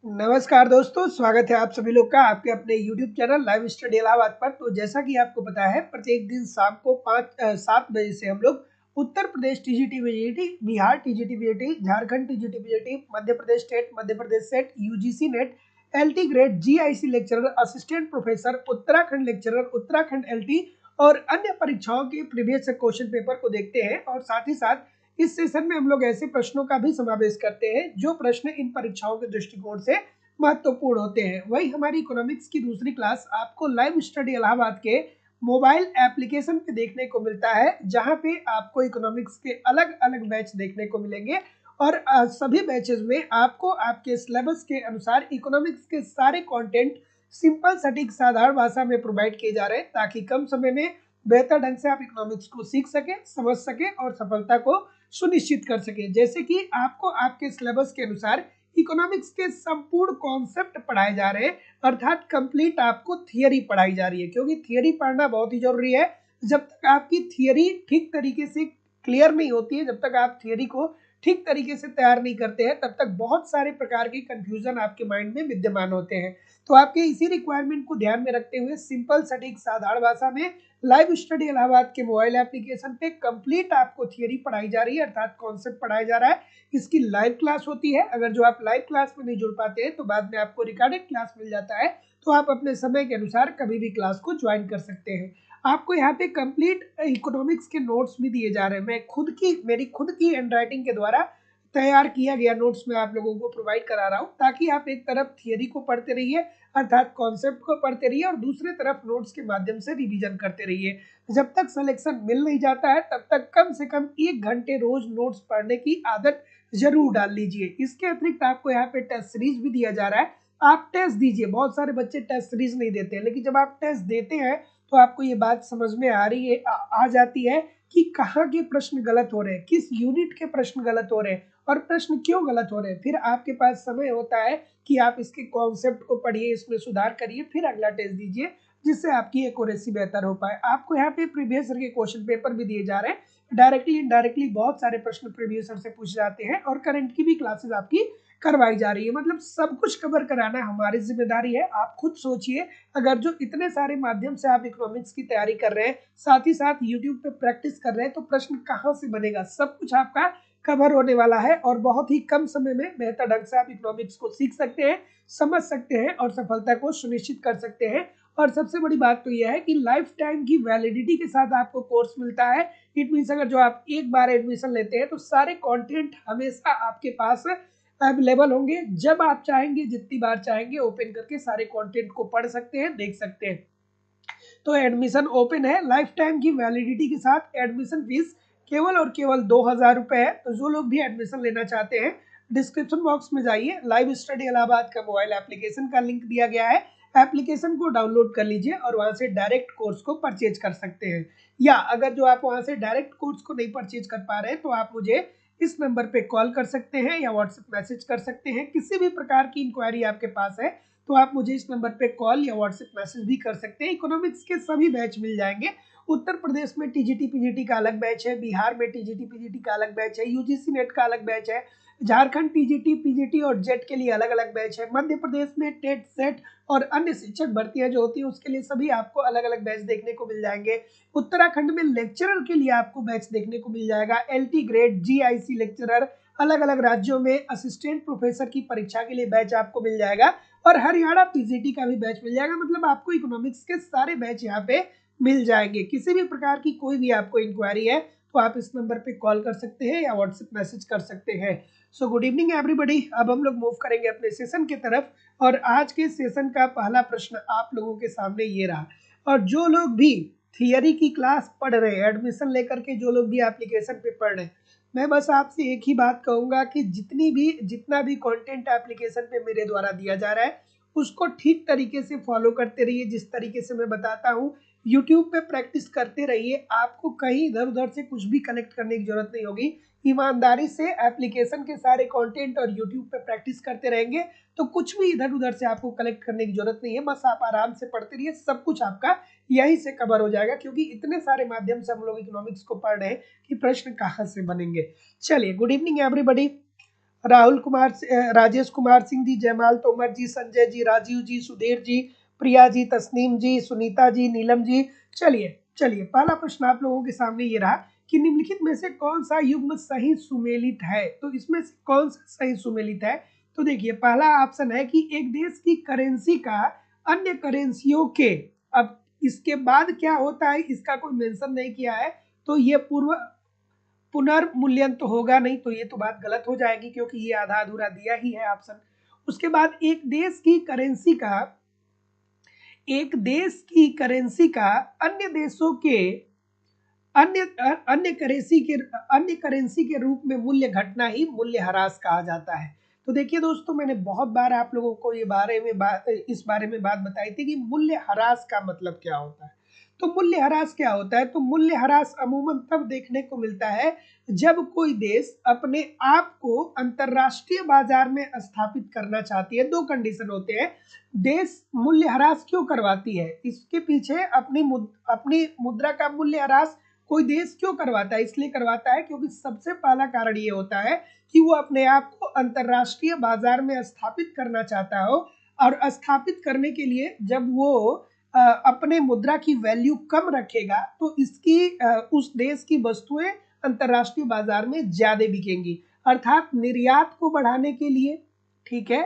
नमस्कार दोस्तों, स्वागत है आप सभी लोग का आपके अपने YouTube channel live study Allahabad पर। तो जैसा कि आपको पता है, प्रत्येक दिन शाम को 7 बजे से हम लोग Uttar Pradesh TGT PGT, Bihar TGT PGT, Jharkhand TGT PGT, Madhya Pradesh state, Madhya Pradesh SET, UGC NET, LT grade, GIC lecturer, assistant professor, Uttarakhand lecturer, Uttarakhand LT और अन्य परीक्षाओं के प्रीवियस क्वेश्चन पेपर को देखते हैं। और साथ ही साथ इस सेशन में हम लोग ऐसे प्रश्नों का भी समावेश करते हैं जो प्रश्न इन परीक्षाओं के दृष्टिकोण से महत्वपूर्ण होते हैं। वही हमारी इकोनॉमिक्स की दूसरी क्लास आपको लाइव स्टडी इलाहाबाद के मोबाइल एप्लीकेशन पे देखने को मिलता है, जहां पे आपको इकोनॉमिक्स के अलग अलग बैच देखने को मिलेंगे और सभी बैचेस में आपको आपके सिलेबस के अनुसार इकोनॉमिक्स के सारे कंटेंट सिंपल सटीक साधारण भाषा में प्रोवाइड किए जा रहे हैं, ताकि कम समय में बेहतर ढंग से आप इकोनॉमिक्स को सीख सके, समझ सके और सफलता को सुनिश्चित कर सके। जैसे कि आपको आपके सिलेबस के अनुसार इकोनॉमिक्स के संपूर्ण कॉन्सेप्ट पढ़ाए जा रहे हैं, अर्थात कंप्लीट आपको थियरी पढ़ाई जा रही है, क्योंकि थियरी पढ़ना बहुत ही जरूरी है। जब तक आपकी थियरी ठीक तरीके से क्लियर नहीं होती है, जब तक आप थियरी को ठीक तरीके से तैयार नहीं करते हैं, तब तक बहुत सारे प्रकार के कंफ्यूजन आपके माइंड में विद्यमान होते हैं। तो आपके इसी रिक्वायरमेंट को ध्यान में रखते हुए सिंपल सटीक साधारण भाषा में लाइव स्टडी इलाहाबाद के मोबाइल एप्लीकेशन पे कंप्लीट आपको थियरी पढ़ाई जा रही है, अर्थात कॉन्सेप्ट पढ़ाया जा रहा है। इसकी लाइव क्लास होती है। अगर जो आप लाइव क्लास में नहीं जुड़ पाते हैं तो बाद में आपको रिकॉर्डेड क्लास मिल जाता है, तो आप अपने समय के अनुसार कभी भी क्लास को ज्वाइन कर सकते हैं। आपको यहाँ पे कंप्लीट इकोनॉमिक्स के नोट्स भी दिए जा रहे हैं। मेरी खुद की हैंडराइटिंग के द्वारा तैयार किया गया नोट्स मैं आप लोगों को प्रोवाइड करा रहा हूँ, ताकि आप एक तरफ थियरी को पढ़ते रहिए, अर्थात कॉन्सेप्ट को पढ़ते रहिए, और दूसरे तरफ नोट्स के माध्यम से रिवीजन करते रहिए। जब तक सिलेक्शन मिल नहीं जाता है, तब तक कम से कम 1 घंटे रोज नोट्स पढ़ने की आदत जरूर डाल लीजिए। इसके अतिरिक्त आपको यहाँ पे टेस्ट सीरीज भी दिया जा रहा है। आप टेस्ट दीजिए। बहुत सारे बच्चे टेस्ट सीरीज नहीं देते हैं, लेकिन जब आप टेस्ट देते हैं तो आपको ये बात समझ में आ रही है आ जाती है कि कहाँ के प्रश्न गलत हो रहे हैं, किस यूनिट के प्रश्न गलत हो रहे हैं और प्रश्न क्यों गलत हो रहे हैं। फिर आपके पास समय होता है कि आप इसके कॉन्सेप्ट को पढ़िए, इसमें सुधार करिए, फिर अगला टेस्ट दीजिए, जिससे आपकी एक्यूरेसी बेहतर हो पाए। आपको यहाँ पे प्रीवियस ईयर के क्वेश्चन पेपर भी दिए जा रहे हैं। डायरेक्टली इनडायरेक्टली बहुत सारे प्रश्न प्रीवियस ईयर से पूछे जाते हैं, और करंट की भी क्लासेस आपकी करवाई जा रही है। मतलब सब कुछ कवर कराना हमारी जिम्मेदारी है। आप खुद सोचिए, अगर जो इतने सारे माध्यम से आप इकोनॉमिक्स की तैयारी कर रहे हैं, साथ ही साथ यूट्यूब पे प्रैक्टिस कर रहे हैं, तो प्रश्न कहाँ से बनेगा। सब कुछ आपका कवर होने वाला है, और बहुत ही कम समय में बेहतर ढंग से आप इकोनॉमिक्स को सीख सकते हैं, समझ सकते हैं और सफलता को सुनिश्चित कर सकते हैं। और सबसे बड़ी बात तो यह है कि लाइफ टाइम की वैलिडिटी के साथ आपको कोर्स मिलता है। इट मीन्स अगर जो आप एक बार एडमिशन लेते हैं तो सारे कंटेंट हमेशा आपके पास अवेलेबल होंगे। जब आप चाहेंगे, जितनी बार चाहेंगे, ओपन करके सारे कंटेंट को पढ़ सकते हैं, देख सकते हैं। तो एडमिशन ओपन है, लाइफ टाइम की वैलिडिटी के साथ। एडमिशन फीस केवल और केवल 2000 रुपए है। तो जो लोग भी एडमिशन लेना चाहते हैं, डिस्क्रिप्शन बॉक्स में जाइए, लाइव स्टडी इलाहाबाद का मोबाइल एप्लीकेशन का लिंक दिया गया है। एप्लीकेशन को डाउनलोड कर लीजिए और वहां से डायरेक्ट कोर्स को परचेज कर सकते हैं। या अगर जो आप वहां से डायरेक्ट कोर्स को नहीं परचेज कर पा रहे हैं, तो आप मुझे इस नंबर पे कॉल कर सकते हैं या व्हाट्सएप मैसेज कर सकते हैं। किसी भी प्रकार की इंक्वायरी आपके पास है तो आप मुझे इस नंबर पे कॉल या व्हाट्सएप मैसेज भी कर सकते हैं। इकोनॉमिक्स के सभी बैच मिल जाएंगे। उत्तर प्रदेश में टीजीटी पीजीटी का अलग बैच है, बिहार में टीजीटी पीजीटी का अलग बैच है, यूजीसी नेट का अलग बैच है, झारखंड टीजीटी पीजीटी और जेट के लिए अलग अलग बैच है, मध्य प्रदेश में टेट सेट और अन्य शिक्षक भर्तियां जो होती है उसके लिए सभी आपको अलग अलग बैच देखने को मिल जाएंगे। उत्तराखंड में लेक्चरर के लिए आपको बैच देखने को मिल जाएगा, एलटी ग्रेड, जीआईसी लेक्चरर, अलग अलग राज्यों में असिस्टेंट प्रोफेसर की परीक्षा के लिए बैच आपको मिल जाएगा, और हरियाणा पीजीटी का भी बैच मिल जाएगा। मतलब आपको इकोनॉमिक्स के सारे बैच यहाँ पे मिल जाएंगे। किसी भी प्रकार की कोई भी आपको इंक्वायरी है तो आप इस नंबर पे कॉल कर सकते हैं या व्हाट्सएप मैसेज कर सकते हैं। So good evening everybody. अब हम लोग मूव करेंगे अपने सेशन की तरफ, और आज के सेशन का पहला प्रश्न आप लोगों के सामने ये रहा। और जो लोग भी थियरी की क्लास पढ़ रहे हैं, एडमिशन लेकर के जो लोग भी एप्लीकेशन पे पढ़ रहे हैं, मैं बस आपसे एक ही बात कहूंगा कि जितना भी कंटेंट एप्लीकेशन पे मेरे द्वारा दिया जा रहा है, उसको ठीक तरीके से फॉलो करते रहिए। जिस तरीके से मैं बताता हूँ, यूट्यूब पे प्रैक्टिस करते रहिए। आपको कहीं इधर उधर से कुछ भी कलेक्ट करने की जरूरत नहीं होगी। ईमानदारी से एप्लीकेशन के सारे कंटेंट और यूट्यूब पे प्रैक्टिस करते रहेंगे तो कुछ भी इधर उधर से आपको कलेक्ट करने की जरूरत नहीं है। बस आप आराम से पढ़ते रहिए, सब कुछ आपका यहीं से कवर हो जाएगा, क्योंकि इतने सारे माध्यम से हम लोग इकोनॉमिक्स को पढ़ रहे हैं कि प्रश्न कहाँ से बनेंगे। चलिए, good evening everybody. Rahul Kumar, Rajesh Kumar Singh ji, Jaimal Tomar जी, संजय जी, राजीव जी, सुधीर जी, प्रिया जी, तस्नीम जी, सुनीता जी, नीलम जी। चलिए चलिए, पहला प्रश्न आप लोगों के सामने ये रहा कि निम्नलिखित में से कौन सा युग्म सही सुमेलित है। तो इसमें से कौन सा सही सुमेलित है? तो देखिए, पहला ऑप्शन है कि एक देश की करेंसी का अन्य करेंसियों के, अब इसके बाद क्या होता है इसका कोई मेंशन नहीं किया है, तो ये पुनर्मूल्यन तो होगा नहीं, तो ये तो बात गलत हो जाएगी क्योंकि ये आधा अधूरा दिया ही है ऑप्शन। उसके बाद एक देश की करेंसी का अन्य देशों के अन्य अन्य करेंसी के रूप में मूल्य घटना ही मूल्यह्रास कहा जाता है। तो देखिए दोस्तों, मैंने बहुत बार आप लोगों को इस बारे में बात बताई थी कि मूल्यह्रास का मतलब क्या होता है। तो मूल्यह्रास क्या होता है? तो मूल्यह्रास अमूमन तब देखने को मिलता है जब कोई देश अपने आप को अंतरराष्ट्रीय बाजार में स्थापित करना चाहती है। दो कंडीशन होते हैं। देश मूल्यह्रास क्यों करवाती है? इसके पीछे अपनी मुद्रा का मूल्यह्रास कोई देश क्यों करवाता है? इसलिए करवाता है क्योंकि सबसे पहला कारण ये होता है कि वो अपने आप को अंतरराष्ट्रीय बाजार में स्थापित करना चाहता हो, और स्थापित करने के लिए जब वो अपने मुद्रा की वैल्यू कम रखेगा तो उस देश की वस्तुएं अंतरराष्ट्रीय बाजार में ज्यादा बिकेंगी। अर्थात निर्यात को बढ़ाने के लिए, ठीक है,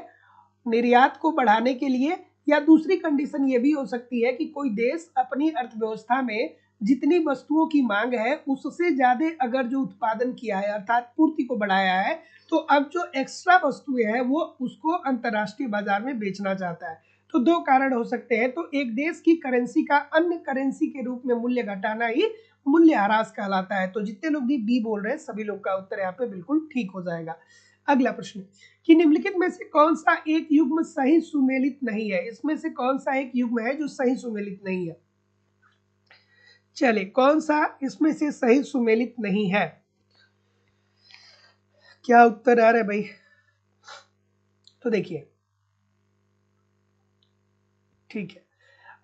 निर्यात को बढ़ाने के लिए, या दूसरी कंडीशन ये भी हो सकती है कि कोई देश अपनी अर्थव्यवस्था में जितनी वस्तुओं की मांग है उससे ज्यादा अगर जो उत्पादन किया है अर्थात पूर्ति को बढ़ाया है, तो अब जो एक्स्ट्रा वस्तुएं हैं वो उसको अंतरराष्ट्रीय बाजार में बेचना चाहता है। तो दो कारण हो सकते हैं। तो एक देश की करेंसी का अन्य करेंसी के रूप में मूल्य घटाना ही मूल्यह्रास कहलाता है। तो जितने लोग भी बी बोल रहे हैं सभी लोग का उत्तर यहाँ पे बिल्कुल ठीक हो जाएगा। अगला प्रश्न कि निम्नलिखित में से कौन सा एक युग्म सही सुमेलित नहीं है? इसमें से कौन सा एक युग्म है जो सही सुमेलित नहीं है? चलिए, कौन सा इसमें से सही सुमेलित नहीं है? क्या उत्तर आ रहा है भाई? तो देखिए, ठीक है,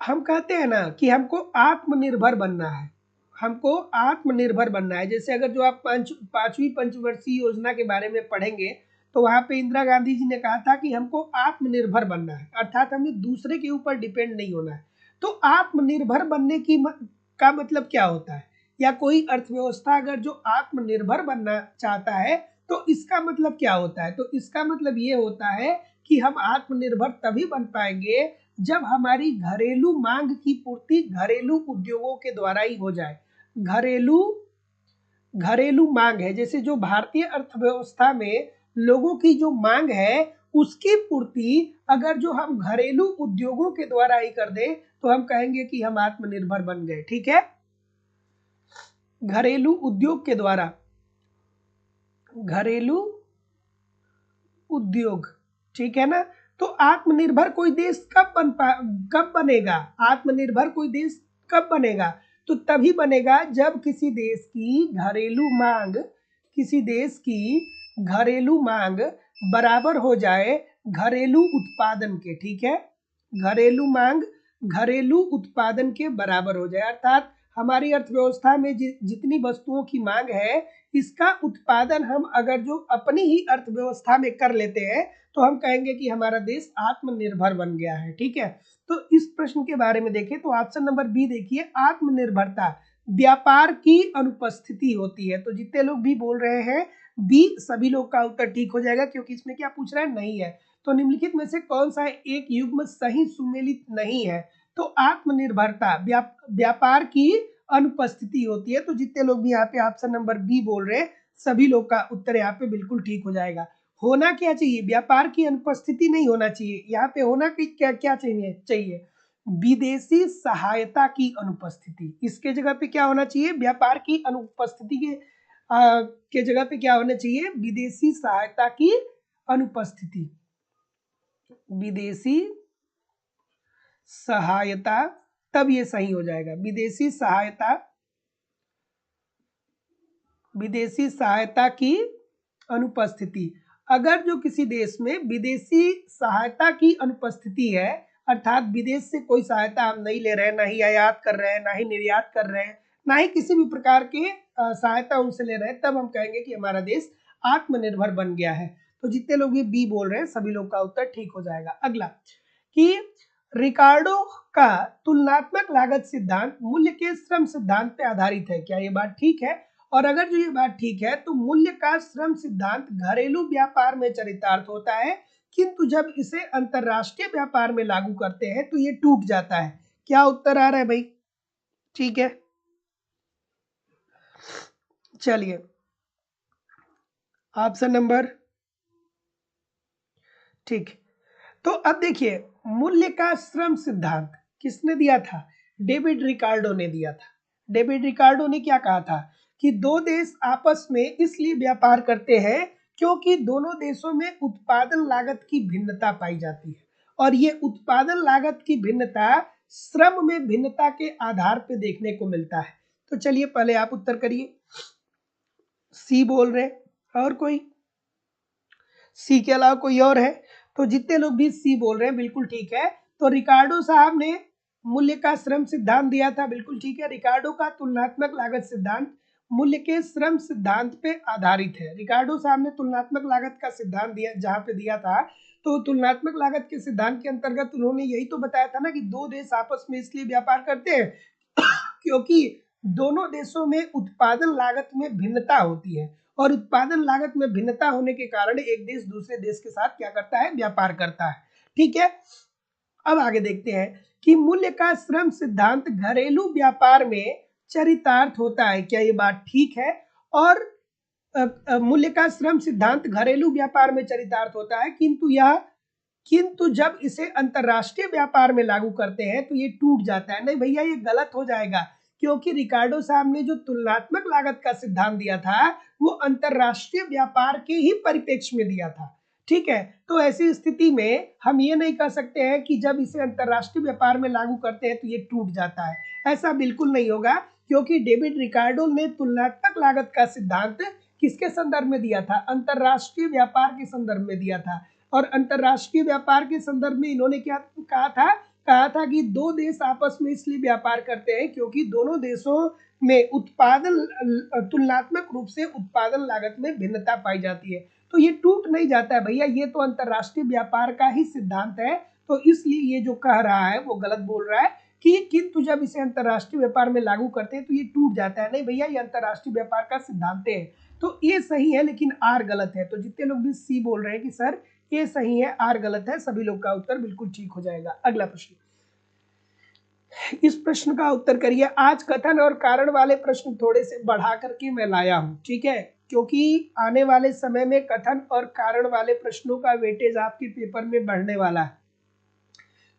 हम कहते हैं ना कि हमको आत्मनिर्भर बनना है। हमको आत्मनिर्भर बनना है। जैसे अगर जो आप पांचवी पंचवर्षीय योजना के बारे में पढ़ेंगे तो वहां पे इंदिरा गांधी जी ने कहा था कि हमको आत्मनिर्भर बनना है, अर्थात हमें दूसरे के ऊपर डिपेंड नहीं होना है। तो आत्मनिर्भर बनने का मतलब क्या होता है? या कोई अर्थव्यवस्था अगर जो आत्मनिर्भर बनना चाहता है तो इसका मतलब क्या होता है? तो इसका मतलब ये होता है कि हम आत्मनिर्भर तभी बन पाएंगे जब हमारी घरेलू मांग की पूर्ति घरेलू उद्योगों के द्वारा ही हो जाए। घरेलू घरेलू मांग है, जैसे जो भारतीय अर्थव्यवस्था में लोगों की जो मांग है उसकी पूर्ति अगर जो हम घरेलू उद्योगों के द्वारा ही कर दें तो हम कहेंगे कि हम आत्मनिर्भर बन गए। ठीक है, घरेलू उद्योग के द्वारा, घरेलू उद्योग, ठीक है ना। तो आत्मनिर्भर कोई देश कब बनेगा? आत्मनिर्भर कोई देश कब बनेगा? तो तभी बनेगा जब किसी देश की घरेलू मांग बराबर हो जाए घरेलू उत्पादन के। ठीक है, घरेलू मांग घरेलू उत्पादन के बराबर हो जाए, अर्थात हमारी अर्थव्यवस्था में जितनी वस्तुओं की मांग है इसका उत्पादन हम अगर जो अपनी ही अर्थव्यवस्था में कर लेते हैं तो हम कहेंगे कि हमारा देश आत्मनिर्भर बन गया है। ठीक है, तो इस प्रश्न के बारे में देखें तो ऑप्शन नंबर बी देखिए, आत्मनिर्भरता व्यापार की अनुपस्थिति होती है। तो जितने लोग भी बोल रहे हैं बी, सभी लोग का उत्तर ठीक हो जाएगा क्योंकि इसमें क्या पूछ रहा है? नहीं है। तो निम्नलिखित में से कौन सा एक युग्म सही सुमेलित नहीं है? तो आत्मनिर्भरता व्यापार की अनुपस्थिति होती है। तो जितने लोग भी यहाँ पे ऑप्शन नंबर बी बोल रहे हैं सभी लोग का उत्तर यहाँ पे बिल्कुल ठीक हो जाएगा। होना क्या चाहिए? व्यापार की अनुपस्थिति नहीं होना चाहिए, यहाँ पे होना क्या क्या चाहिए? विदेशी सहायता की अनुपस्थिति। इसके जगह पे क्या होना चाहिए? व्यापार की अनुपस्थिति के जगह पे क्या होना चाहिए? विदेशी सहायता की अनुपस्थिति। विदेशी सहायता, तब ये सही हो जाएगा। विदेशी सहायता की अनुपस्थिति। अगर जो किसी देश में विदेशी सहायता की अनुपस्थिति है, अर्थात विदेश से कोई सहायता हम नहीं ले रहे हैं, ना ही आयात कर रहे हैं, ना ही निर्यात कर रहे हैं, ना ही किसी भी प्रकार के सहायता उनसे ले रहे हैं, तब हम कहेंगे कि हमारा देश आत्मनिर्भर बन गया है। तो जितने लोग भी बी बोल रहे हैं सभी लोग का उत्तर ठीक हो जाएगा। अगला कि रिकार्डो का तुलनात्मक लागत सिद्धांत मूल्य के श्रम सिद्धांत पे आधारित है, क्या ये बात ठीक है? और अगर जो ये बात ठीक है तो मूल्य का श्रम सिद्धांत घरेलू व्यापार में चरितार्थ होता है, किंतु जब इसे अंतरराष्ट्रीय व्यापार में लागू करते हैं तो ये टूट जाता है। क्या उत्तर आ रहा है भाई? ठीक है, चलिए ऑप्शन नंबर ठीक। तो अब देखिए मूल्य का श्रम सिद्धांत किसने दिया था? डेविड रिकार्डो ने दिया था। डेविड रिकार्डो ने क्या कहा था कि दो देश आपस में इसलिए व्यापार करते हैं क्योंकि दोनों देशों में उत्पादन लागत की भिन्नता पाई जाती है, और ये उत्पादन लागत की भिन्नता श्रम में भिन्नता के आधार पर देखने को मिलता है। तो चलिए पहले आप उत्तर करिए। सी बोल रहे और कोई? सी के अलावा कोई और है? तो जितने लोग भी सी बोल रहे हैं बिल्कुल ठीक है। तो रिकार्डो साहब ने मूल्य का श्रम सिद्धांत दिया था, बिल्कुल ठीक है। रिकार्डो का तुलनात्मक लागत सिद्धांत मूल्य के श्रम सिद्धांत पे आधारित है। रिकार्डो साहब ने तुलनात्मक लागत का सिद्धांत दिया, जहां पे दिया था तो तुलनात्मक लागत के सिद्धांत के अंतर्गत उन्होंने यही तो बताया था ना कि दो देश आपस में इसलिए व्यापार करते हैं क्योंकि दोनों देशों में उत्पादन लागत में भिन्नता होती है, और उत्पादन लागत में भिन्नता होने के कारण एक देश दूसरे देश के साथ क्या करता है? व्यापार करता है। ठीक है, अब आगे देखते हैं कि मूल्य का श्रम सिद्धांत घरेलू व्यापार में चरितार्थ होता है, क्या ये बात ठीक है? और मूल्य का श्रम सिद्धांत घरेलू व्यापार में चरितार्थ होता है, किंतु जब इसे अंतरराष्ट्रीय व्यापार में लागू करते हैं तो ये टूट जाता है। नहीं भैया, ये गलत हो जाएगा, क्योंकि रिकार्डो साहब ने जो तुलनात्मक लागत का सिद्धांत दिया था वो अंतरराष्ट्रीय व्यापार के ही परिप्रेक्ष्य में दिया था। ठीक है, तो ऐसी स्थिति में हम ये नहीं कह सकते हैं कि जब इसे अंतरराष्ट्रीय व्यापार में लागू करते हैं तो ये टूट जाता है। ऐसा बिल्कुल नहीं होगा, क्योंकि डेविड रिकार्डो ने तुलनात्मक लागत का सिद्धांत किसके संदर्भ में दिया था? अंतरराष्ट्रीय व्यापार के संदर्भ में दिया था। और अंतरराष्ट्रीय व्यापार के संदर्भ में इन्होंने क्या कहा था कि दो देश आपस में इसलिए व्यापार करते हैं क्योंकि दोनों देशों में तुलनात्मक रूप से उत्पादन लागत में भिन्नता पाई जाती है। तो ये टूट नहीं जाता है भैया, ये तो अंतरराष्ट्रीय व्यापार का ही सिद्धांत है। तो इसलिए ये जो कह रहा है वो गलत बोल रहा है कि किंतु जब इसे अंतरराष्ट्रीय व्यापार में लागू करते हैं तो ये टूट जाता है। नहीं भैया, ये अंतरराष्ट्रीय व्यापार का सिद्धांत है। तो ये सही है, लेकिन आर गलत है। तो जितने लोग भी सी बोल रहे हैं कि सर ये सही है, आर गलत है, सभी लोग का उत्तर बिल्कुल ठीक हो जाएगा। अगला प्रश्न, इस प्रश्न का उत्तर करिए। आज कथन और कारण वाले प्रश्न थोड़े से बढ़ा करके मैं लाया हूं, ठीक है, क्योंकि आने वाले समय में कथन और कारण वाले प्रश्नों का वेटेज आपके पेपर में बढ़ने वाला है।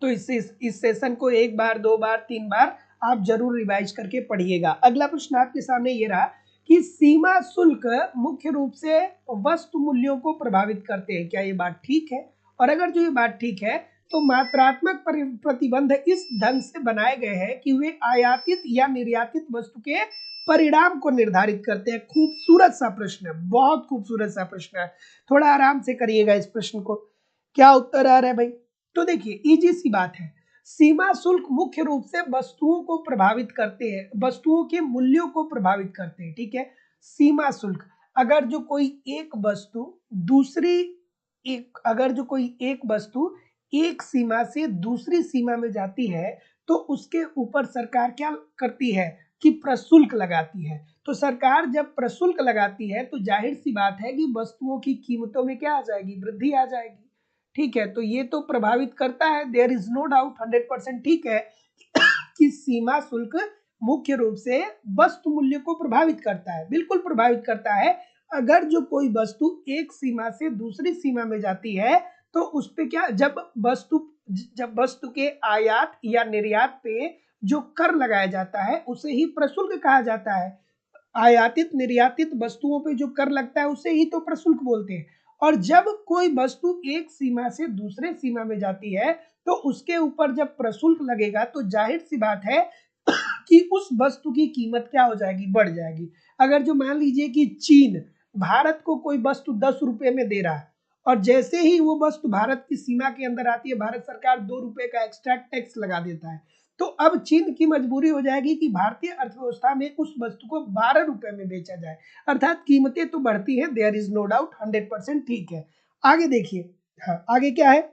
तो इस सेशन को एक बार, दो बार, तीन बार आप जरूर रिवाइज करके पढ़िएगा। अगला प्रश्न आपके सामने ये रहा कि सीमा शुल्क मुख्य रूप से वस्तु मूल्यों को प्रभावित करते हैं, क्या ये बात ठीक है? और अगर जो ये बात ठीक है तो मात्रात्मक प्रतिबंध इस ढंग से बनाए गए हैं कि वे आयातित या निर्यातित वस्तु के परिणाम को निर्धारित करते हैं। खूबसूरत सा प्रश्न है, बहुत खूबसूरत सा प्रश्न है, थोड़ा आराम से करिएगा इस प्रश्न को। क्या उत्तर आ रहा है भाई? तो देखिए इजी सी बात है, सीमा शुल्क मुख्य रूप से वस्तुओं को प्रभावित करते हैं, वस्तुओं के मूल्यों को प्रभावित करते हैं। ठीक है, सीमा शुल्क, अगर जो कोई एक वस्तु एक सीमा से दूसरी सीमा में जाती है तो उसके ऊपर सरकार क्या करती है कि प्रशुल्क लगाती है। तो सरकार जब प्रशुल्क लगाती है तो जाहिर सी बात है कि वस्तुओं की कीमतों में क्या आ जाएगी? वृद्धि आ जाएगी। ठीक है, तो ये तो प्रभावित करता है, देयर इज नो डाउट, 100% ठीक है कि सीमा शुल्क मुख्य रूप से वस्तु मूल्य को प्रभावित करता है, बिल्कुल प्रभावित करता है। अगर जो कोई वस्तु एक सीमा से दूसरी सीमा में जाती है तो उस पे क्या, जब वस्तु के आयात या निर्यात पे जो कर लगाया जाता है उसे ही प्रशुल्क कहा जाता है। आयातित निर्यातित वस्तुओं पे जो कर लगता है उसे ही तो प्रशुल्क बोलते हैं। और जब कोई वस्तु एक सीमा से दूसरे सीमा में जाती है तो उसके ऊपर जब प्रशुल्क लगेगा तो जाहिर सी बात है कि उस वस्तु की कीमत क्या हो जाएगी? बढ़ जाएगी। अगर जो मान लीजिए कि चीन भारत को कोई वस्तु 10 रुपए में दे रहा है और जैसे ही वो वस्तु भारत की सीमा के अंदर आती है भारत सरकार 2 रुपए का एक्स्ट्रा टैक्स लगा देता है, तो अब चीन की मजबूरी हो जाएगी कि भारतीय अर्थव्यवस्था में उस वस्तु को 12 रुपए में बेचा जाए, अर्थात कीमतें तो बढ़ती हैं, देयर इज नो डाउट, 100% ठीक है। आगे देखिए, हाँ आगे क्या है,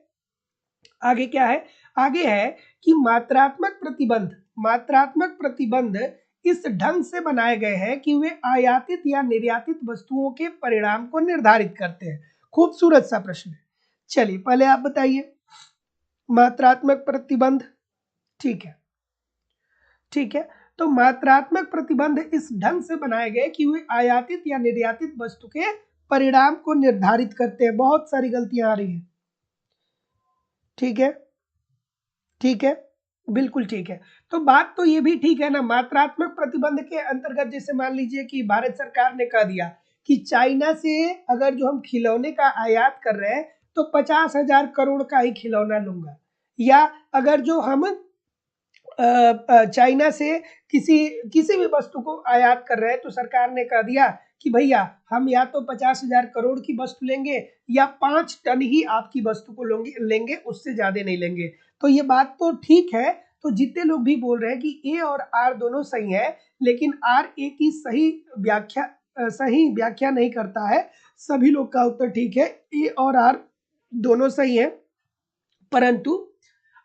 आगे क्या है, आगे है कि मात्रात्मक प्रतिबंध इस ढंग से बनाए गए हैं कि वे आयातित या निर्यातित वस्तुओं के परिणाम को निर्धारित करते हैं। खूबसूरत सा प्रश्न है। चलिए पहले आप बताइए, मात्रात्मक प्रतिबंध, ठीक है, ठीक है। तो मात्रात्मक प्रतिबंध इस ढंग से बनाए गए कि वे आयातित या निर्यातित वस्तु के परिणाम को निर्धारित करते हैं। बहुत सारी गलतियां आ रही हैं, ठीक है, ठीक है, बिल्कुल ठीक है। तो बात तो ये भी ठीक है ना, मात्रात्मक प्रतिबंध के अंतर्गत जैसे मान लीजिए कि भारत सरकार ने कह दिया कि चाइना से अगर जो हम खिलौने का आयात कर रहे हैं तो 50,000 करोड़ का ही खिलौना लूंगा, या अगर जो हम चाइना से किसी किसी भी वस्तु को आयात कर रहे हैं तो सरकार ने कह दिया कि भैया हम या तो 50,000 करोड़ की वस्तु लेंगे या 5 टन ही आपकी वस्तु को लेंगे, उससे ज्यादा नहीं लेंगे। तो ये बात तो ठीक है। तो जितने लोग भी बोल रहे हैं कि ए और आर दोनों सही है, लेकिन आर ए की सही व्याख्या नहीं करता है। सभी लोग का उत्तर ठीक है, ए और आर दोनों सही है, परंतु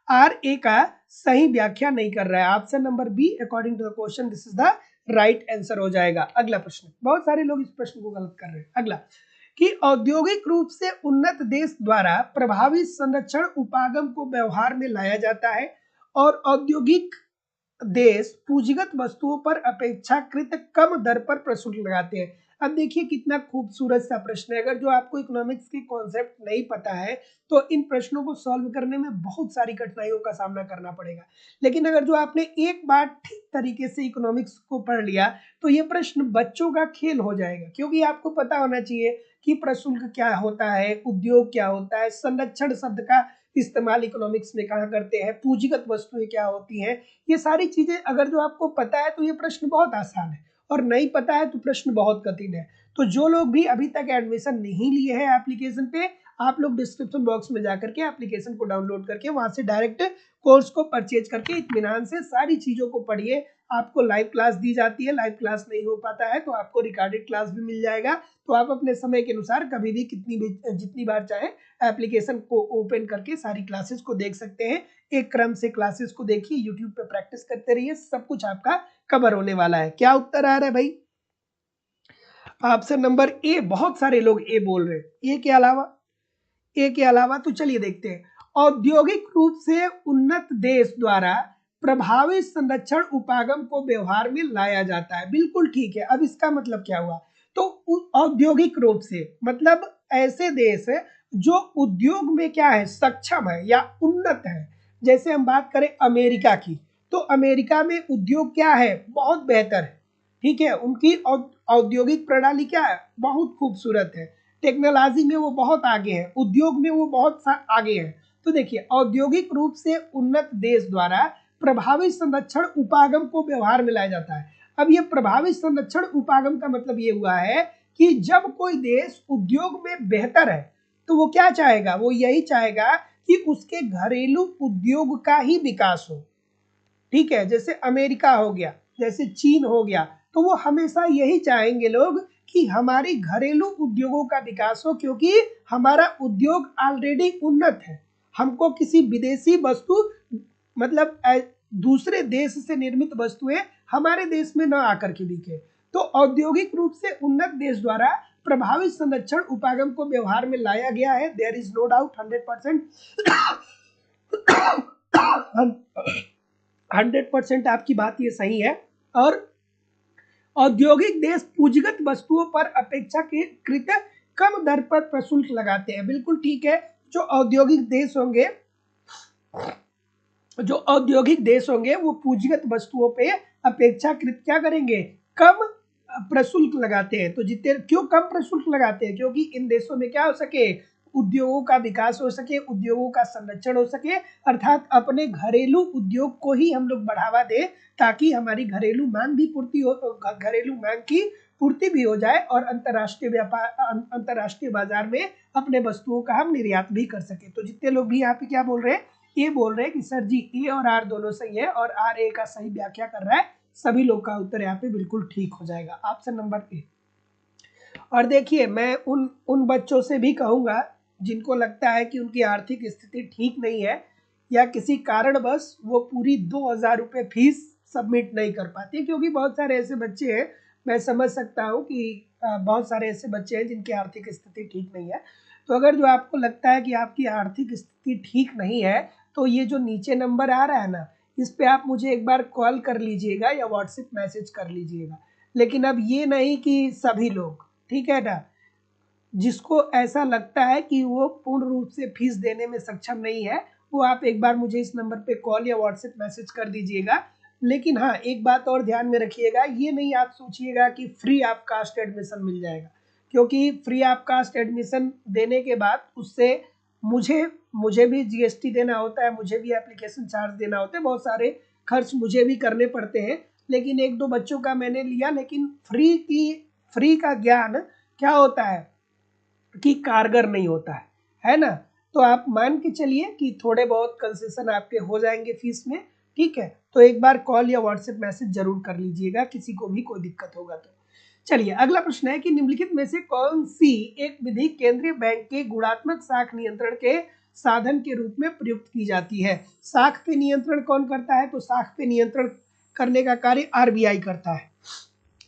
आर ए का सही व्याख्या नहीं कर रहा है। Option number B according to the question this is the right answer हो जाएगा। अगला प्रश्न, बहुत सारे लोग इस प्रश्न को गलत कर रहे हैं। अगला कि औद्योगिक रूप से उन्नत देश द्वारा प्रभावी संरक्षण उपागम को व्यवहार में लाया जाता है और औद्योगिक देश पूंजीगत वस्तुओं पर अपेक्षाकृत कम दर पर प्रशुल्क लगाते हैं। अब देखिए कितना खूबसूरत सा प्रश्न है। अगर जो आपको इकोनॉमिक्स के कॉन्सेप्ट नहीं पता है तो इन प्रश्नों को सॉल्व करने में बहुत सारी कठिनाइयों का सामना करना पड़ेगा, लेकिन अगर जो आपने एक बार ठीक तरीके से इकोनॉमिक्स को पढ़ लिया तो ये प्रश्न बच्चों का खेल हो जाएगा, क्योंकि आपको पता होना चाहिए कि प्रशुल्क क्या होता है, उद्योग क्या होता है, संरक्षण शब्द का इस्तेमाल इकोनॉमिक्स में कहाँ करते हैं, पूंजीगत वस्तुएं क्या होती हैं। ये सारी चीजें अगर जो आपको पता है तो ये प्रश्न बहुत आसान है, और नहीं पता है तो प्रश्न बहुत कठिन है। तो जो लोग भी अभी तक एडमिशन नहीं लिए हैं एप्लीकेशन पे, आप लोग डिस्क्रिप्शन बॉक्स में जाकर के एप्लीकेशन को डाउनलोड करके वहां से डायरेक्ट कोर्स को परचेज करके इत्मीनान से सारी चीजों को पढ़िए। आपको लाइव क्लास दी जाती है, लाइव क्लास नहीं हो पाता है तो आपको रिकॉर्डेड क्लास भी मिल जाएगा। तो आप अपने समय के अनुसार कभी भी जितनी बार चाहे एप्लीकेशन को ओपन करके सारी क्लासेस को देख सकते हैं। एक क्रम से क्लासेस को देखिए, यूट्यूब पे प्रैक्टिस करते रहिए, सब कुछ आपका कवर होने वाला है। क्या उत्तर आ रहा है भाई? ऑप्शन नंबर ए, बहुत सारे लोग ए बोल रहे हैं। ए के अलावा तो चलिए देखते हैं, औद्योगिक रूप से उन्नत देश द्वारा प्रभावी संरक्षण उपागम को व्यवहार में लाया जाता है। बिल्कुल ठीक है। अब इसका मतलब क्या हुआ? तो औद्योगिक रूप से मतलब ऐसे देश जो उद्योग में क्या है, सक्षम है या उन्नत है। जैसे हम बात करें अमेरिका की, तो अमेरिका में उद्योग क्या है, बहुत बेहतर है, ठीक है। उनकी औद्योगिक प्रणाली क्या है, बहुत खूबसूरत है। टेक्नोलॉजी में वो बहुत आगे है, उद्योग में वो बहुत आगे है। तो देखिए, औद्योगिक रूप से उन्नत देश द्वारा प्रभावी संरक्षण उपागम को व्यवहार में लाया जाता है। अब ये प्रभावी संरक्षण उपागम का मतलब ये हुआ है कि जब कोई देश उद्योग में बेहतर है तो वो क्या चाहेगा, वो यही चाहेगा कि उसके घरेलू उद्योग का ही विकास हो, ठीक है। जैसे अमेरिका हो गया, जैसे चीन हो गया, तो वो हमेशा यही चाहेंगे लोग कि हमारी घरेलू उद्योगों का विकास हो, क्योंकि हमारा उद्योग ऑलरेडी उन्नत है। हमको किसी विदेशी वस्तु मतलब दूसरे देश से निर्मित वस्तुएं हमारे देश में न आकर के बिके। तो औद्योगिक रूप से उन्नत देश द्वारा प्रभावी संरक्षण उपागम को व्यवहार में लाया गया है। देयर इज नो डाउट, 100% आपकी बात ये सही है। और औद्योगिक देश पूंजीगत वस्तुओं पर अपेक्षाकृत कम दर पर प्रशुल्क लगाते हैं। बिल्कुल ठीक है। जो औद्योगिक देश होंगे वो पूंजीगत वस्तुओं पे अपेक्षाकृत क्या करेंगे, कम प्रशुल्क लगाते हैं। तो जितने क्यों कम प्रशुल्क लगाते हैं, क्योंकि इन देशों में क्या हो सके, उद्योगों का विकास हो सके, उद्योगों का संरक्षण हो सके, अर्थात अपने घरेलू उद्योग को ही हम लोग बढ़ावा दें, ताकि हमारी घरेलू मांग की पूर्ति भी हो जाए और अंतरराष्ट्रीय बाजार में अपने वस्तुओं का हम निर्यात भी कर सके। तो जितने लोग भी यहाँ पे क्या बोल रहे हैं, ये बोल रहे हैं कि सर जी ए और आर दोनों सही है और आर ए का सही व्याख्या कर रहा है, सभी लोग का उत्तर यहाँ पे बिल्कुल ठीक हो जाएगा, ऑप्शन नंबर ए। और देखिए, मैं उन बच्चों से भी कहूंगा जिनको लगता है कि उनकी आर्थिक स्थिति ठीक नहीं है या किसी कारणवश वो पूरी 2,000 रुपये फीस सबमिट नहीं कर पाते, क्योंकि बहुत सारे ऐसे बच्चे हैं, मैं समझ सकता हूँ कि बहुत सारे ऐसे बच्चे हैं जिनकी आर्थिक स्थिति ठीक नहीं है। तो अगर जो आपको लगता है कि आपकी आर्थिक स्थिति ठीक नहीं है, तो ये जो नीचे नंबर आ रहा है ना, इस पे आप मुझे एक बार कॉल कर लीजिएगा या व्हाट्सएप मैसेज कर लीजिएगा। लेकिन अब ये नहीं कि सभी लोग, ठीक है ना, जिसको ऐसा लगता है कि वो पूर्ण रूप से फीस देने में सक्षम नहीं है, वो आप एक बार मुझे इस नंबर पे कॉल या व्हाट्सएप मैसेज कर दीजिएगा। लेकिन हाँ, एक बात और ध्यान में रखिएगा, ये नहीं आप सोचिएगा कि फ्री ऑफ कास्ट एडमिशन मिल जाएगा, क्योंकि फ्री ऑफ कास्ट एडमिशन देने के बाद उससे मुझे मुझे भी जीएसटी देना होता है, मुझे भी एप्लीकेशन चार्ज देना होता है, बहुत सारे खर्च मुझे भी करने पड़ते हैं। लेकिन एक दो बच्चों का मैंने लिया, लेकिन फ्री का ज्ञान क्या होता है कि कारगर नहीं होता है ना। तो आप मान के चलिए कि थोड़े बहुत कंसेशन आपके हो जाएंगे फीस में, ठीक है। तो एक बार कॉल या व्हाट्सएप मैसेज जरूर कर लीजिएगा, किसी को भी कोई दिक्कत होगा तो। चलिए, अगला प्रश्न है कि निम्नलिखित में से कौन सी एक विधि केंद्रीय बैंक के गुणात्मक साख नियंत्रण के साधन के रूप में प्रयुक्त की जाती है। साख पे नियंत्रण कौन करता है? तो साख पे नियंत्रण करने का कार्य आरबीआई करता है।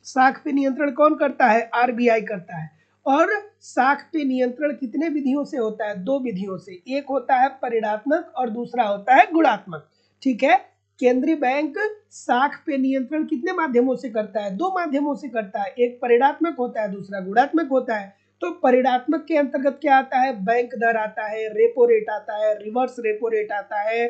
साख पे नियंत्रण कौन करता है? आरबीआई करता है। और साख पे नियंत्रण कितने विधियों से होता है? दो विधियों से, एक होता है परिणात्मक और दूसरा होता है गुणात्मक, ठीक है। केंद्रीय बैंक साख पे नियंत्रण कितने माध्यमों से करता है? दो माध्यमों से करता है, एक परिणात्मक होता है, दूसरा गुणात्मक होता है। तो परिणात्मक के अंतर्गत क्या आता है? बैंक दर आता है, रेपो रेट आता है, रिवर्स रेपो रेट आता है,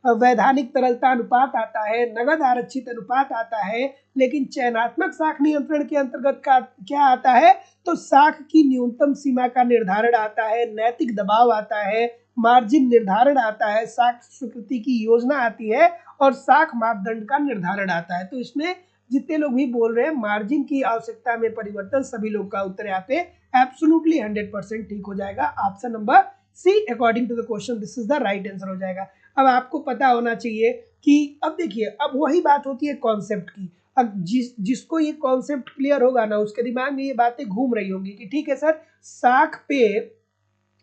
वैधानिक तरलता अनुपात आता है, नगद आरक्षित अनुपात आता है। लेकिन चयनात्मक साख नियंत्रण के अंतर्गत का क्या आता है? तो साख की न्यूनतम सीमा का निर्धारण आता है, नैतिक दबाव आता है, मार्जिन निर्धारण आता है, साख स्वीकृति की योजना आती है और साख मापदंड का निर्धारण आता है। तो इसमें जितने लोग भी बोल रहे हैं मार्जिन की आवश्यकता में परिवर्तन, सभी लोग का उत्तर यहाँ पे एब्सोल्युटली 100% ठीक हो जाएगा। Option number C according to the question this is the right answer हो जाएगा। अब आपको पता होना चाहिए कि अब देखिए, अब वही बात होती है कॉन्सेप्ट की। अब जिसको ये कॉन्सेप्ट क्लियर होगा ना, उसके दिमाग में ये बातें घूम रही होंगी कि ठीक है सर, साख पे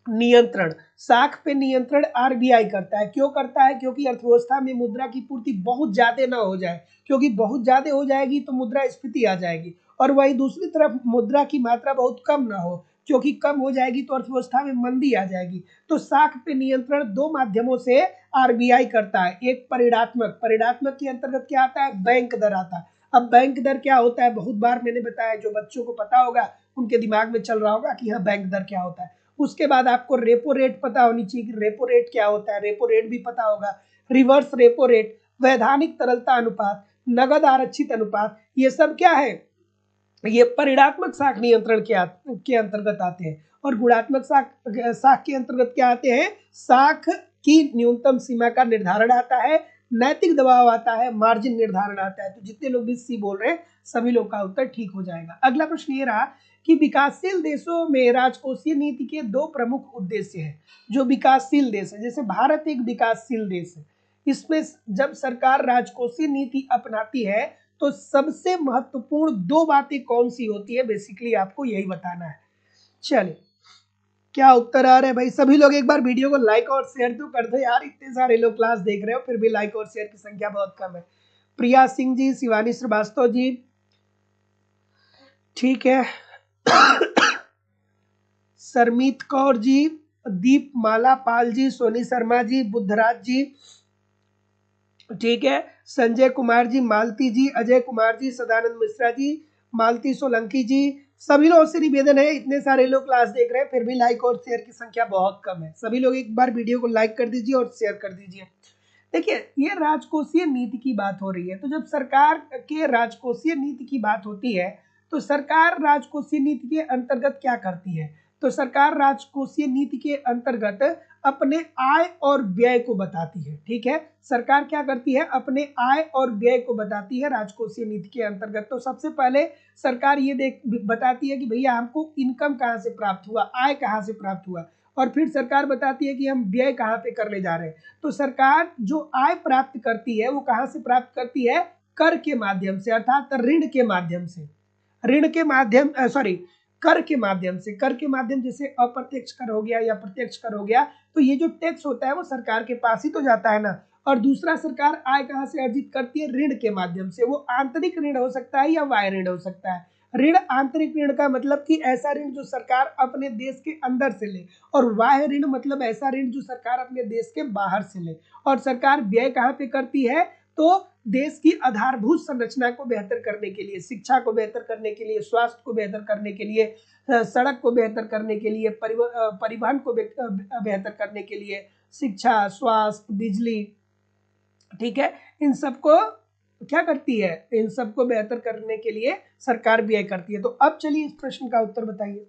नियंत्रण आरबीआई करता है। क्यों करता है? क्योंकि अर्थव्यवस्था में मुद्रा की पूर्ति बहुत ज्यादा ना हो जाए, क्योंकि बहुत ज्यादा हो जाएगी तो मुद्रास्फीति आ जाएगी, और वही दूसरी तरफ मुद्रा की मात्रा बहुत कम ना हो, क्योंकि कम हो जाएगी तो अर्थव्यवस्था में मंदी आ जाएगी। तो साख पे नियंत्रण दो माध्यमों से आरबीआई करता है। एक परिणात्मक के अंतर्गत क्या आता है? बैंक दर आता है। अब बैंक दर क्या होता है? बहुत बार मैंने बताया, जो बच्चों को पता होगा उनके दिमाग में चल रहा होगा कि हाँ बैंक दर क्या होता है। उसके बाद आपको रेपो रेट पता होनी चाहिए कि रेपो रेट क्या होता है, रेपो रेट भी पता होगा। रिवर्स रेपो रेट, वैधानिक तरलता अनुपात, नगद आरक्षित अनुपात, ये सब क्या है? ये परिणात्मक साख नियंत्रण के अंतर्गत आते हैं। और गुणात्मक साख के अंतर्गत क्या आते हैं? साख की न्यूनतम सीमा का निर्धारण आता है, नैतिक दबाव आता है, मार्जिन निर्धारण आता है। तो जितने लोग भी सी बोल रहे हैं सभी लोग का उत्तर ठीक हो जाएगा। अगला प्रश्न ये रहा कि विकासशील देशों में राजकोषीय नीति के दो प्रमुख उद्देश्य हैं। जो विकासशील देश है, जैसे भारत एक विकासशील देश है, इसमें जब सरकार राजकोषीय नीति अपनाती है तो सबसे महत्वपूर्ण दो बातें कौन सी होती है, बेसिकली आपको यही बताना है। चलिए, क्या उत्तर आ रहा है भाई? सभी लोग एक बार वीडियो को लाइक और शेयर तो कर दो यार, इतने सारे लोग क्लास देख रहे हो फिर भी लाइक और शेयर की संख्या बहुत कम है। प्रिया सिंह जी, शिवानी श्रीवास्तव जी, ठीक है, सरमीत कौर जी, दीप माला पाल जी, सोनी शर्मा जी, बुद्धराज जी, ठीक है, संजय कुमार जी, मालती जी, अजय कुमार जी, सदानंद मिश्रा जी, मालती सोलंकी जी, सभी लोगों से निवेदन है, इतने सारे लोग क्लास देख रहे हैं फिर भी लाइक और शेयर की संख्या बहुत कम है। सभी लोग एक बार वीडियो को लाइक कर दीजिए और शेयर कर दीजिए। देखिए, ये राजकोषीय नीति की बात हो रही है, तो जब सरकार के राजकोषीय नीति की बात होती है तो सरकार राजकोषीय नीति के अंतर्गत क्या करती है? तो सरकार राजकोषीय नीति के अंतर्गत अपने आय और व्यय को बताती है, ठीक है। सरकार क्या करती है? अपने आय और व्यय को बताती है राजकोषीय नीति के अंतर्गत। तो सबसे पहले सरकार ये बताती है कि भैया हमको इनकम कहाँ से प्राप्त हुआ, आय कहाँ से प्राप्त हुआ, और फिर सरकार बताती है कि हम व्यय कहाँ पे करने जा रहे हैं। तो सरकार जो आय प्राप्त करती है वो कहाँ से प्राप्त करती है? कर के माध्यम से, अर्थात ऋण के माध्यम से। ऋण के माध्यम कर के माध्यम से, कर के माध्यम जैसे अप्रत्यक्ष कर हो गया या प्रत्यक्ष कर हो गया, तो ये जो टैक्स होता है वो सरकार के पास ही तो जाता है ना। और दूसरा, सरकार आय कहाँ से अर्जित करती है? ऋण के माध्यम से। वो आंतरिक ऋण हो सकता है या बाह्य ऋण हो सकता है। ऋण, आंतरिक ऋण का मतलब कि ऐसा ऋण जो सरकार अपने देश के अंदर से ले, और बाह्य ऋण मतलब ऐसा ऋण जो सरकार अपने देश के बाहर से ले। और सरकार व्यय कहाँ पे करती है? तो देश की आधारभूत संरचना को बेहतर करने के लिए, शिक्षा को बेहतर करने के लिए, स्वास्थ्य को बेहतर करने के लिए, सड़क को बेहतर करने के लिए, परिवहन को बेहतर करने के लिए, शिक्षा, स्वास्थ्य, बिजली, ठीक है, इन सबको क्या करती है? इन सबको बेहतर करने के लिए सरकार व्यय करती है। तो अब चलिए इस प्रश्न का उत्तर बताइए,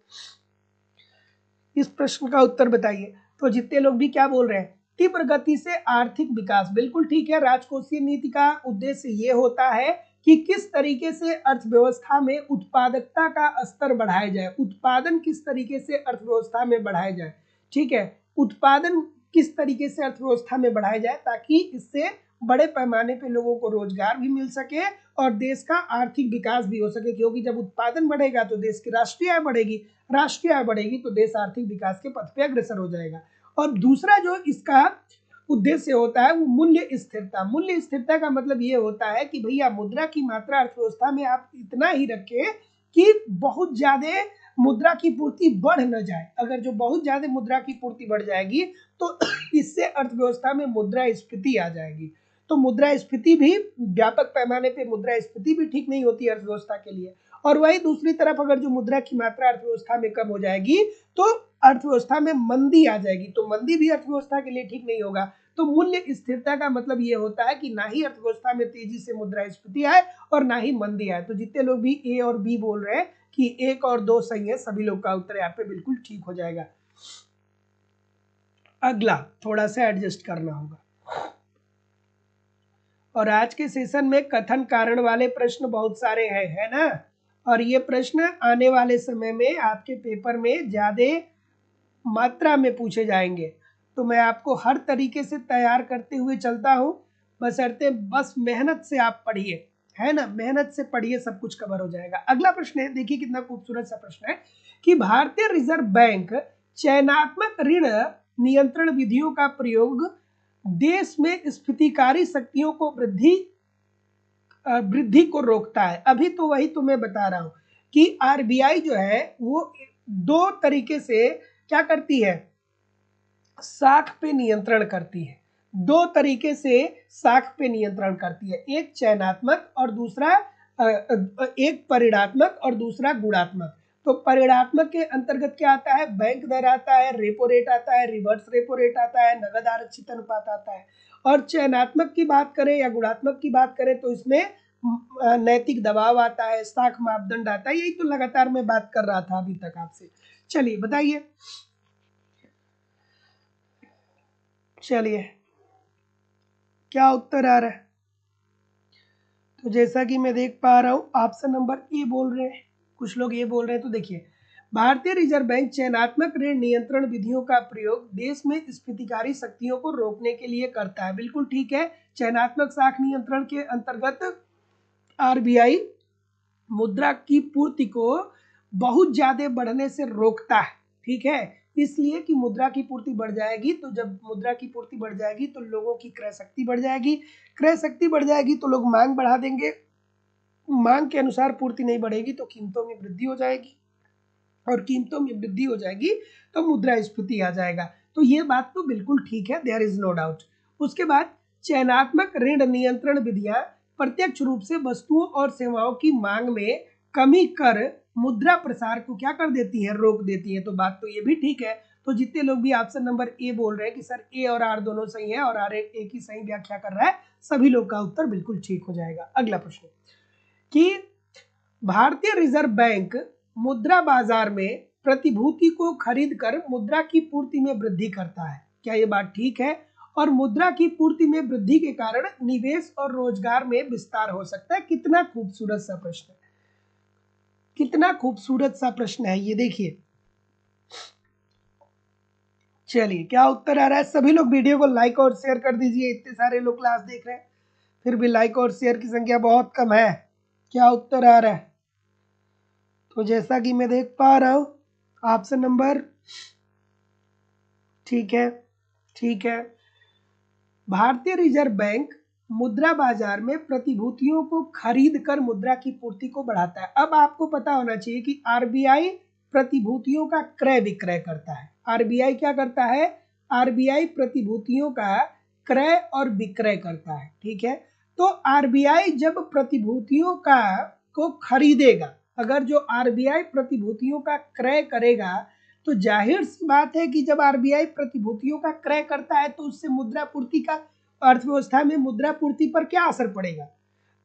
इस प्रश्न का उत्तर बताइए। तो जितने लोग भी क्या बोल रहे हैं? तीव्र गति से आर्थिक विकास, बिल्कुल ठीक है। राजकोषीय नीति का उद्देश्य ये होता है कि किस तरीके से अर्थव्यवस्था में उत्पादकता का स्तर बढ़ाया जाए, उत्पादन किस तरीके से अर्थव्यवस्था में बढ़ाया जाए, ठीक है, उत्पादन किस तरीके से अर्थव्यवस्था में बढ़ाया जाए ताकि इससे बड़े पैमाने पे लोगों को रोजगार भी मिल सके और देश का आर्थिक विकास भी हो सके। क्योंकि जब उत्पादन बढ़ेगा तो देश की राष्ट्रीय आय बढ़ेगी, राष्ट्रीय आय बढ़ेगी तो देश आर्थिक विकास के पथ पे अग्रसर हो जाएगा। और दूसरा जो इसका उद्देश्य होता है वो मूल्य स्थिरता। मूल्य स्थिरता का मतलब ये होता है कि भैया मुद्रा की मात्रा अर्थव्यवस्था में आप इतना ही रखें कि बहुत ज्यादा मुद्रा की पूर्ति बढ़ न जाए। अगर जो बहुत ज्यादा मुद्रा की पूर्ति बढ़ जाएगी तो इससे अर्थव्यवस्था में मुद्रास्फीति आ जाएगी। तो मुद्रास्फीति भी, व्यापक पैमाने पे मुद्रास्फीति भी ठीक नहीं होती अर्थव्यवस्था के लिए। और वही दूसरी तरफ अगर जो मुद्रा की मात्रा अर्थव्यवस्था में कम हो जाएगी तो अर्थव्यवस्था में मंदी आ जाएगी, तो मंदी भी अर्थव्यवस्था के लिए ठीक नहीं होगा। तो मूल्य स्थिरता का मतलब ये होता है कि ना ही अर्थव्यवस्था में तेजी से मुद्रास्फीति आए और ना ही मंदी आए। तो जितने लोग भी ए और बी बोल रहे हैं कि 1 और 2 सही है, सभी लोग का उत्तर यहाँ पे बिल्कुल ठीक हो जाएगा। अगला थोड़ा सा एडजस्ट करना होगा। और आज के सेशन में कथन कारण वाले प्रश्न बहुत सारे हैं, है ना। और ये प्रश्न आने वाले समय में आपके पेपर में ज्यादा मात्रा में पूछे जाएंगे। तो मैं आपको हर तरीके से तैयार करते हुए चलता हूँ, बशर्ते बस मेहनत से आप पढ़िए, है ना, मेहनत से पढ़िए, सब कुछ कवर हो जाएगा। अगला प्रश्न है, देखिए कितना खूबसूरत सा प्रश्न है कि भारतीय रिजर्व बैंक चयनात्मक ऋण नियंत्रण विधियों का प्रयोग देश में स्फीतिकारी शक्तियों को वृद्धि को रोकता है। अभी तो वही तो मैं बता रहा हूं कि आरबीआई जो है वो 2 तरीके से क्या करती है? साख पे नियंत्रण करती है। 2 तरीके से साख पे नियंत्रण करती है, एक चयनात्मक और दूसरा एक परिणात्मक और दूसरा गुणात्मक। तो परिणात्मक के अंतर्गत क्या आता है? बैंक दर आता है, रेपो रेट आता है, रिवर्स रेपो रेट आता है, नगद आरक्षित अनुपात आता है। और चयनात्मक की बात करें या गुणात्मक की बात करें तो इसमें नैतिक दबाव आता है, साख मापदंड आता है। यही तो लगातार मैं बात कर रहा था अभी तक आपसे। चलिए बताइए, चलिए क्या उत्तर आ रहा है? तो जैसा कि मैं देख पा रहा हूं ऑप्शन नंबर ए बोल रहे हैं, कुछ लोग ये बोल रहे हैं। तो देखिए, भारतीय रिजर्व बैंक चयनात्मक ऋण नियंत्रण विधियों का प्रयोग देश में स्फीतिकारी शक्तियों को रोकने के लिए करता है। बिल्कुल ठीक है। चयनात्मक साख नियंत्रण के अंतर्गत आरबीआई मुद्रा की पूर्ति को बहुत ज्यादा बढ़ने से रोकता है, ठीक है, इसलिए कि मुद्रा की पूर्ति बढ़ जाएगी। तो जब मुद्रा की पूर्ति बढ़ जाएगी तो लोगों की क्रय शक्ति बढ़ जाएगी, क्रय शक्ति बढ़ जाएगी तो लोग मांग बढ़ा देंगे, मांग के अनुसार पूर्ति नहीं बढ़ेगी तो कीमतों में वृद्धि हो जाएगी, और कीमतों में वृद्धि हो जाएगी तो मुद्रास्फीति आ जाएगा। तो ये बात तो बिल्कुल ठीक है, देयर इज नो डाउट। उसके बाद चयनात्मक ऋण नियंत्रण विधियां प्रत्यक्ष रूप से वस्तुओं और सेवाओं की मांग में कमी कर मुद्रा प्रसार को क्या कर देती है? रोक देती है। तो बात तो ये भी ठीक है। तो जितने लोग भी ऑप्शन नंबर ए बोल रहे हैं कि सर ए और आर दोनों सही है और आर एक ही सही व्याख्या कर रहा है, सभी लोग का उत्तर बिल्कुल ठीक हो जाएगा। अगला प्रश्न कि भारतीय रिजर्व बैंक मुद्रा बाजार में प्रतिभूति को खरीद कर मुद्रा की पूर्ति में वृद्धि करता है, क्या ये बात ठीक है? और मुद्रा की पूर्ति में वृद्धि के कारण निवेश और रोजगार में विस्तार हो सकता है। कितना खूबसूरत सा प्रश्न है, कितना खूबसूरत सा प्रश्न है ये, देखिए। चलिए क्या उत्तर आ रहा है? सभी लोग वीडियो को लाइक और शेयर कर दीजिए, इतने सारे लोग क्लास देख रहे हैं फिर भी लाइक और शेयर की संख्या बहुत कम है। क्या उत्तर आ रहा है? तो जैसा कि मैं देख पा रहा हूं ऑप्शन नंबर, ठीक है, ठीक है, भारतीय रिजर्व बैंक मुद्रा बाजार में प्रतिभूतियों को खरीद कर मुद्रा की पूर्ति को बढ़ाता है। अब आपको पता होना चाहिए कि आरबीआई प्रतिभूतियों का क्रय विक्रय करता है। आरबीआई क्या करता है? आरबीआई प्रतिभूतियों का क्रय और विक्रय करता है, ठीक है। तो आरबीआई जब प्रतिभूतियों का को खरीदेगा, अगर जो आरबीआई प्रतिभूतियों का क्रय करेगा, तो जाहिर सी बात है कि जब आरबीआई प्रतिभूतियों का क्रय करता है तो उससे मुद्रा पूर्ति का, अर्थव्यवस्था में मुद्रा पूर्ति पर क्या असर पड़ेगा?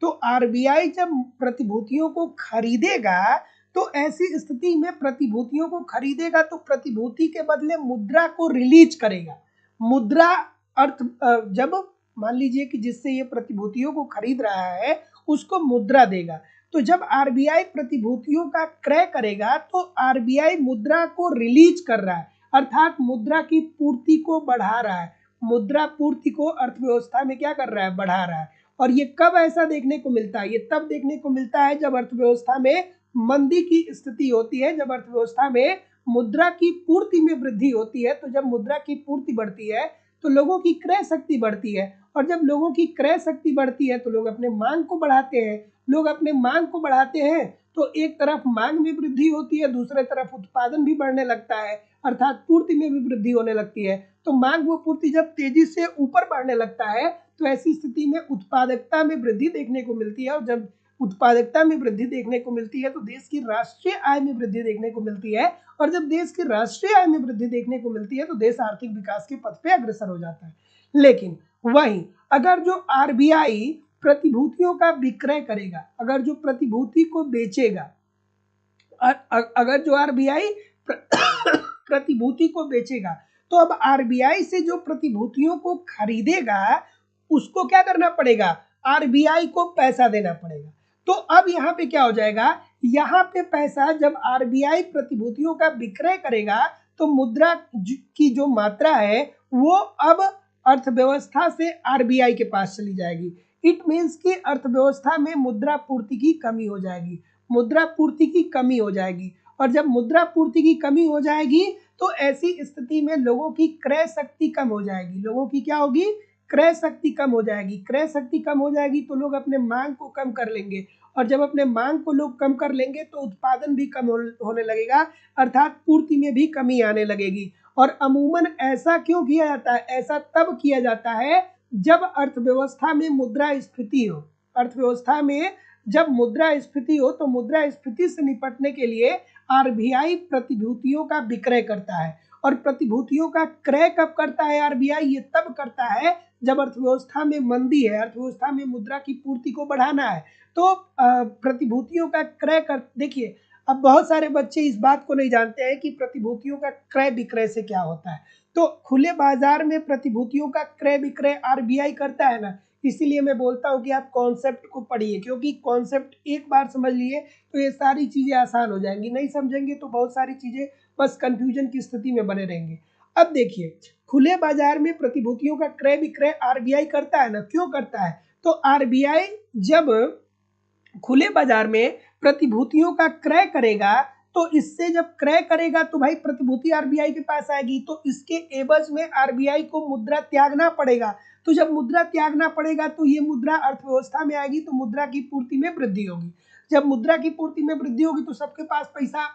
तो आरबीआई जब प्रतिभूतियों को खरीदेगा, तो ऐसी स्थिति में प्रतिभूतियों को खरीदेगा तो प्रतिभूति के बदले मुद्रा को रिलीज करेगा। मुद्रा अर्थ जब मान लीजिए कि जिससे ये प्रतिभूतियों को खरीद रहा है उसको मुद्रा देगा, तो जब आरबीआई प्रतिभूतियों का क्रय करेगा तो आरबीआई मुद्रा को रिलीज कर रहा है, अर्थात मुद्रा की पूर्ति को बढ़ा रहा है। मुद्रा पूर्ति को अर्थव्यवस्था में क्या कर रहा है? बढ़ा रहा है। और ये कब ऐसा देखने को मिलता है? ये तब देखने को मिलता है जब अर्थव्यवस्था में मंदी की स्थिति होती है, जब अर्थव्यवस्था में मुद्रा की पूर्ति में वृद्धि होती है। तो जब मुद्रा की पूर्ति बढ़ती है तो लोगों की क्रय शक्ति बढ़ती है, और जब लोगों की क्रय शक्ति बढ़ती है तो लोग अपने मांग को बढ़ाते हैं। लोग अपने मांग को बढ़ाते हैं तो एक तरफ मांग में वृद्धि होती है, दूसरे तरफ उत्पादन भी बढ़ने लगता है, अर्थात पूर्ति में भी वृद्धि होने लगती है। तो मांग व पूर्ति जब तेजी से ऊपर बढ़ने लगता है तो ऐसी स्थिति में उत्पादकता में वृद्धि देखने को मिलती है, और जब उत्पादकता में वृद्धि देखने को मिलती है तो देश की राष्ट्रीय आय में वृद्धि देखने को मिलती है, और जब देश की राष्ट्रीय आय में वृद्धि देखने को मिलती है तो देश आर्थिक विकास के पथ पे अग्रसर हो जाता है। लेकिन वहीं अगर जो आरबीआई प्रतिभूतियों का विक्रय करेगा, अगर जो प्रतिभूति को बेचेगा, अगर जो आरबीआई प्रतिभूति को बेचेगा, तो अब आरबीआई से जो प्रतिभूतियों को खरीदेगा उसको क्या करना पड़ेगा? आरबीआई को पैसा देना पड़ेगा। तो अब यहाँ पे क्या हो जाएगा? यहाँ पे पैसा जब आरबीआई प्रतिभूतियों का विक्रय करेगा तो मुद्रा की जो मात्रा है वो अब अर्थव्यवस्था से आरबीआई के पास चली जाएगी। इट मीन्स कि अर्थव्यवस्था में मुद्रा पूर्ति की कमी हो जाएगी, मुद्रा पूर्ति की कमी हो जाएगी। और जब मुद्रा पूर्ति की कमी हो जाएगी तो ऐसी स्थिति में लोगों की क्रय शक्ति कम हो जाएगी। लोगों की क्या होगी? क्रय शक्ति कम हो जाएगी। क्रय शक्ति कम हो जाएगी तो लोग अपने मांग को कम कर लेंगे, और जब अपने मांग को लोग कम कर लेंगे तो उत्पादन भी कम होने लगेगा, अर्थात पूर्ति में भी कमी आने लगेगी। और अमूमन ऐसा क्यों किया जाता है? ऐसा तब किया जाता है जब अर्थव्यवस्था में मुद्रास्फीति हो। अर्थव्यवस्था में जब मुद्रास्फीति हो तो मुद्रास्फीति से निपटने के लिए आरबीआई प्रतिभूतियों का विक्रय करता है। और प्रतिभूतियों का क्रय कब करता है आरबीआई? ये तब करता है जब अर्थव्यवस्था में मंदी है, अर्थव्यवस्था में मुद्रा की पूर्ति को बढ़ाना है। तो प्रतिभूतियों का क्रय कर, देखिए अब बहुत सारे बच्चे इस बात को नहीं जानते हैं कि प्रतिभूतियों का क्रय विक्रय से क्या होता है। तो खुले बाजार में प्रतिभूतियों का क्रय विक्रय आरबीआई करता है ना, इसीलिए मैं बोलता हूँ कि आप कॉन्सेप्ट को पढ़िए, क्योंकि कॉन्सेप्ट एक बार समझ लिए तो ये सारी चीजें आसान हो जाएंगी, नहीं समझेंगे तो बहुत सारी चीजें बस कंफ्यूजन की स्थिति में बने रहेंगे। अब देखिए, खुले बाजार में प्रतिभूतियों का क्रय विक्रय आरबीआई करता है ना, क्यों करता है? तो आरबीआई जब खुले बाजार में प्रतिभूतियों का क्रय करेगा तो इससे जब क्रय करेगा तो भाई प्रतिभूति आरबीआई के पास आएगी, तो इसके एवज में आरबीआई को मुद्रा त्यागना पड़ेगा। तो जब मुद्रा त्यागना पड़ेगा तो ये मुद्रा अर्थव्यवस्था में आएगी तो मुद्रा की पूर्ति में वृद्धि होगी। जब मुद्रा की पूर्ति में वृद्धि होगी तो सबके पास पैसा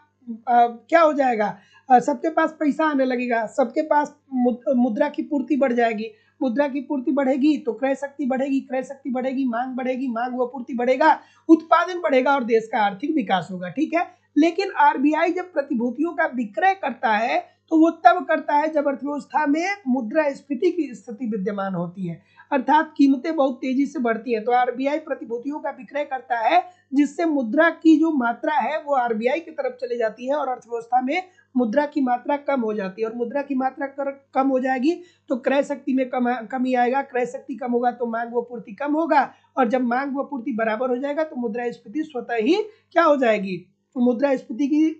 क्या हो जाएगा? सबके पास पैसा आने लगेगा, सबके पास मुद्रा की पूर्ति बढ़ जाएगी। मुद्रा की पूर्ति बढ़ेगी तो क्रय शक्ति बढ़ेगी, क्रय शक्ति बढ़ेगी, मांग बढ़ेगी, मांग व पूर्ति बढ़ेगा, उत्पादन बढ़ेगा और देश का आर्थिक विकास होगा। ठीक है, लेकिन आरबीआई जब प्रतिभूतियों का विक्रय करता है तो वो तब करता है जब अर्थव्यवस्था में मुद्रास्फीति की स्थिति विद्यमान होती है, अर्थात कीमतें बहुत तेजी से बढ़ती हैं। तो आरबीआई प्रतिभूतियों का विक्रय करता है जिससे मुद्रा की जो मात्रा है वो आरबीआई की तरफ चली जाती है और अर्थव्यवस्था में मुद्रा की मात्रा कम हो जाती है। और मुद्रा की मात्रा कम हो जाएगी तो क्रय शक्ति में कमी आएगा, क्रय शक्ति कम होगा तो मांग व पूर्ति कम होगा, और जब मांग व पूर्ति बराबर हो जाएगा तो मुद्रास्फीति स्वतः ही क्या हो जाएगी? मुद्रास्फीति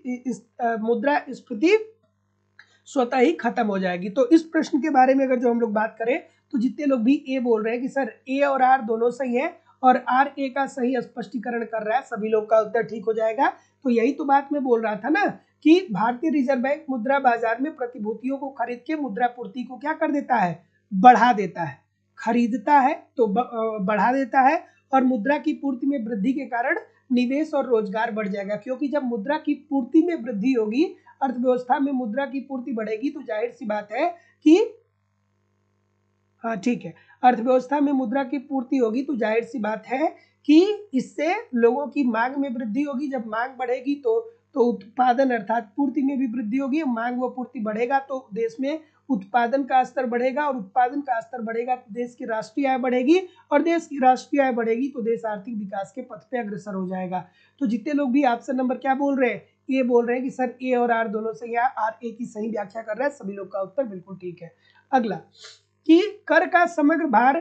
स्वतः ही खत्म हो जाएगी। तो इस प्रश्न के बारे में अगर जो हम लोग बात करें तो जितने लोग भी ए बोल रहे हैं कि सर ए और आर दोनों सही है और आर ए का सही स्पष्टीकरण कर रहा है। सभी लोग का उत्तर ठीक हो जाएगा। तो यही तो बात मैं बोल रहा था ना कि भारतीय रिजर्व बैंक मुद्रा बाजार में प्रतिभूतियों को खरीद के मुद्रा पूर्ति को क्या कर देता है, बढ़ा देता है। खरीदता है तो बढ़ा देता है, और मुद्रा की पूर्ति में वृद्धि के कारण निवेश और रोजगार बढ़ जाएगा, क्योंकि जब मुद्रा की पूर्ति में वृद्धि होगी, अर्थव्यवस्था में मुद्रा की पूर्ति बढ़ेगी, तो जाहिर सी बात है कि हाँ ठीक है, अर्थव्यवस्था में मुद्रा की पूर्ति होगी तो जाहिर सी बात है कि इससे लोगों की मांग में वृद्धि होगी। जब मांग बढ़ेगी तो उत्पादन अर्थात पूर्ति में भी वृद्धि होगी। मांग व पूर्ति बढ़ेगा तो देश में उत्पादन का स्तर बढ़ेगा, और उत्पादन का स्तर बढ़ेगा तो देश की राष्ट्रीय आय बढ़ेगी, और देश की राष्ट्रीय आय बढ़ेगी तो देश आर्थिक विकास के पथ पे अग्रसर हो जाएगा। तो जितने लोग भी ऑप्शन नंबर क्या बोल रहे हैं, ये बोल रहे हैं कि सर ए और आर दोनों से, या आर ए की सही व्याख्या कर रहे हैं, सभी लोग का उत्तर बिल्कुल ठीक है। अगला कि कर का समग्र भार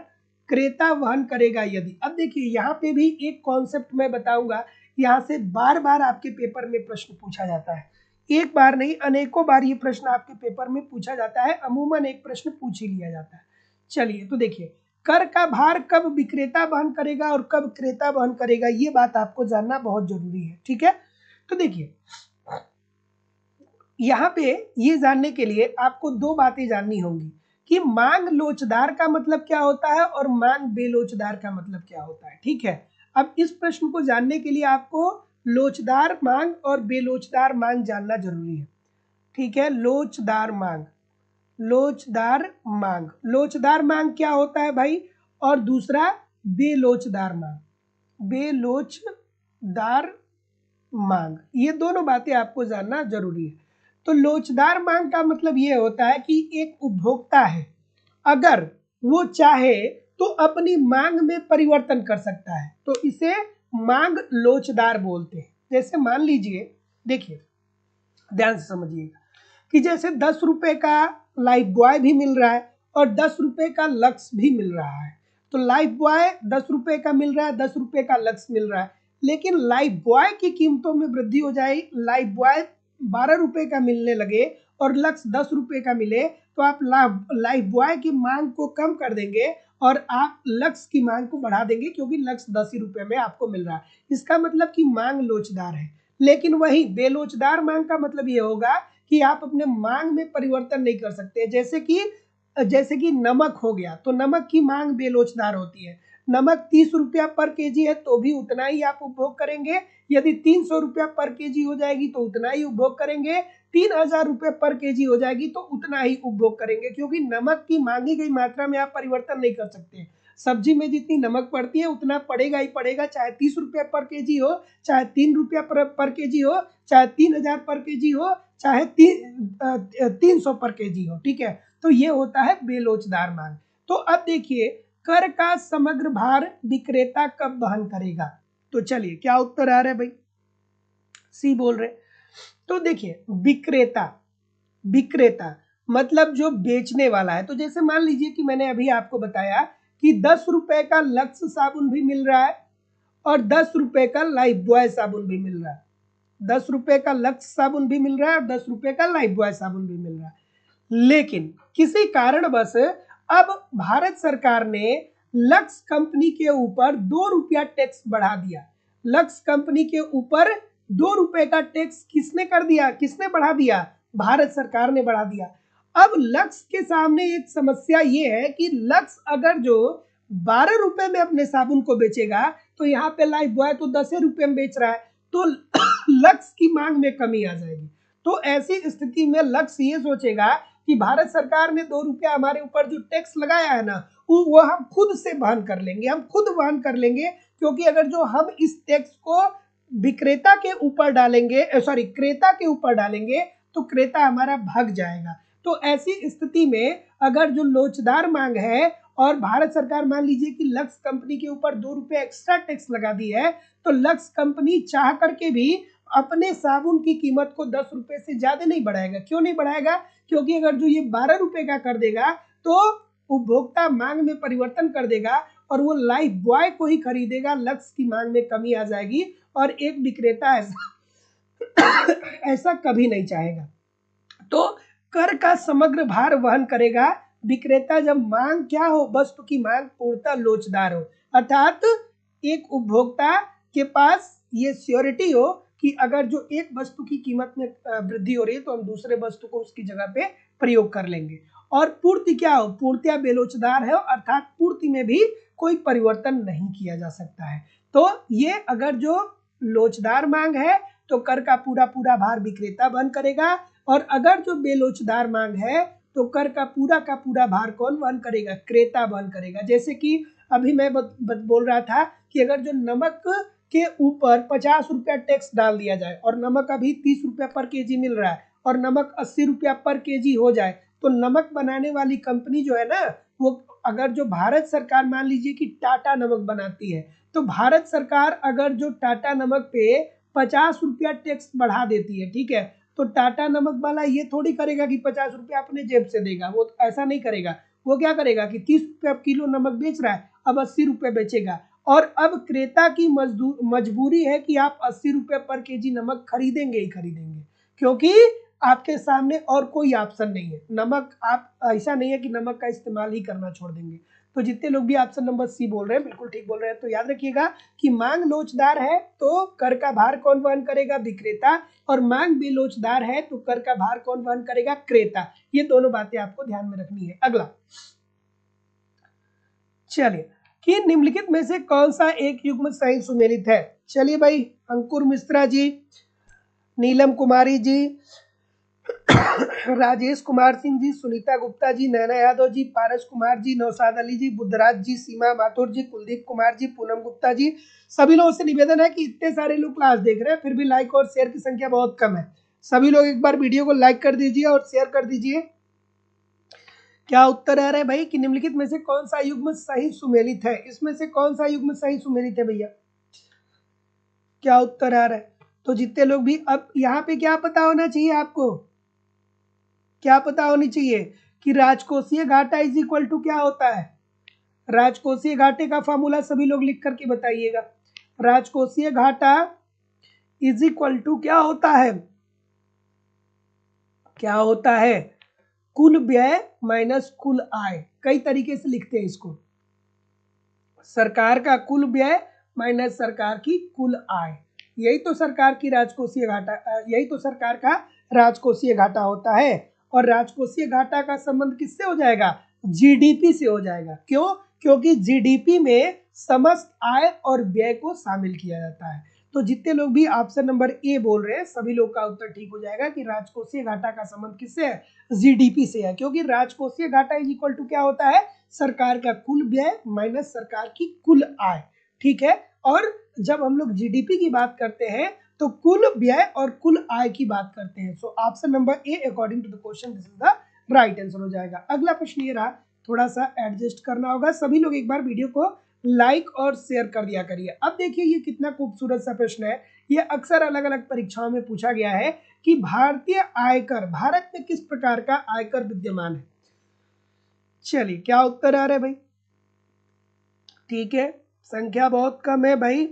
क्रेता वहन करेगा यदि। अब देखिए यहाँ पे भी एक कॉन्सेप्ट मैं बताऊंगा, यहाँ से बार बार आपके पेपर में प्रश्न पूछा जाता है, एक बार नहीं अनेकों बार ये प्रश्न आपके पेपर में पूछा जाता है, अमूमन एक प्रश्न पूछ ही लिया जाता है। चलिए तो देखिए, कर का भार कब विक्रेता वहन करेगा और कब क्रेता वहन करेगा, ये बात आपको जानना बहुत जरूरी है। ठीक है, तो देखिए यहाँ पे ये जानने के लिए आपको दो बातें जाननी होंगी कि मांग लोचदार का मतलब क्या होता है और मांग बेलोचदार का मतलब क्या होता है। ठीक है, अब इस प्रश्न को जानने के लिए आपको लोचदार मांग और बेलोचदार मांग जानना जरूरी है। ठीक है, लोचदार मांग, लोचदार मांग, लोचदार मांग क्या होता है भाई, और दूसरा बेलोचदार मांग, बेलोचदार मांग, ये दोनों बातें आपको जानना जरूरी है। तो लोचदार मांग का मतलब ये होता है कि एक उपभोक्ता है, अगर वो चाहे तो अपनी मांग में परिवर्तन कर सकता है, तो इसे मांग लोचदार बोलते हैं। जैसे मान लीजिए, देखिए ध्यान से समझिएगा कि जैसे 10 रुपए का लाइफ बॉय भी मिल रहा है और 10 रुपए का लक्स भी मिल रहा है। तो लाइफ बॉय 10 रुपए का मिल रहा है, 10 रुपए का लक्स मिल रहा है, लेकिन लाइफ बॉय की कीमतों में वृद्धि हो जाए, लाइफ बॉय 12 रुपए का मिलने लगे और लक्स 10 रुपए का मिले, तो आप लाइफ बॉय की मांग को कम कर देंगे और आप लक्स की मांग को बढ़ा देंगे, क्योंकि लक्स 10 ही रुपए में आपको मिल रहा है। इसका मतलब कि मांग लोचदार है। लेकिन वही बेलोचदार मांग का मतलब ये होगा कि आप अपने मांग में परिवर्तन नहीं कर सकते। जैसे कि नमक हो गया, तो नमक की मांग बेलोचदार होती है। नमक 30 रुपया पर केजी है तो भी उतना ही आप उपभोग करेंगे, यदि 300 रुपया पर केजी हो जाएगी तो उतना ही उपभोग करेंगे, 3000 रुपये पर केजी हो जाएगी तो उतना ही उपभोग करेंगे, क्योंकि नमक की मांगी गई मात्रा में आप परिवर्तन नहीं कर सकते। सब्जी में जितनी नमक पड़ती है उतना पड़ेगा ही पड़ेगा, चाहे 30 रुपया पर केजी हो, चाहे 3 रुपया पर केजी हो, चाहे 3000 पर केजी हो, चाहे 300 पर केजी हो। ठीक है, तो ये होता है बेलोचदार मांग। तो अब देखिए, कर का समग्र भार विक्रेता कब वहन करेगा, तो चलिए क्या उत्तर आ रहा है भाई, सी बोल रहे। तो देखिए विक्रेता, विक्रेता मतलब जो बेचने वाला है। तो जैसे मान लीजिए कि मैंने अभी आपको बताया कि 10 रुपए का लक्स साबुन भी मिल रहा है और 10 रुपए का लाइफ बॉय साबुन भी मिल रहा है, 10 रुपए का लक्स साबुन भी मिल रहा है और 10 रुपए का लाइफ बॉय साबुन भी मिल रहा है। लेकिन किसी कारणवश अब भारत सरकार ने लक्स कंपनी के ऊपर 2 रुपया टैक्स बढ़ा दिया। लक्स कंपनी के ऊपर 2 रुपए का टैक्स किसने कर दिया, किसने बढ़ा दिया, भारत सरकार ने बढ़ा दिया। अब लक्स के सामने एक समस्या ये है कि लक्स अगर जो 12 रुपए में अपने साबुन को बेचेगा, तो यहाँ पे लाइफ बॉय तो 10 रुपए में बेच रहा है, तो लक्स की मांग में कमी आ जाएगी। तो ऐसी स्थिति में लक्स ये सोचेगा कि भारत सरकार ने 2 रुपया हमारे ऊपर जो टैक्स लगाया है ना, वो हम खुद से वहन कर लेंगे, हम खुद वहन कर लेंगे, क्योंकि अगर जो हम इस टैक्स को विक्रेता के ऊपर डालेंगे, सॉरी क्रेता के ऊपर डालेंगे, तो क्रेता हमारा भाग जाएगा। तो ऐसी स्थिति में अगर जो लोचदार मांग है और भारत सरकार मान लीजिए कि लक्स कंपनी के ऊपर 2 रुपये एक्स्ट्रा टैक्स लगा दी है, तो लक्स कंपनी चाह करके भी अपने साबुन की कीमत को 10 रुपए से ज्यादा नहीं बढ़ाएगा। क्यों नहीं बढ़ाएगा, क्योंकि अगर जो ये 12 रुपए का कर देगा तो उपभोक्ता मांग में परिवर्तन कर देगा और वो लाइफ बॉय को ही खरीदेगा, लक्स की मांग में कमी आ जाएगी, और एक विक्रेता ऐसा कभी नहीं चाहेगा। तो कर का समग्र भार वहन करेगा विक्रेता जब मांग क्या हो, वस्तु की मांग पूर्णतः लोचदार हो, अर्थात एक उपभोक्ता के पास ये श्योरिटी हो कि अगर जो एक वस्तु की कीमत में वृद्धि हो रही है तो हम दूसरे वस्तु को उसकी जगह पे प्रयोग कर लेंगे। और पूर्ति क्या हो, पूर्तियां बेलोचदार है, अर्थात पूर्ति में भी कोई परिवर्तन नहीं किया जा सकता है। तो ये अगर जो लोचदार मांग है तो कर का पूरा भार विक्रेता वहन करेगा, और अगर जो बेलोचदार मांग है तो कर का पूरा भार कौन वहन करेगा, क्रेता वहन करेगा। जैसे कि अभी मैं बोल रहा था कि अगर जो नमक के ऊपर 50 रुपया टैक्स डाल दिया जाए और नमक अभी 30 रुपया पर केजी मिल रहा है और नमक 80 रुपया पर केजी हो जाए, तो नमक बनाने वाली कंपनी जो है ना, वो अगर जो भारत सरकार, मान लीजिए कि टाटा नमक बनाती है, तो भारत सरकार अगर जो टाटा नमक पे 50 रुपया टैक्स बढ़ा देती है, ठीक है, तो टाटा नमक वाला ये थोड़ी करेगा कि 50 रुपया अपने जेब से देगा, वो ऐसा नहीं करेगा। वो क्या करेगा कि 30 रुपया किलो नमक बेच रहा है, अब 80 रुपये बेचेगा। और अब क्रेता की मजबूरी है कि आप 80 रुपये पर केजी नमक खरीदेंगे ही खरीदेंगे, क्योंकि आपके सामने और कोई ऑप्शन नहीं है। नमक, आप ऐसा नहीं है कि नमक का इस्तेमाल ही करना छोड़ देंगे। तो जितने लोग भी ऑप्शन नंबर सी बोल रहे हैं बिल्कुल ठीक बोल रहे हैं। तो याद रखिएगा कि मांग लोचदार है तो कर का भार कौन वहन करेगा, विक्रेता, और मांग बेलोचदार है तो कर का भार कौन वहन करेगा, क्रेता। ये दोनों बातें आपको ध्यान में रखनी है। अगला, चलिए, कि निम्नलिखित में से कौन सा एक युग्म सही सुमेलित है। चलिए भाई, अंकुर मिश्रा जी, नीलम कुमारी जी, राजेश कुमार सिंह जी, सुनीता गुप्ता जी, नैना यादव जी, पारस कुमार जी, नौशाद अली जी, बुद्धराज जी, सीमा माथुर जी, कुलदीप कुमार जी, पूनम गुप्ता जी। सभी लोगों से निवेदन है कि इतने सारे लोग क्लास देख रहे हैं फिर भी लाइक और शेयर की संख्या बहुत कम है। सभी लोग एक बार वीडियो को लाइक कर दीजिए और शेयर कर दीजिए। क्या उत्तर आ रहा है भाई कि निम्नलिखित में से कौन सा युग्म सही सुमेलित है। इसमें से कौन सा युग्म सही सुमेलित है भैया, क्या उत्तर आ रहा है। तो जितने लोग भी, अब यहाँ पे क्या पता होना चाहिए आपको, क्या पता होनी चाहिए कि राजकोषीय घाटा इज इक्वल टू क्या होता है। राजकोषीय घाटे का फॉर्मूला सभी लोग लिख करके बताइएगा। राजकोषीय घाटा इज इक्वल टू क्या होता है, क्या होता है, कुल व्यय माइनस कुल आय। कई तरीके से लिखते हैं इसको, सरकार का कुल व्यय माइनस सरकार की कुल आय। यही तो सरकार की राजकोषीय घाटा, यही तो सरकार का राजकोषीय घाटा होता है। और राजकोषीय घाटा का संबंध किससे हो जाएगा, जीडीपी से हो जाएगा। क्यों, क्योंकि जीडीपी में समस्त आय और व्यय को शामिल किया जाता है। तो जितने लोग भी ऑप्शन नंबर ए बोल रहे हैं सभी लोग का उत्तर ठीक हो जाएगा कि राजकोषीय घाटा का संबंध किससे है, जीडीपी से है। क्योंकि राजकोषीय घाटा इज इक्वल टू क्या होता है, सरकार का कुल व्यय माइनस सरकार की कुल आय, ठीक है। और जब हम लोग जीडीपी की बात करते हैं तो कुल व्यय और कुल आय की बात करते हैं। So option number A according to the question this is the right answer हो जाएगा। अगला प्रश्न ये रहा, थोड़ा सा एडजस्ट करना होगा। सभी लोग एक बार वीडियो को लाइक और शेयर कर दिया करिए। अब देखिए ये कितना खूबसूरत सा प्रश्न है। ये अक्सर अलग अलग परीक्षाओं में पूछा गया है कि भारतीय आयकर, भारत में किस प्रकार का आयकर विद्यमान है। चलिए, क्या उत्तर आ रहा है भाई, ठीक है, संख्या बहुत कम है भाई,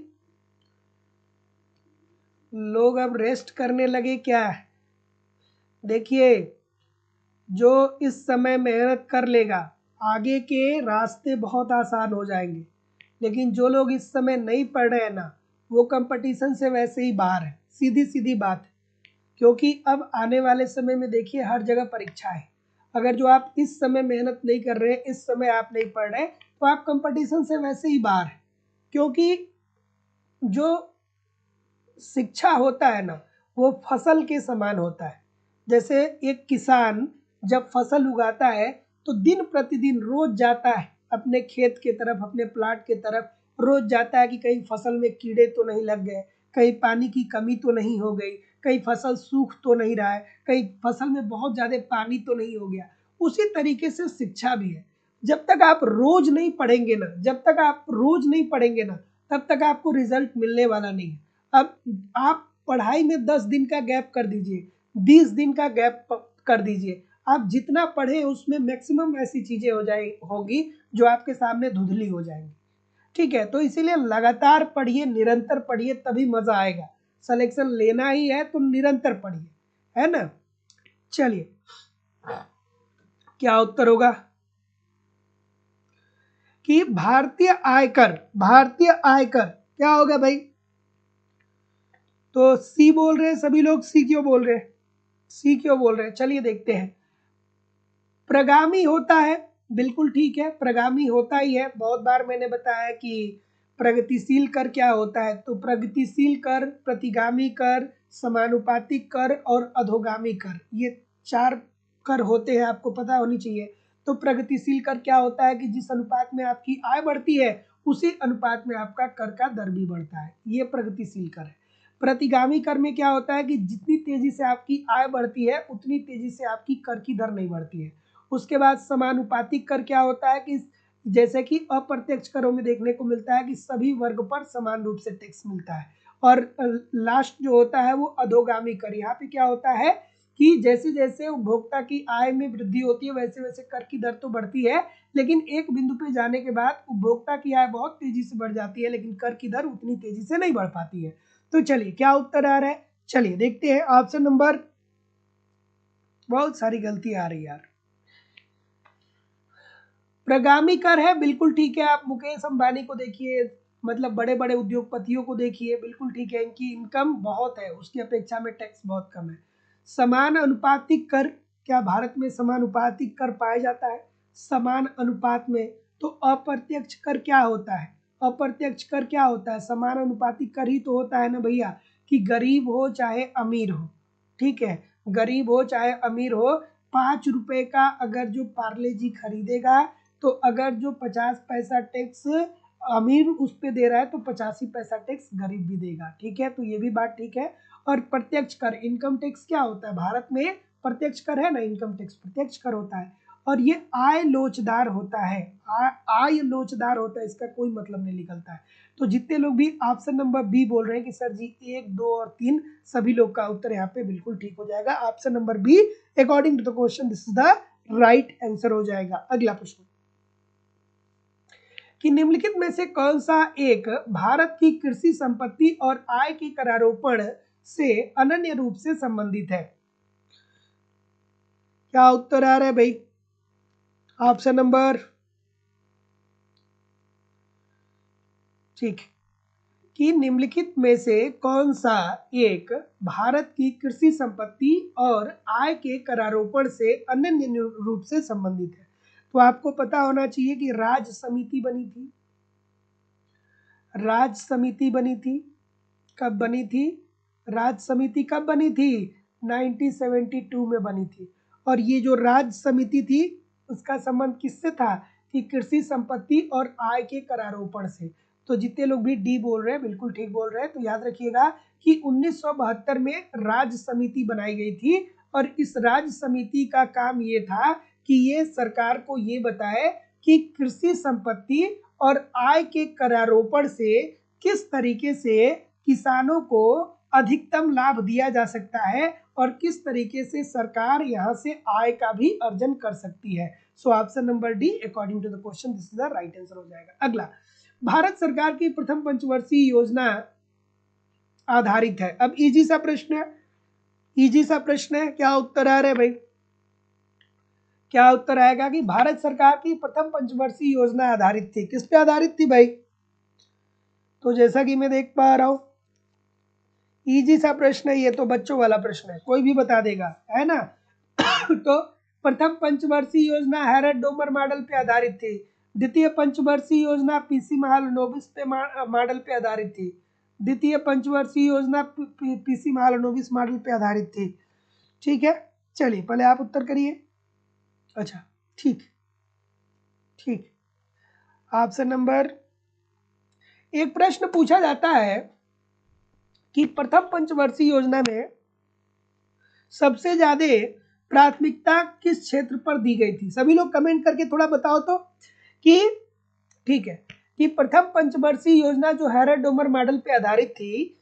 लोग अब रेस्ट करने लगे क्या। देखिए, जो इस समय मेहनत कर लेगा आगे के रास्ते बहुत आसान हो जाएंगे, लेकिन जो लोग इस समय नहीं पढ़ रहे हैं ना, वो कंपटीशन से वैसे ही बाहर है, सीधी सीधी बात है। क्योंकि अब आने वाले समय में देखिए हर जगह परीक्षा है। अगर जो आप इस समय मेहनत नहीं कर रहे, इस समय आप नहीं पढ़ रहे, तो आप कंपटीशन से वैसे ही बाहर है। क्योंकि जो शिक्षा होता है ना, वो फसल के समान होता है। जैसे एक किसान जब फसल उगाता है तो दिन प्रतिदिन रोज जाता है अपने खेत के तरफ, अपने प्लाट के तरफ, रोज जाता है कि कहीं फसल में कीड़े तो नहीं लग गए, कहीं पानी की कमी तो नहीं हो गई, कहीं फसल सूख तो नहीं रहा है, कहीं फसल में बहुत ज़्यादा पानी तो नहीं हो गया। उसी तरीके से शिक्षा भी है। जब तक आप रोज नहीं पढ़ेंगे ना, जब तक आप रोज नहीं पढ़ेंगे ना, तब तक आपको रिजल्ट मिलने वाला नहीं है। अब आप पढ़ाई में 10 दिन का गैप कर दीजिए, 20 दिन का गैप कर दीजिए, आप जितना पढ़े उसमें मैक्सिमम ऐसी चीजें होगी जो आपके सामने धुंधली हो जाएंगी, ठीक है। तो इसीलिए लगातार पढ़िए, निरंतर पढ़िए, तभी मजा आएगा। सिलेक्शन लेना ही है तो निरंतर पढ़िए, है ना। चलिए, क्या उत्तर होगा, कि भारतीय आयकर क्या होगा भाई? तो सी बोल रहे हैं सभी लोग, सी क्यों बोल रहे हैं? सी क्यों बोल रहे हैं? चलिए देखते हैं। प्रगामी होता है, बिल्कुल ठीक है, प्रगामी होता ही है। बहुत बार मैंने बताया कि प्रगतिशील कर क्या होता है। तो प्रगतिशील कर, प्रतिगामी कर, समानुपातिक कर और अधोगामी कर, ये 4 कर होते हैं, आपको पता होनी चाहिए। तो प्रगतिशील कर क्या होता है कि जिस अनुपात में आपकी आय बढ़ती है उसी अनुपात में आपका कर का दर भी बढ़ता है, ये प्रगतिशील कर है। प्रतिगामी कर में क्या होता है कि जितनी तेजी से आपकी आय बढ़ती है उतनी तेजी से आपकी कर की दर नहीं बढ़ती है। उसके बाद समानुपातिक कर क्या होता है कि जैसे कि अप्रत्यक्ष करों में देखने को मिलता है कि सभी वर्ग पर समान रूप से टैक्स मिलता है। और लास्ट जो होता है वो अधोगामी कर। यहाँ पे क्या होता है कि जैसे जैसे उपभोक्ता की आय में वृद्धि होती है वैसे वैसे कर की दर तो बढ़ती है, लेकिन एक बिंदु पे जाने के बाद उपभोक्ता की आय बहुत तेजी से बढ़ जाती है लेकिन कर की दर उतनी तेजी से नहीं बढ़ पाती है। तो चलिए क्या उत्तर आ रहा है, चलिए देखते हैं। ऑप्शन नंबर, बहुत सारी गलती आ रही यार। प्रगामी कर है, बिल्कुल ठीक है। आप मुकेश अंबानी को देखिए, मतलब बड़े बड़े उद्योगपतियों को देखिए, बिल्कुल ठीक है, इनकी इनकम बहुत है, उसकी अपेक्षा में टैक्स बहुत कम है। समान अनुपातिक कर, क्या भारत में समानुपातिक कर पाया जाता है? समान अनुपात में। तो अप्रत्यक्ष कर क्या होता है? अप्रत्यक्ष कर क्या होता है? समान अनुपातिक कर ही तो होता है ना भैया, कि गरीब हो चाहे अमीर हो, ठीक है, गरीब हो चाहे अमीर हो, 5 रुपए का अगर जो पार्ले जी खरीदेगा तो अगर जो 50 पैसा टैक्स अमीर उस पे दे रहा है तो 85 पैसा टैक्स गरीब भी देगा, ठीक है, तो ये भी बात ठीक है। और प्रत्यक्ष कर, इनकम टैक्स क्या होता है? भारत में प्रत्यक्ष कर है ना, इनकम टैक्स प्रत्यक्ष कर होता है और ये आय लोचदार होता है। आय लोचदार होता है, इसका कोई मतलब नहीं निकलता है। तो जितने लोग भी ऑप्शन नंबर बी बोल रहे हैं कि सर जी 1, 2 और 3, सभी लोग का उत्तर यहाँ पे बिल्कुल ठीक हो जाएगा। Option number B according to the question this is the right answer हो जाएगा। अगला प्रश्न कि निम्नलिखित में से कौन सा एक भारत की कृषि संपत्ति और आय के करारोपण से अनन्य रूप से संबंधित है? क्या उत्तर आ रहा है भाई? ऑप्शन नंबर, ठीक, कि निम्नलिखित में से कौन सा एक भारत की कृषि संपत्ति और आय के करारोपण से अनन्य रूप से संबंधित है? तो आपको पता होना चाहिए कि राज्य समिति बनी थी। राज्य समिति बनी थी, कब बनी थी? राज्य समिति कब बनी थी? 1972 में बनी थी। और ये जो राज्य समिति थी उसका संबंध किससे था? कि कृषि संपत्ति और आय के करारोपण से। तो जितने लोग भी डी बोल रहे हैं बिल्कुल ठीक बोल रहे हैं। तो याद रखिएगा कि 1972 में राज्य समिति बनाई गई थी और इस राज्य समिति का काम ये था कि ये सरकार को ये बताए कि कृषि संपत्ति और आय के करारोपण से किस तरीके से किसानों को अधिकतम लाभ दिया जा सकता है और किस तरीके से सरकार यहाँ से आय का भी अर्जन कर सकती है। So option number D according to the question this is the right answer हो जाएगा। अगला, भारत सरकार की प्रथम पंचवर्षीय योजना आधारित है। अब इजी सा प्रश्न है, इजी सा प्रश्न है, क्या उत्तर आ रहा है भाई? क्या उत्तर आएगा कि भारत सरकार की प्रथम पंचवर्षीय योजना आधारित थी? किस पे आधारित थी भाई? तो जैसा कि मैं देख पा रहा हूं इजी सा प्रश्न है, ये तो बच्चों वाला प्रश्न है, कोई भी बता देगा, है ना। तो प्रथम पंचवर्षीय योजना हैरड डोमर मॉडल पे आधारित थी। द्वितीय पंचवर्षीय योजना पीसी महालनोबिस पे मॉडल पे आधारित थी। द्वितीय पंचवर्षीय योजना पीसी महालनोबिस मॉडल पे आधारित थी, ठीक है। चलिए पहले आप उत्तर करिए। अच्छा, ठीक ठीक। ऑप्शन नंबर, एक प्रश्न पूछा जाता है कि प्रथम पंचवर्षीय योजना में सबसे ज्यादा प्राथमिकता किस क्षेत्र पर दी गई थी? सभी लोग कमेंट करके थोड़ा बताओ तो कि, ठीक है, कि प्रथम पंचवर्षीय योजना जो हैरड डोमर मॉडल पे आधारित थी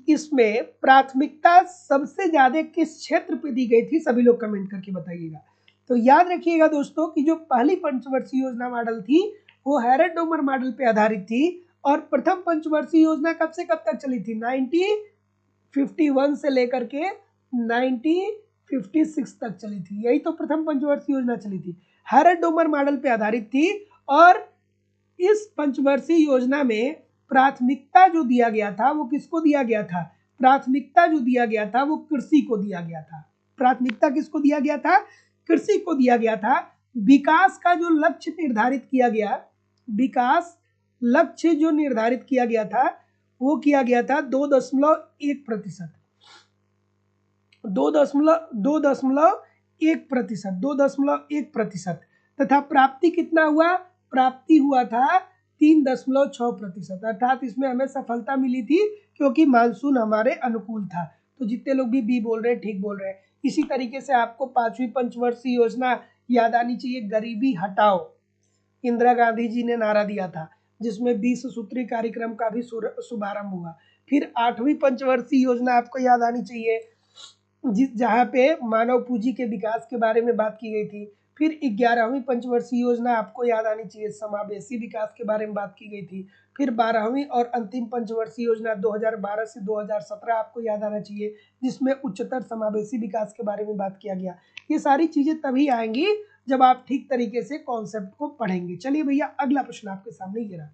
इसमें प्राथमिकता सबसे ज्यादा किस क्षेत्र पे दी गई थी? सभी लोग कमेंट करके बताइएगा। तो याद रखिएगा दोस्तों कि जो पहली पंचवर्षीय योजना मॉडल थी वो हैरड डोमर मॉडल पे आधारित थी और प्रथम पंचवर्षीय योजना कब से कब तक चली थी? 1951 से लेकर के 1956 तक चली थी, यही तो प्रथम पंचवर्षीय योजना चली थी। हैरड डोमर मॉडल पे आधारित थी और इस पंचवर्षीय योजना में प्राथमिकता जो दिया गया था वो किसको दिया गया था? प्राथमिकता जो दिया गया था वो कृषि को दिया गया था। प्राथमिकता किसको दिया गया था? कृषि को दिया गया था। विकास का जो लक्ष्य निर्धारित किया गया, विकास लक्ष्य जो निर्धारित किया गया था वो किया गया था 2.1%, 2.1%, तथा प्राप्ति कितना हुआ? प्राप्ति हुआ था 3.6%, अर्थात इसमें हमें सफलता मिली थी क्योंकि मानसून हमारे अनुकूल था। तो जितने लोग भी बी बोल रहे हैं ठीक बोल रहे हैं। इसी तरीके से आपको 5वीं पंचवर्षीय योजना याद आनी चाहिए, गरीबी हटाओ। इंदिरा गांधी जी ने नारा दिया था जिसमें 20 सूत्री कार्यक्रम का भी शुभारंभ हुआ। फिर 8वीं पंचवर्षीय योजना आपको याद आनी चाहिए जहाँ पे मानव पूंजी के विकास के बारे में बात की गई थी। फिर 11वीं पंचवर्षीय योजना आपको याद आनी चाहिए, समावेशी विकास के बारे में बात की गई थी। फिर 12वीं और अंतिम पंचवर्षीय योजना 2012 से 2017 आपको याद आना चाहिए जिसमें उच्चतर समावेशी विकास के बारे में बात किया गया। ये सारी चीजें तभी आएंगी जब आप ठीक तरीके से कॉन्सेप्ट को पढ़ेंगे। चलिए भैया अगला प्रश्न आपके सामने ये रहा।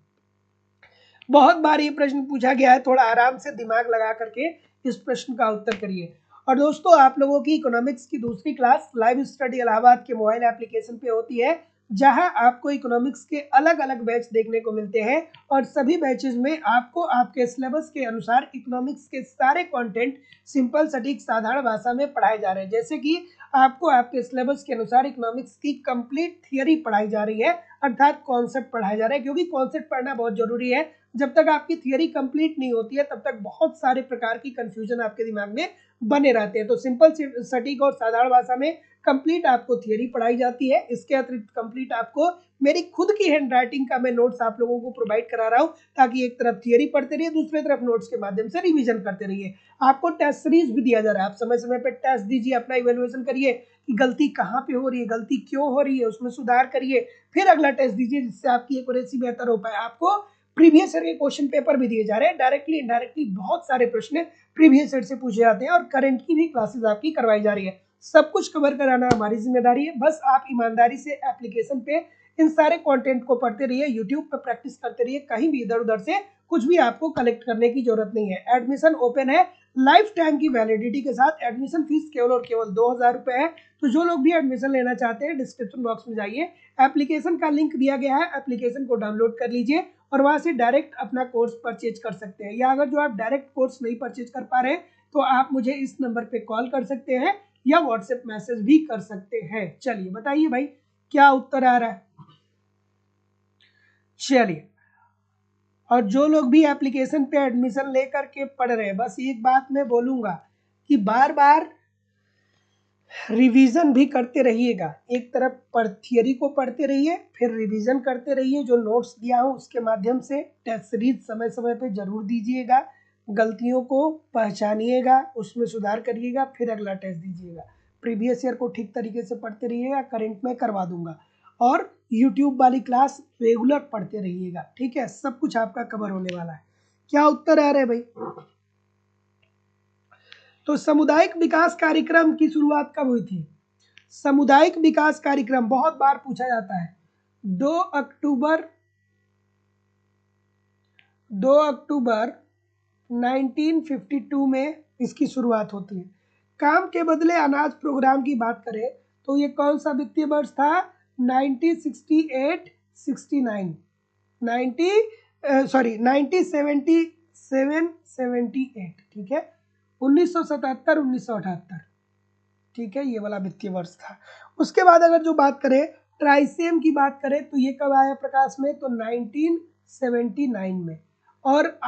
बहुत बार ये प्रश्न पूछा गया है, थोड़ा आराम से दिमाग लगा करके इस प्रश्न का उत्तर करिए। और दोस्तों आप लोगों की इकोनॉमिक्स की दूसरी क्लास लाइव स्टडी इलाहाबाद के मोबाइल एप्लीकेशन पे होती है जहां आपको इकोनॉमिक्स के अलग अलग बैच देखने को मिलते हैं और सभी बैचेस में आपको आपके सिलेबस के अनुसार इकोनॉमिक्स के सारे कंटेंट सिंपल सटीक साधारण भाषा में पढ़ाए जा रहे हैं। जैसे कि आपको आपके सिलेबस के अनुसार इकोनॉमिक्स की कंप्लीट थियरी पढ़ाई जा रही है, अर्थात कॉन्सेप्ट पढ़ाया जा रहा है, क्योंकि कॉन्सेप्ट पढ़ना बहुत जरूरी है। जब तक आपकी थियरी कंप्लीट नहीं होती है तब तक बहुत सारे प्रकार की कंफ्यूजन आपके दिमाग में बने रहते हैं। तो सिंपल सटीक और साधारण भाषा में कंप्लीट आपको थियरी पढ़ाई जाती है। इसके अतिरिक्त कंप्लीट आपको मेरी खुद की हैंड राइटिंग का मैं नोट्स आप लोगों को प्रोवाइड करा रहा हूं ताकि एक तरफ थियरी पढ़ते रहिए, दूसरी तरफ नोट्स के माध्यम से रिवीजन करते रहिए। आपको टेस्ट सीरीज भी दिया जा रहा है, आप समय समय पर टेस्ट दीजिए, अपना इवेल्युएशन करिए कि गलती कहाँ पे हो रही है, गलती क्यों हो रही है, उसमें सुधार करिए, फिर अगला टेस्ट दीजिए जिससे आपकी एक्यूरेसी बेहतर हो पाए। आपको प्रीवियस ईयर के क्वेश्चन पेपर भी दिए जा रहे हैं, डायरेक्टली इनडायरेक्टली बहुत सारे प्रश्न प्रीवियस ईयर से पूछे जाते हैं और करंट की भी क्लासेस आपकी करवाई जा रही है। सब कुछ कवर कराना हमारी जिम्मेदारी है, बस आप ईमानदारी से एप्लीकेशन पे इन सारे कंटेंट को पढ़ते रहिए, यूट्यूब पर प्रैक्टिस करते रहिए, कहीं भी इधर उधर से कुछ भी आपको कलेक्ट करने की जरूरत नहीं है। एडमिशन ओपन है लाइफ टाइम की वैलिडिटी के साथ। एडमिशन फीस केवल और केवल 2000 रुपए है। तो जो लोग भी एडमिशन लेना चाहते हैं डिस्क्रिप्शन बॉक्स में जाइए, एप्लीकेशन का लिंक दिया गया है, एप्लीकेशन को डाउनलोड कर लीजिए और वहां से डायरेक्ट अपना कोर्स परचेज कर सकते हैं। या अगर जो आप डायरेक्ट कोर्स नहीं परचेज कर पा रहे हैं तो आप मुझे इस नंबर पे कॉल कर सकते हैं या व्हाट्सएप मैसेज भी कर सकते हैं। चलिए बताइए भाई क्या उत्तर आ रहा है। चलिए, और जो लोग भी एप्लीकेशन पे एडमिशन लेकर के पढ़ रहे हैं, बस एक बात मैं बोलूंगा कि बार बार रिवीजन भी करते रहिएगा। एक तरफ थियरी को पढ़ते रहिए, फिर रिवीजन करते रहिए, जो नोट्स दिया हो उसके माध्यम से टेस्ट सीरीज समय समय पे जरूर दीजिएगा, गलतियों को पहचानिएगा, उसमें सुधार करिएगा, फिर अगला टेस्ट दीजिएगा। प्रीवियस ईयर को ठीक तरीके से पढ़ते रहिएगा, करंट में करवा दूंगा, और यूट्यूब वाली क्लास रेगुलर पढ़ते रहिएगा। ठीक है, सब कुछ आपका कवर होने वाला है। क्या उत्तर आ रहा है भाई? तो सामुदायिक विकास कार्यक्रम की शुरुआत कब हुई थी? सामुदायिक विकास कार्यक्रम बहुत बार पूछा जाता है। 2 अक्टूबर 1952 में इसकी शुरुआत होती है। काम के बदले अनाज प्रोग्राम की बात करें तो ये कौन सा वित्तीय वर्ष था? 1968-69, 1977-78, ठीक है, 1977-1978, ठीक है, ये वाला वित्तीय वर्ष था। उसके बाद अगर जो बात करें ट्राइसेम की बात करें तो ये कब आया प्रकाश में? तो 1979 में। और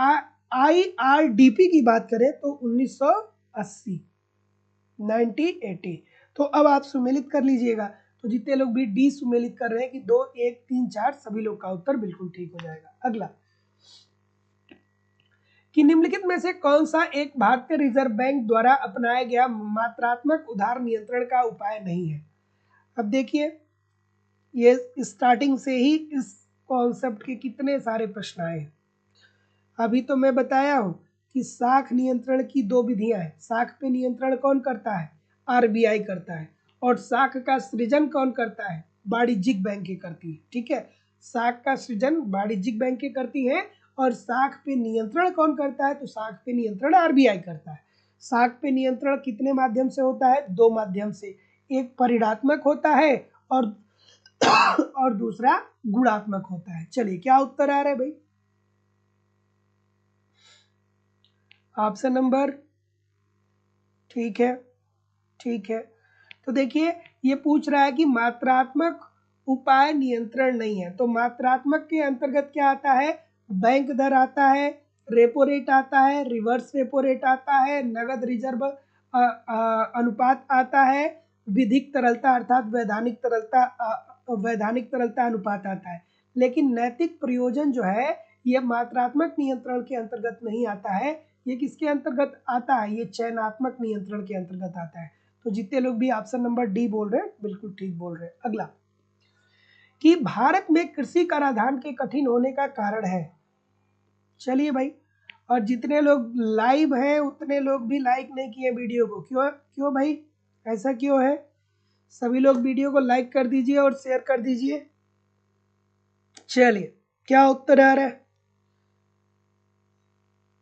IRDP की बात करें तो 1980, 1980। तो अब आप सुमेलित कर लीजिएगा। तो जितने लोग भी डी सुमेलित कर रहे हैं कि 2, 1, 3, 4, सभी लोग का उत्तर बिल्कुल ठीक हो जाएगा। अगला कि निम्नलिखित में से कौन सा एक भारतीय रिजर्व बैंक द्वारा अपनाया गया मात्रात्मक उधार नियंत्रण का उपाय नहीं है? अब देखिए, ये स्टार्टिंग से ही इस कॉन्सेप्ट के कितने सारे प्रश्न आए हैं। अभी तो मैं बताया हूं कि साख नियंत्रण की 2 विधियां हैं। साख पे नियंत्रण कौन करता है? RBI करता है। और साख का सृजन कौन करता है? वाणिज्यिक बैंकें करती है। ठीक है, साख का सृजन वाणिज्यिक बैंकें करती हैं और साख पे नियंत्रण कौन करता है? तो साख पे नियंत्रण आरबीआई करता है। साख पे नियंत्रण कितने माध्यम से होता है? दो माध्यम से, एक परिणात्मक होता है और और दूसरा गुणात्मक होता है। चलिए क्या उत्तर आ रहा है भाई? ऑप्शन नंबर, ठीक है, ठीक है। तो देखिए ये पूछ रहा है कि मात्रात्मक उपाय नियंत्रण नहीं है, तो मात्रात्मक के अंतर्गत क्या आता है? बैंक दर आता है, रेपो रेट आता है, रिवर्स रेपो रेट आता है, नगद रिजर्व अनुपात आता है, विधिक तरलता अर्थात वैधानिक तरलता अनुपात आता है। लेकिन नैतिक प्रयोजन जो है ये मात्रात्मक नियंत्रण के अंतर्गत नहीं आता है। ये किसके अंतर्गत आता है? ये चयनात्मक नियंत्रण के अंतर्गत आता है। तो जितने लोग भी ऑप्शन नंबर डी बोल रहे हैं बिल्कुल ठीक बोल रहे हैं। अगला, कि भारत में कृषि कराधान के कठिन होने का कारण है। चलिए भाई, और जितने लोग लाइव हैं उतने लोग भी लाइक नहीं किए वीडियो को। क्यों क्यों भाई, ऐसा क्यों है? सभी लोग वीडियो को लाइक कर दीजिए और शेयर कर दीजिए। चलिए क्या उत्तर आ रहा है?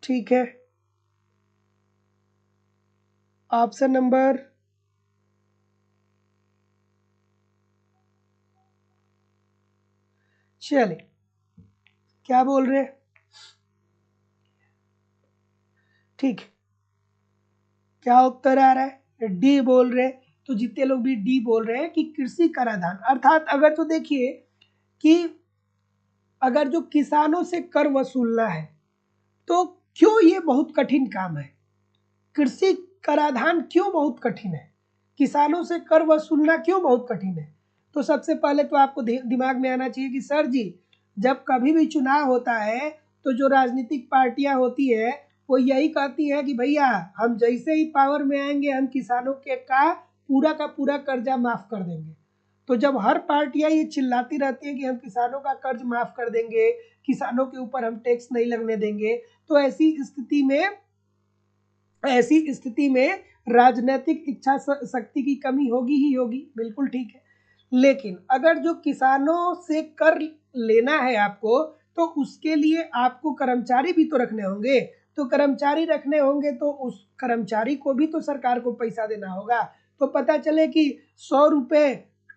ठीक है, ऑप्शन नंबर, चलिए क्या बोल रहे हैं? ठीक, क्या उत्तर आ रहा है? डी बोल रहे हैं। तो जितने लोग भी डी बोल रहे हैं कि कृषि कराधान अर्थात अगर तो देखिए कि अगर जो किसानों से कर वसूलना है तो क्यों ये बहुत कठिन काम है? कृषि कराधान क्यों बहुत कठिन है? किसानों से कर वसूलना क्यों बहुत कठिन है? तो सबसे पहले तो आपको दिमाग में आना चाहिए कि सर जी, जब कभी भी चुनाव होता है तो जो राजनीतिक पार्टियां होती है वो यही कहती है कि भैया हम जैसे ही पावर में आएंगे हम किसानों के का पूरा कर्जा माफ कर देंगे। तो जब हर पार्टियां ये चिल्लाती रहती है कि हम किसानों का कर्ज माफ कर देंगे, किसानों के ऊपर हम टैक्स नहीं लगने देंगे, तो ऐसी स्थिति में राजनीतिक इच्छा शक्ति की कमी होगी ही होगी। बिल्कुल ठीक है। लेकिन अगर जो किसानों से कर लेना है आपको, तो उसके लिए आपको कर्मचारी भी तो रखने होंगे। तो कर्मचारी रखने होंगे तो उस कर्मचारी को भी तो सरकार को पैसा देना होगा। तो पता चले कि 100 रुपये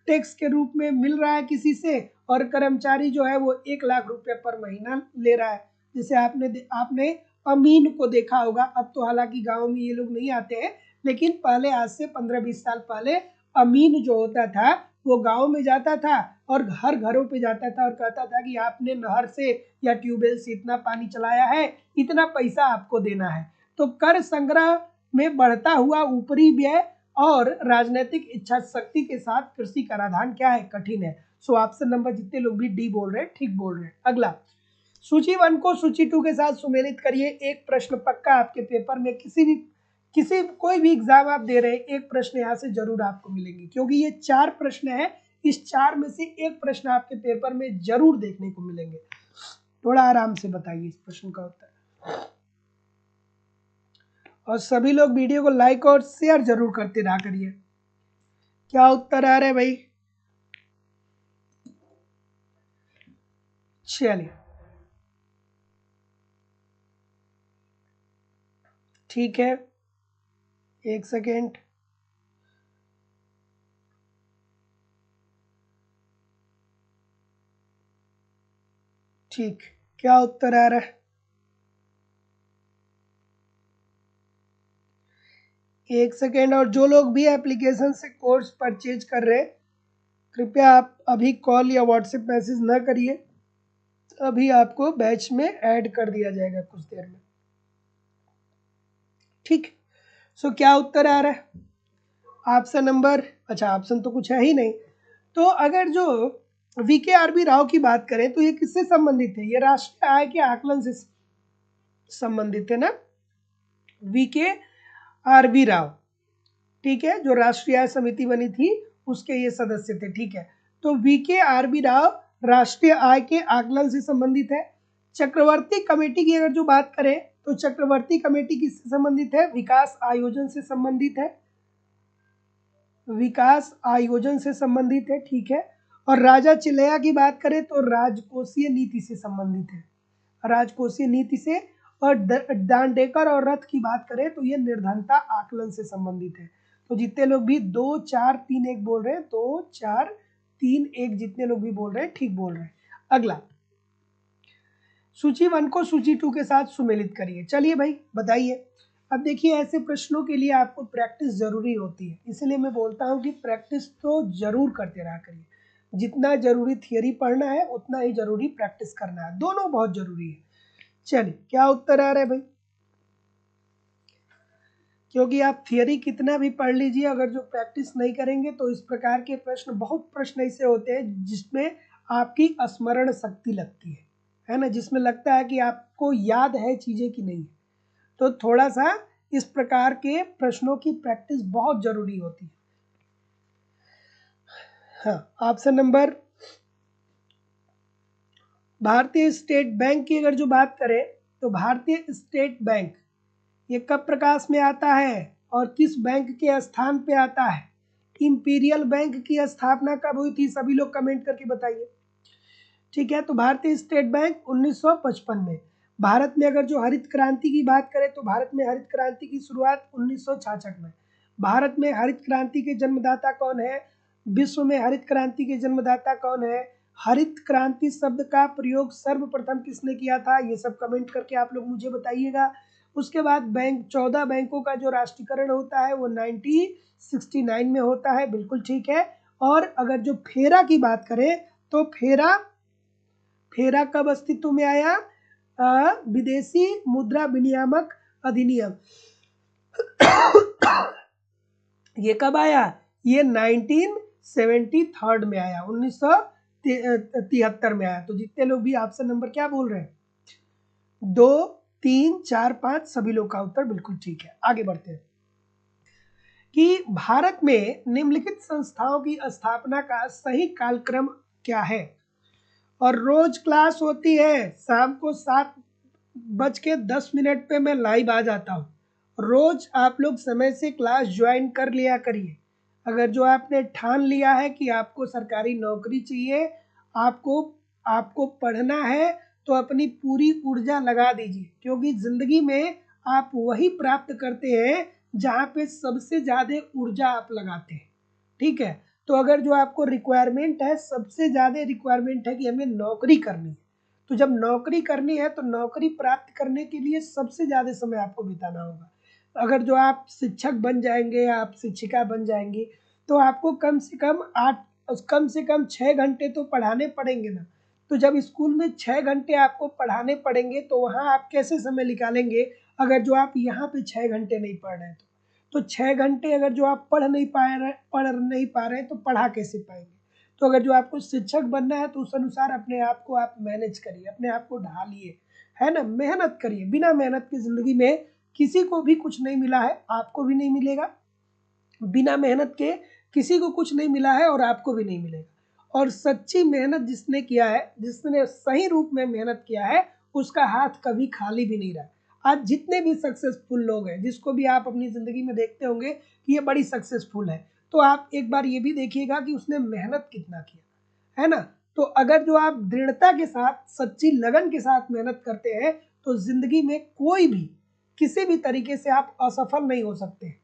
टैक्स के रूप में मिल रहा है किसी से और कर्मचारी जो है वो 1 लाख रुपये पर महीना ले रहा है। जैसे आपने अमीन को देखा होगा। अब तो हालांकि गांव में ये लोग नहीं आते हैं, लेकिन पहले आज से 15-20 साल पहले अमीन जो होता था वो गांव में जाता था और हर घरों पे जाता था और कहता था कि आपने नहर से या ट्यूबवेल से इतना पानी चलाया है, इतना पैसा आपको देना है। तो कर संग्रह में बढ़ता हुआ ऊपरी व्यय और राजनीतिक इच्छा शक्ति के साथ कृषि कराधान क्या है? कठिन है। सो ऑप्शन नंबर, जितने लोग भी डी बोल रहे हैं ठीक बोल रहे हैं। अगला, सूची 1 को सूची 2 के साथ सुमेलित करिए। एक प्रश्न पक्का आपके पेपर में किसी कोई भी एग्जाम आप दे रहे हैं, एक प्रश्न यहाँ से जरूर आपको मिलेंगे, क्योंकि ये 4 प्रश्न है। इस 4 में से एक प्रश्न आपके पेपर में जरूर देखने को मिलेंगे। थोड़ा आराम से बताइए इस प्रश्न का उत्तर, और सभी लोग वीडियो को लाइक और शेयर जरूर करते रहा करिए। क्या उत्तर आ रहा है भाई? चलिए ठीक है, एक सेकेंड। ठीक, क्या उत्तर आ रहा है? एक सेकेंड। और जो लोग भी एप्लीकेशन से कोर्स परचेज कर रहे हैं, कृपया आप अभी कॉल या व्हाट्सएप मैसेज न करिए, अभी आपको बैच में ऐड कर दिया जाएगा कुछ देर में। ठीक, सो क्या उत्तर आ रहा है? ऑप्शन नंबर, अच्छा ऑप्शन तो कुछ है ही नहीं। तो अगर जो वीके आरबी राव की बात करें तो ये किससे संबंधित है? ये राष्ट्रीय आय के आकलन से संबंधित है ना, वीके आरबी राव। ठीक है, जो राष्ट्रीय आय समिति बनी थी उसके ये सदस्य थे। ठीक है, तो वीके आरबी राव राष्ट्रीय आय के आकलन से संबंधित है। चक्रवर्ती कमेटी की अगर जो बात करें तो चक्रवर्ती कमेटी किससे संबंधित है? विकास आयोजन से संबंधित है, विकास आयोजन से संबंधित है। ठीक है, और राजा चिल्लैया की बात करें तो राजकोषीय नीति से संबंधित है, राजकोषीय नीति से। और दांडेकर और रथ की बात करें तो ये निर्धनता आकलन से संबंधित है। तो जितने लोग भी 2 4 3 1 बोल रहे हैं, 2 4 3 1 जितने लोग भी बोल रहे हैं ठीक बोल रहे हैं। अगला, सूची 1 को सूची 2 के साथ सुमेलित करिए। चलिए भाई बताइए। अब देखिए, ऐसे प्रश्नों के लिए आपको प्रैक्टिस जरूरी होती है, इसलिए मैं बोलता हूँ कि प्रैक्टिस तो जरूर करते रहा करिए। जितना जरूरी थियरी पढ़ना है उतना ही जरूरी प्रैक्टिस करना है, दोनों बहुत जरूरी है। चलिए, क्या उत्तर आ रहा है भाई? क्योंकि आप थियरी कितना भी पढ़ लीजिए, अगर जो प्रैक्टिस नहीं करेंगे तो इस प्रकार के प्रश्न, बहुत प्रश्न ऐसे होते हैं जिसमें आपकी स्मरण शक्ति लगती है ना, जिसमें लगता है कि आपको याद है चीजें कि नहीं। तो थोड़ा सा इस प्रकार के प्रश्नों की प्रैक्टिस बहुत जरूरी होती है। हाँ, ऑप्शन नंबर, भारतीय स्टेट बैंक की अगर जो बात करें तो भारतीय स्टेट बैंक ये कब प्रकाश में आता है और किस बैंक के स्थान पे आता है? इंपीरियल बैंक की स्थापना कब हुई थी? सभी लोग कमेंट करके बताइए। ठीक है, तो भारतीय स्टेट बैंक 1955 में। भारत में अगर जो हरित क्रांति की बात करें तो भारत में हरित क्रांति की शुरुआत 1966 में। भारत में हरित क्रांति के जन्मदाता कौन है? विश्व में हरित क्रांति के जन्मदाता कौन है? हरित क्रांति शब्द का प्रयोग सर्वप्रथम किसने किया था? ये सब कमेंट करके आप लोग मुझे बताइएगा। उसके बाद बैंक, 14 बैंकों का जो राष्ट्रीयकरण होता है वो 1969 में होता है, बिल्कुल ठीक है। और अगर जो फेरा की बात करें तो फेरा कब अस्तित्व में आया? विदेशी मुद्रा विनियामक अधिनियम ये कब आया? ये 1973 में आया, 1973 में आया। तो जितने लोग भी ऑप्शन नंबर क्या बोल रहे हैं, 2 3 4 5 सभी लोग का उत्तर बिल्कुल ठीक है। आगे बढ़ते हैं कि भारत में निम्नलिखित संस्थाओं की स्थापना का सही कालक्रम क्या है? और रोज क्लास होती है शाम को 7:10 पे मैं लाइव आ जाता हूँ। रोज आप लोग समय से क्लास ज्वाइन कर लिया करिए। अगर जो आपने ठान लिया है कि आपको सरकारी नौकरी चाहिए, आपको आपको पढ़ना है, तो अपनी पूरी ऊर्जा लगा दीजिए, क्योंकि जिंदगी में आप वही प्राप्त करते हैं जहाँ पे सबसे ज़्यादा ऊर्जा आप लगाते हैं। ठीक है, तो अगर जो आपको रिक्वायरमेंट है, सबसे ज़्यादा रिक्वायरमेंट है कि हमें नौकरी करनी है, तो जब नौकरी करनी है तो नौकरी प्राप्त करने के लिए सबसे ज़्यादा समय आपको बिताना होगा। अगर जो आप शिक्षक बन जाएंगे, आप शिक्षिका बन जाएंगी, तो आपको कम से कम 6 घंटे तो पढ़ाने पड़ेंगे ना। तो जब स्कूल में 6 घंटे आपको पढ़ाने पड़ेंगे तो वहाँ आप कैसे समय निकालेंगे अगर जो आप यहाँ पे 6 घंटे नहीं पढ़ रहे हैं? तो 6 घंटे अगर जो आप पढ़ नहीं पा रहे हैं तो पढ़ा कैसे पाएंगे? तो अगर जो आपको शिक्षक बनना है तो उस अनुसार अपने आप को आप मैनेज करिए, अपने आप को ढालिए, है ना, मेहनत करिए। बिना मेहनत की जिंदगी में किसी को भी कुछ नहीं मिला है, आपको भी नहीं मिलेगा। बिना मेहनत के किसी को कुछ नहीं मिला है और आपको भी नहीं मिलेगा। और सच्ची मेहनत जिसने किया है, जिसने सही रूप में मेहनत किया है, उसका हाथ कभी खाली भी नहीं रहा। आज जितने भी सक्सेसफुल लोग हैं, जिसको भी आप अपनी ज़िंदगी में देखते होंगे कि ये बड़ी सक्सेसफुल है, तो आप एक बार ये भी देखिएगा कि उसने मेहनत कितना किया, है ना। तो अगर जो आप दृढ़ता के साथ, सच्ची लगन के साथ मेहनत करते हैं तो ज़िंदगी में कोई भी, किसी भी तरीके से आप असफल नहीं हो सकते।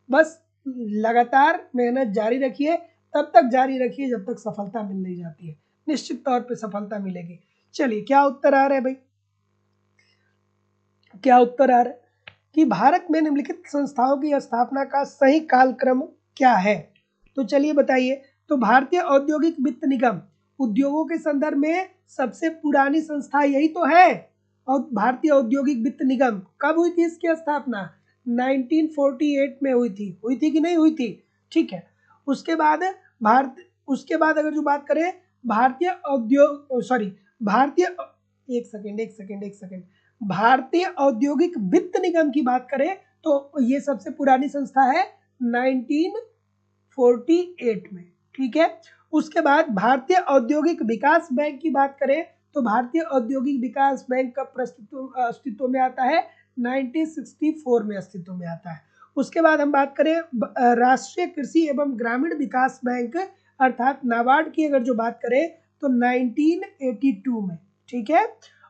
बस लगातार मेहनत जारी रखिए, तब तक जारी रखिए जब तक सफलता मिल नहीं जाती है। निश्चित तौर पे सफलता मिलेगी। चलिए, क्या उत्तर आ रहा है भाई? क्या उत्तर आ रहा है कि भारत में निम्नलिखित संस्थाओं की स्थापना का सही कालक्रम क्या है? तो चलिए बताइए। तो भारतीय औद्योगिक वित्त निगम, उद्योगों के संदर्भ में सबसे पुरानी संस्था यही तो है। और भारतीय औद्योगिक वित्त निगम कब हुई थी इसकी स्थापना? 1948 में हुई थी कि नहीं हुई थी? ठीक है। उसके बाद अगर जो बात करें भारतीय एक सेकेंड, भारतीय औद्योगिक वित्त निगम की बात करें तो ये सबसे पुरानी संस्था है 1948 में। ठीक है। उसके बाद भारतीय औद्योगिक विकास बैंक की बात करें तो भारतीय औद्योगिक विकास बैंक का अस्तित्व में आता है 1964 में अस्तित्व में आता है। उसके बाद हम बात करें राष्ट्रीय कृषि एवं ग्रामीण विकास बैंक अर्थात नाबार्ड की अगर जो बात करें तो 1982 में, ठीक है।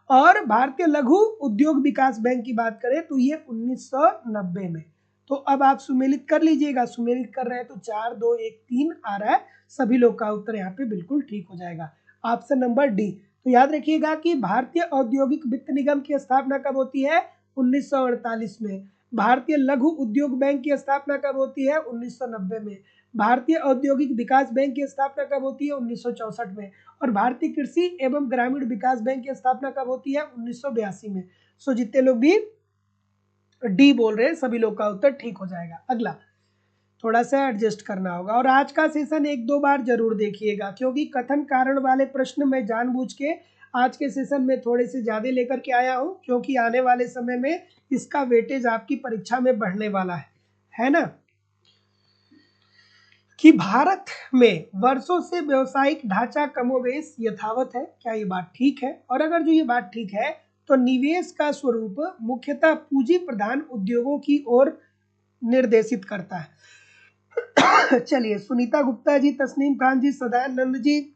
और भारतीय लघु उद्योग विकास बैंक की बात करें तो ये 1990 में। तो अब आप सुमेलित कर लीजिएगा, सुमेलित कर रहे हैं तो 4 2 1 3 आ रहा है, सभी लोग का उत्तर यहाँ पे बिल्कुल ठीक हो जाएगा, ऑप्शन नंबर डी। तो याद रखिएगा कि भारतीय औद्योगिक वित्त निगम की स्थापना कब होती है? 1948 में। भारतीय लघु उद्योग बैंक की स्थापना कब होती है? 1990 में। भारतीय औद्योगिक विकास बैंक की स्थापना कब होती है? 1964 में। और भारतीय कृषि एवं ग्रामीण विकास बैंक की स्थापना कब होती है? 1982 में। सो जितने लोग भी डी बोल रहे हैं सभी लोग का उत्तर ठीक हो जाएगा। अगला थोड़ा सा एडजस्ट करना होगा, और आज का सेशन 1-2 बार जरूर देखिएगा, क्योंकि कथन कारण वाले प्रश्न मैं जानबूझ के आज के सेशन में थोड़े से ज्यादा लेकर के आया हूं, क्योंकि आने वाले समय में इसका वेटेज आपकी परीक्षा में बढ़ने वाला है ना। कि भारत में वर्षों से व्यावसायिक ढांचा कमोवेश यथावत है, क्या ये बात ठीक है? और अगर जो ये बात ठीक है तो निवेश का स्वरूप मुख्यतः पूंजी प्रधान उद्योगों की ओर निर्देशित करता है। चलिए, सुनीता गुप्ता जी, तस्नीम खान जी, सदानंद जी,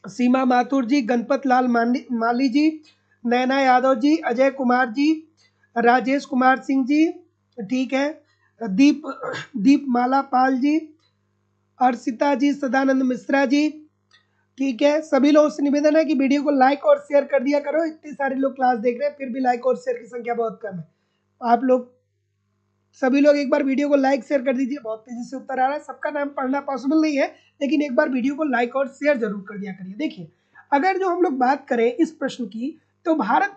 सीमा माथुर जी, गणपत लाल माली जी, नैना यादव जी, अजय कुमार जी, राजेश कुमार सिंह जी, ठीक है, दीप माला पाल जी, अर्षिता जी, सदानंद मिश्रा जी, ठीक है। सभी लोगों से निवेदन है कि वीडियो को लाइक और शेयर कर दिया करो। इतने सारे लोग क्लास देख रहे हैं फिर भी लाइक और शेयर की संख्या बहुत कम है। आप लोग सभी लोग एक बार वीडियो को लाइक शेयर कर दीजिए। बहुत तेजी से उत्तर आ रहा है, सबका नाम पढ़ना पॉसिबल नहीं है, लेकिन एक बार वीडियो को लाइक और शेयर जरूर कर दिया करिए। देखिए, अगर जो हम लोग बात करें इस प्रश्न की, तो भारत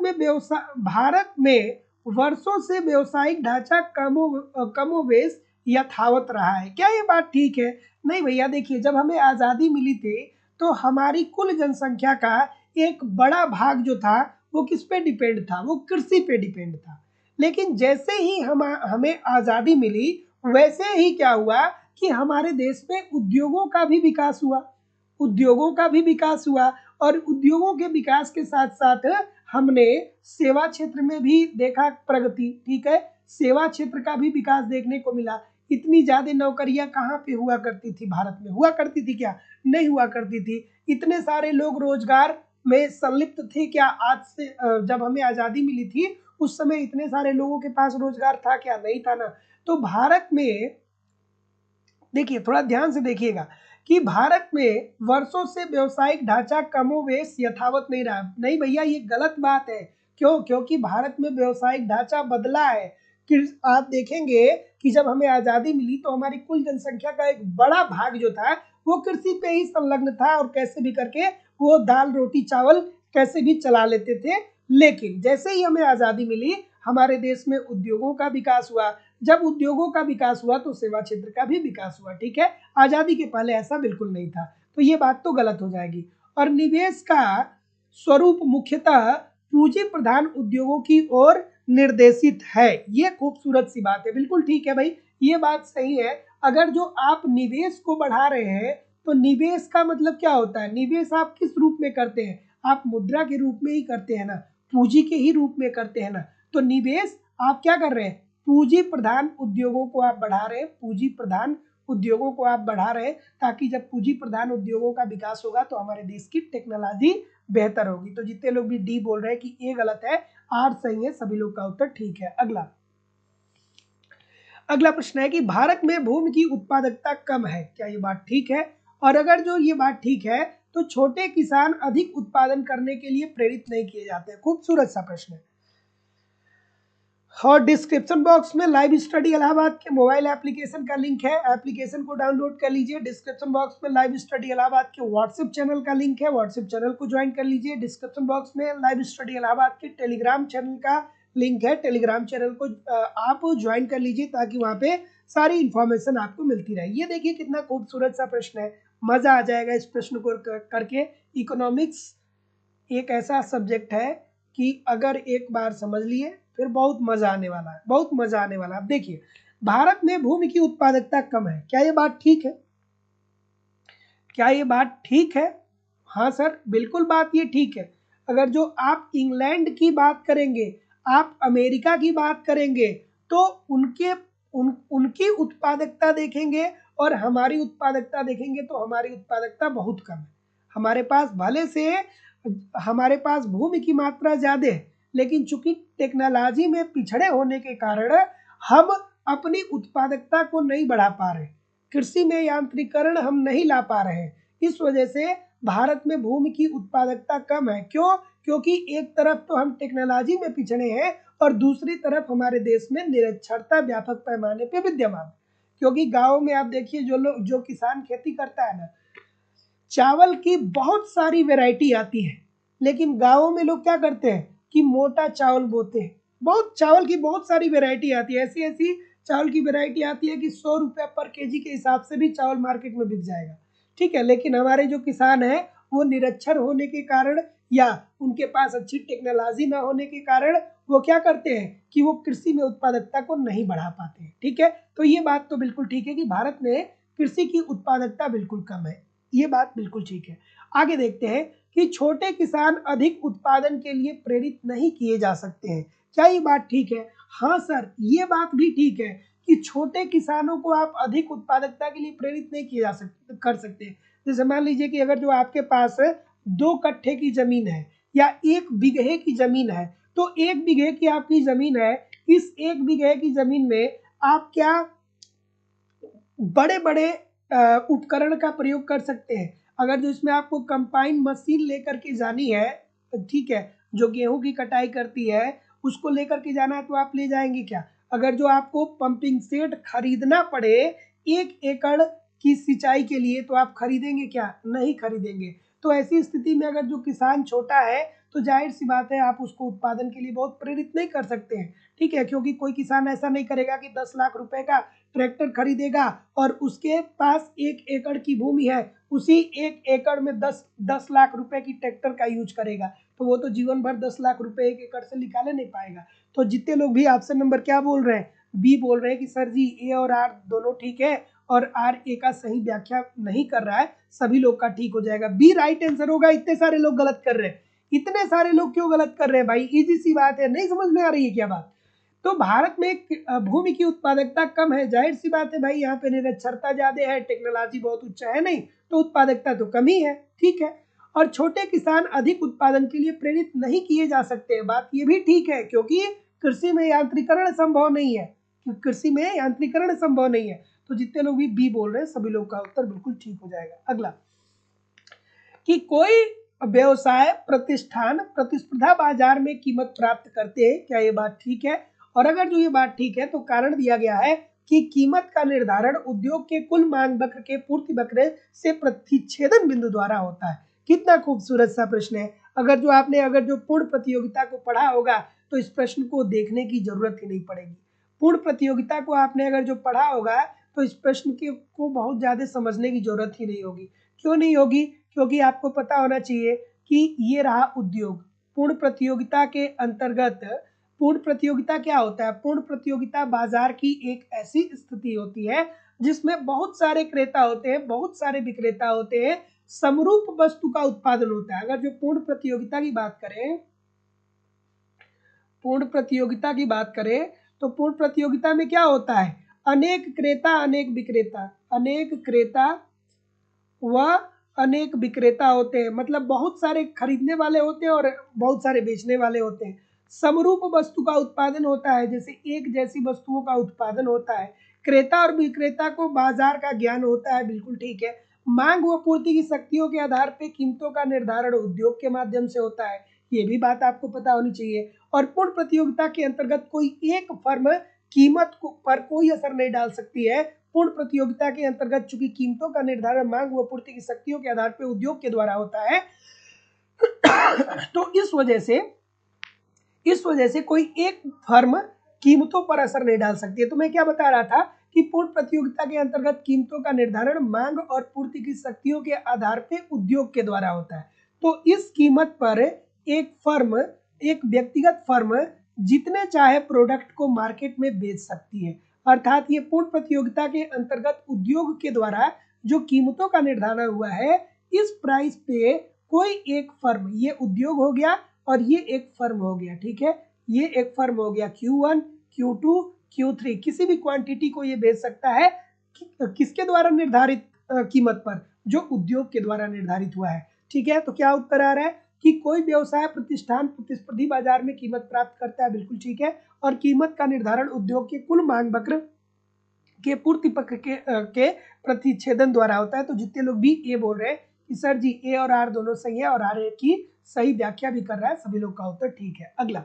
में वर्षों से व्यावसायिक ढांचा कमोवेश यथावत रहा है, क्या ये बात ठीक है? नहीं भैया, देखिए, जब हमें आजादी मिली थी तो हमारी कुल जनसंख्या का एक बड़ा भाग जो था वो किस पे डिपेंड था? वो कृषि पे डिपेंड था। लेकिन जैसे ही हमें आजादी मिली, वैसे ही क्या हुआ कि हमारे देश में उद्योगों का भी विकास हुआ, उद्योगों का भी विकास हुआ। और उद्योगों के विकास के साथ साथ हमने सेवा क्षेत्र में भी देखा प्रगति, ठीक है। सेवा क्षेत्र का भी विकास देखने को मिला। इतनी ज्यादा नौकरियां कहाँ पे हुआ करती थी? भारत में हुआ करती थी क्या? नहीं हुआ करती थी। इतने सारे लोग रोजगार में संलिप्त थे क्या? आज से जब हमें आजादी मिली थी उस समय इतने सारे लोगों के पास रोजगार था क्या? नहीं था ना। तो भारत में देखिए, थोड़ा ध्यान से देखिएगा कि भारत में वर्षों से व्यावसायिक ढांचा कमोवेश यथावत नहीं रहा। नहीं भैया, ये गलत बात है। क्यों? क्योंकि भारत में व्यावसायिक ढांचा बदला है। कि आप देखेंगे कि जब हमें आजादी मिली तो हमारी कुल जनसंख्या का एक बड़ा भाग जो था वो कृषि पे ही संलग्न था, और कैसे भी करके वो दाल रोटी चावल कैसे भी चला लेते थे। लेकिन जैसे ही हमें आजादी मिली, हमारे देश में उद्योगों का विकास हुआ। जब उद्योगों का विकास हुआ तो सेवा क्षेत्र का भी विकास हुआ, ठीक है। आजादी के पहले ऐसा बिल्कुल नहीं था, तो ये बात तो गलत हो जाएगी। और निवेश का स्वरूप मुख्यतः पूंजी प्रधान उद्योगों की ओर निर्देशित है, ये खूबसूरत सी बात है। बिल्कुल ठीक है भाई, ये बात सही है। अगर जो आप निवेश को बढ़ा रहे हैं तो निवेश का मतलब क्या होता है? निवेश आप किस रूप में करते हैं? आप मुद्रा के रूप में ही करते हैं ना, पूंजी के ही रूप में करते हैं ना। तो निवेश आप क्या कर रहे हैं? पूंजी प्रधान उद्योगों को आप बढ़ा रहे हैं, पूंजी प्रधान उद्योगों को आप बढ़ा रहे हैं, ताकि जब पूंजी प्रधान उद्योगों का विकास होगा तो हमारे देश की टेक्नोलॉजी बेहतर होगी। तो जितने लोग भी डी बोल रहे हैं कि ए गलत है, आर सही है, सभी लोग का उत्तर ठीक है। अगला प्रश्न है कि भारत में भूमि की उत्पादकता कम है, क्या ये बात ठीक है? और अगर जो ये बात ठीक है तो छोटे किसान अधिक उत्पादन करने के लिए प्रेरित नहीं किए जाते। खूबसूरत सा प्रश्न है। और डिस्क्रिप्शन बॉक्स में लाइव स्टडी इलाहाबाद के मोबाइल एप्लीकेशन का लिंक है, एप्लीकेशन को डाउनलोड कर लीजिए। डिस्क्रिप्शन बॉक्स में लाइव स्टडी इलाहाबाद के व्हाट्सएप चैनल का लिंक है, व्हाट्सएप चैनल को ज्वाइन कर लीजिए। डिस्क्रिप्शन बॉक्स में लाइव स्टडी इलाहाबाद के टेलीग्राम चैनल का लिंक है, टेलीग्राम चैनल को आप ज्वाइन कर लीजिए, ताकि वहाँ पे सारी इंफॉर्मेशन आपको मिलती रहे। ये देखिए कितना खूबसूरत सा प्रश्न है, मजा आ जाएगा इस प्रश्न को करके। इकोनॉमिक्स एक ऐसा सब्जेक्ट है कि अगर एक बार समझ लिए फिर बहुत मजा आने वाला है, बहुत मजा आने वाला है। अब देखिए, भारत में भूमि की उत्पादकता कम है, क्या ये बात ठीक है? क्या ये बात ठीक है? हाँ सर, बिल्कुल बात ये ठीक है। अगर जो आप इंग्लैंड की बात करेंगे, आप अमेरिका की बात करेंगे, तो उनकी उत्पादकता देखेंगे और हमारी उत्पादकता देखेंगे तो हमारी उत्पादकता बहुत कम है। हमारे पास भले से हमारे पास भूमि की मात्रा ज्यादा है, लेकिन चूंकि टेक्नोलॉजी में पिछड़े होने के कारण हम अपनी उत्पादकता को नहीं बढ़ा पा रहे, कृषि में यांत्रिकरण हम नहीं ला पा रहे हैं। इस वजह से भारत में भूमि की उत्पादकता कम है। क्यों? क्योंकि एक तरफ तो हम टेक्नोलॉजी में पिछड़े हैं और दूसरी तरफ हमारे देश में निरक्षरता व्यापक पैमाने पे विद्यमान है। क्योंकि गाँव में आप देखिए जो किसान खेती करता है ना, चावल की बहुत सारी वैरायटी आती है, लेकिन गाँवों में लोग क्या करते हैं कि मोटा चावल बोते हैं। बहुत चावल की बहुत सारी वैरायटी आती है, ऐसी ऐसी चावल की वैरायटी आती है कि 100 रुपये पर केजी के हिसाब से भी चावल मार्केट में बिक जाएगा, ठीक है। लेकिन हमारे जो किसान हैं वो निरक्षर होने के कारण या उनके पास अच्छी टेक्नोलॉजी ना होने के कारण वो क्या करते हैं कि वो कृषि में उत्पादकता को नहीं बढ़ा पाते हैं, ठीक है। तो ये बात तो बिल्कुल ठीक है कि भारत में कृषि की उत्पादकता बिल्कुल कम है, ये बात बिल्कुल ठीक है। आगे देखते हैं कि छोटे किसान अधिक उत्पादन के लिए प्रेरित नहीं किए जा सकते हैं। क्या ये बात ठीक है? हाँ सर, ये बात भी ठीक है कि छोटे किसानों को आप अधिक उत्पादकता के लिए प्रेरित नहीं किए जा सकते कर सकते। जैसे मान लीजिए कि अगर जो आपके पास 2 कट्ठे की जमीन है या 1 बीघे की जमीन है, तो 1 बीघे की आपकी जमीन है, इस 1 बीघे की जमीन में आप क्या बड़े बड़े उपकरण का प्रयोग कर सकते हैं। अगर जो इसमें आपको कंपाइन मशीन लेकर के जानी है, ठीक है, जो गेहूं की कटाई करती है उसको लेकर के जाना है तो आप ले जाएंगे क्या? अगर जो आपको पंपिंग सेट खरीदना पड़े 1 एकड़ की सिंचाई के लिए तो आप खरीदेंगे क्या? नहीं खरीदेंगे। तो ऐसी स्थिति में अगर जो किसान छोटा है तो जाहिर सी बात है आप उसको उत्पादन के लिए बहुत प्रेरित नहीं कर सकते हैं, ठीक है। क्योंकि कोई किसान ऐसा नहीं करेगा कि 10 लाख रुपए का ट्रैक्टर खरीदेगा और उसके पास 1 एकड़ की भूमि है, उसी 1 एकड़ में 10 लाख रुपए की ट्रैक्टर का यूज करेगा, तो वो तो जीवन भर 10 लाख रुपए 1 एकड़ से निकाले नहीं पाएगा। तो जितने लोग भी ऑप्शन नंबर क्या बोल रहे हैं, बी बोल रहे हैं कि सर जी ए और आर दोनों ठीक है और आर ए का सही व्याख्या नहीं कर रहा है, सभी लोग का ठीक हो जाएगा। बी राइट आंसर होगा। इतने सारे लोग गलत कर रहे हैं, इतने सारे लोग क्यों गलत कर रहे हैं भाई? इजी सी बात है, नहीं समझ में आ रही है क्या बात? तो भारत में भूमि की उत्पादकता कम है, जाहिर सी बात है भाई, यहाँ पे निरक्षरता ज्यादा है, टेक्नोलॉजी बहुत उच्च है नहीं, तो उत्पादकता तो कम ही है, ठीक है। और छोटे किसान अधिक उत्पादन के लिए प्रेरित नहीं किए जा सकते हैं, बात ये भी ठीक है, क्योंकि कृषि में यांत्रिकरण संभव नहीं है, कृषि में यांत्रिकरण संभव नहीं है। तो जितने लोग भी बी बोल रहे हैं सभी लोग का उत्तर बिल्कुल ठीक हो जाएगा। अगला, कि कोई व्यवसाय प्रतिष्ठान प्रतिस्पर्धा बाजार में कीमत प्राप्त करते हैं, क्या ये बात ठीक है? और अगर जो ये बात ठीक है तो कारण दिया गया है कि कीमत का निर्धारण उद्योग के कुल मांग वक्र के पूर्ति वक्र से प्रतिच्छेदन बिंदु द्वारा होता है। कितना खूबसूरत सा प्रश्न है। अगर जो पूर्ण प्रतियोगिता को पढ़ा होगा तो इस प्रश्न को देखने की जरूरत ही नहीं पड़ेगी। पूर्ण प्रतियोगिता को आपने अगर जो पढ़ा होगा तो इस प्रश्न को बहुत ज्यादा समझने की जरूरत ही नहीं होगी। क्यों नहीं होगी? क्योंकि आपको पता होना चाहिए कि ये रहा उद्योग। पूर्ण प्रतियोगिता के अंतर्गत पूर्ण प्रतियोगिता क्या होता है? पूर्ण प्रतियोगिता बाजार की एक ऐसी स्थिति होती है जिसमें बहुत सारे क्रेता होते हैं, बहुत सारे विक्रेता होते हैं, समरूप वस्तु का उत्पादन होता है। अगर जो पूर्ण प्रतियोगिता की बात करें, पूर्ण प्रतियोगिता की बात करें तो पूर्ण प्रतियोगिता में क्या होता है? अनेक क्रेता अनेक विक्रेता, अनेक क्रेता व अनेक विक्रेता होते हैं, मतलब बहुत सारे खरीदने वाले होते हैं और बहुत सारे बेचने वाले होते हैं। समरूप वस्तु का उत्पादन होता है, जैसे एक जैसी वस्तुओं का उत्पादन होता है। क्रेता और विक्रेता को बाजार का ज्ञान होता है, बिल्कुल ठीक है। मांग व पूर्ति की शक्तियों के आधार पर कीमतों का निर्धारण उद्योग के माध्यम से होता है, ये भी बात आपको पता होनी चाहिए। और पूर्ण प्रतियोगिता के अंतर्गत कोई एक फर्म कीमत पर कोई असर नहीं डाल सकती है। पूर्ण प्रतियोगिता के अंतर्गत चूंकि कीमतों का निर्धारण मांग व पूर्ति की शक्तियों के आधार पर उद्योग के द्वारा होता है, तो इस वजह से कोई एक फर्म कीमतों पर असर नहीं डाल सकती है। तो मैं क्या बता रहा था कि पूर्ण प्रतियोगिता के अंतर्गत कीमतों का निर्धारण मांग और पूर्ति की शक्तियों के आधार पर उद्योग के द्वारा होता है। तो इस कीमत पर एक व्यक्तिगत फर्म जितने चाहे प्रोडक्ट को मार्केट में बेच सकती है। अर्थात ये पूर्ण प्रतियोगिता के अंतर्गत उद्योग के द्वारा जो कीमतों का निर्धारण हुआ है, इस प्राइस पे कोई एक फर्म, ये उद्योग हो गया और ये एक फर्म हो गया, ठीक है, ये एक फर्म हो गया Q1, Q2, Q3, किसी भी क्वांटिटी को ये बेच सकता है किसके द्वारा निर्धारित कीमत पर? जो उद्योग के द्वारा निर्धारित हुआ है। ठीक है, तो क्या उत्तर आ रहा है कि कोई व्यवसाय प्रतिष्ठान प्रतिस्पर्धी बाजार में कीमत प्राप्त करता है, बिल्कुल ठीक है। और कीमत का निर्धारण उद्योग के कुल मांग वक्र के पूर्ति पक्ष के प्रतिच्छेदन द्वारा होता है। तो जितने लोग भी ए बोल रहे हैं कि सर जी ए और आर दोनों सही है और आर ए की सही व्याख्या भी कर रहा है, सभी लोग का उत्तर ठीक है। अगला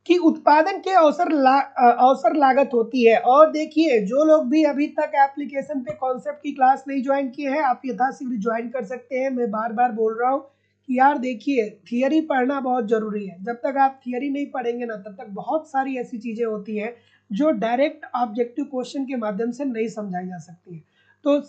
कि उत्पादन के अवसर लागत होती है। और देखिए, जो लोग भी अभी तक एप्लीकेशन पे कॉन्सेप्ट की क्लास नहीं ज्वाइन किए हैं, आप यथाशीघ्र ज्वाइन कर सकते हैं। मैं बार बार बोल रहा हूँ कि यार देखिए, थियरी पढ़ना बहुत जरूरी है। जब तक आप थियरी नहीं पढ़ेंगे ना, तब तक बहुत सारी ऐसी चीजें होती हैं जो डायरेक्ट ऑब्जेक्टिव क्वेश्चन के माध्यम से नहीं समझाई जा सकती है। तो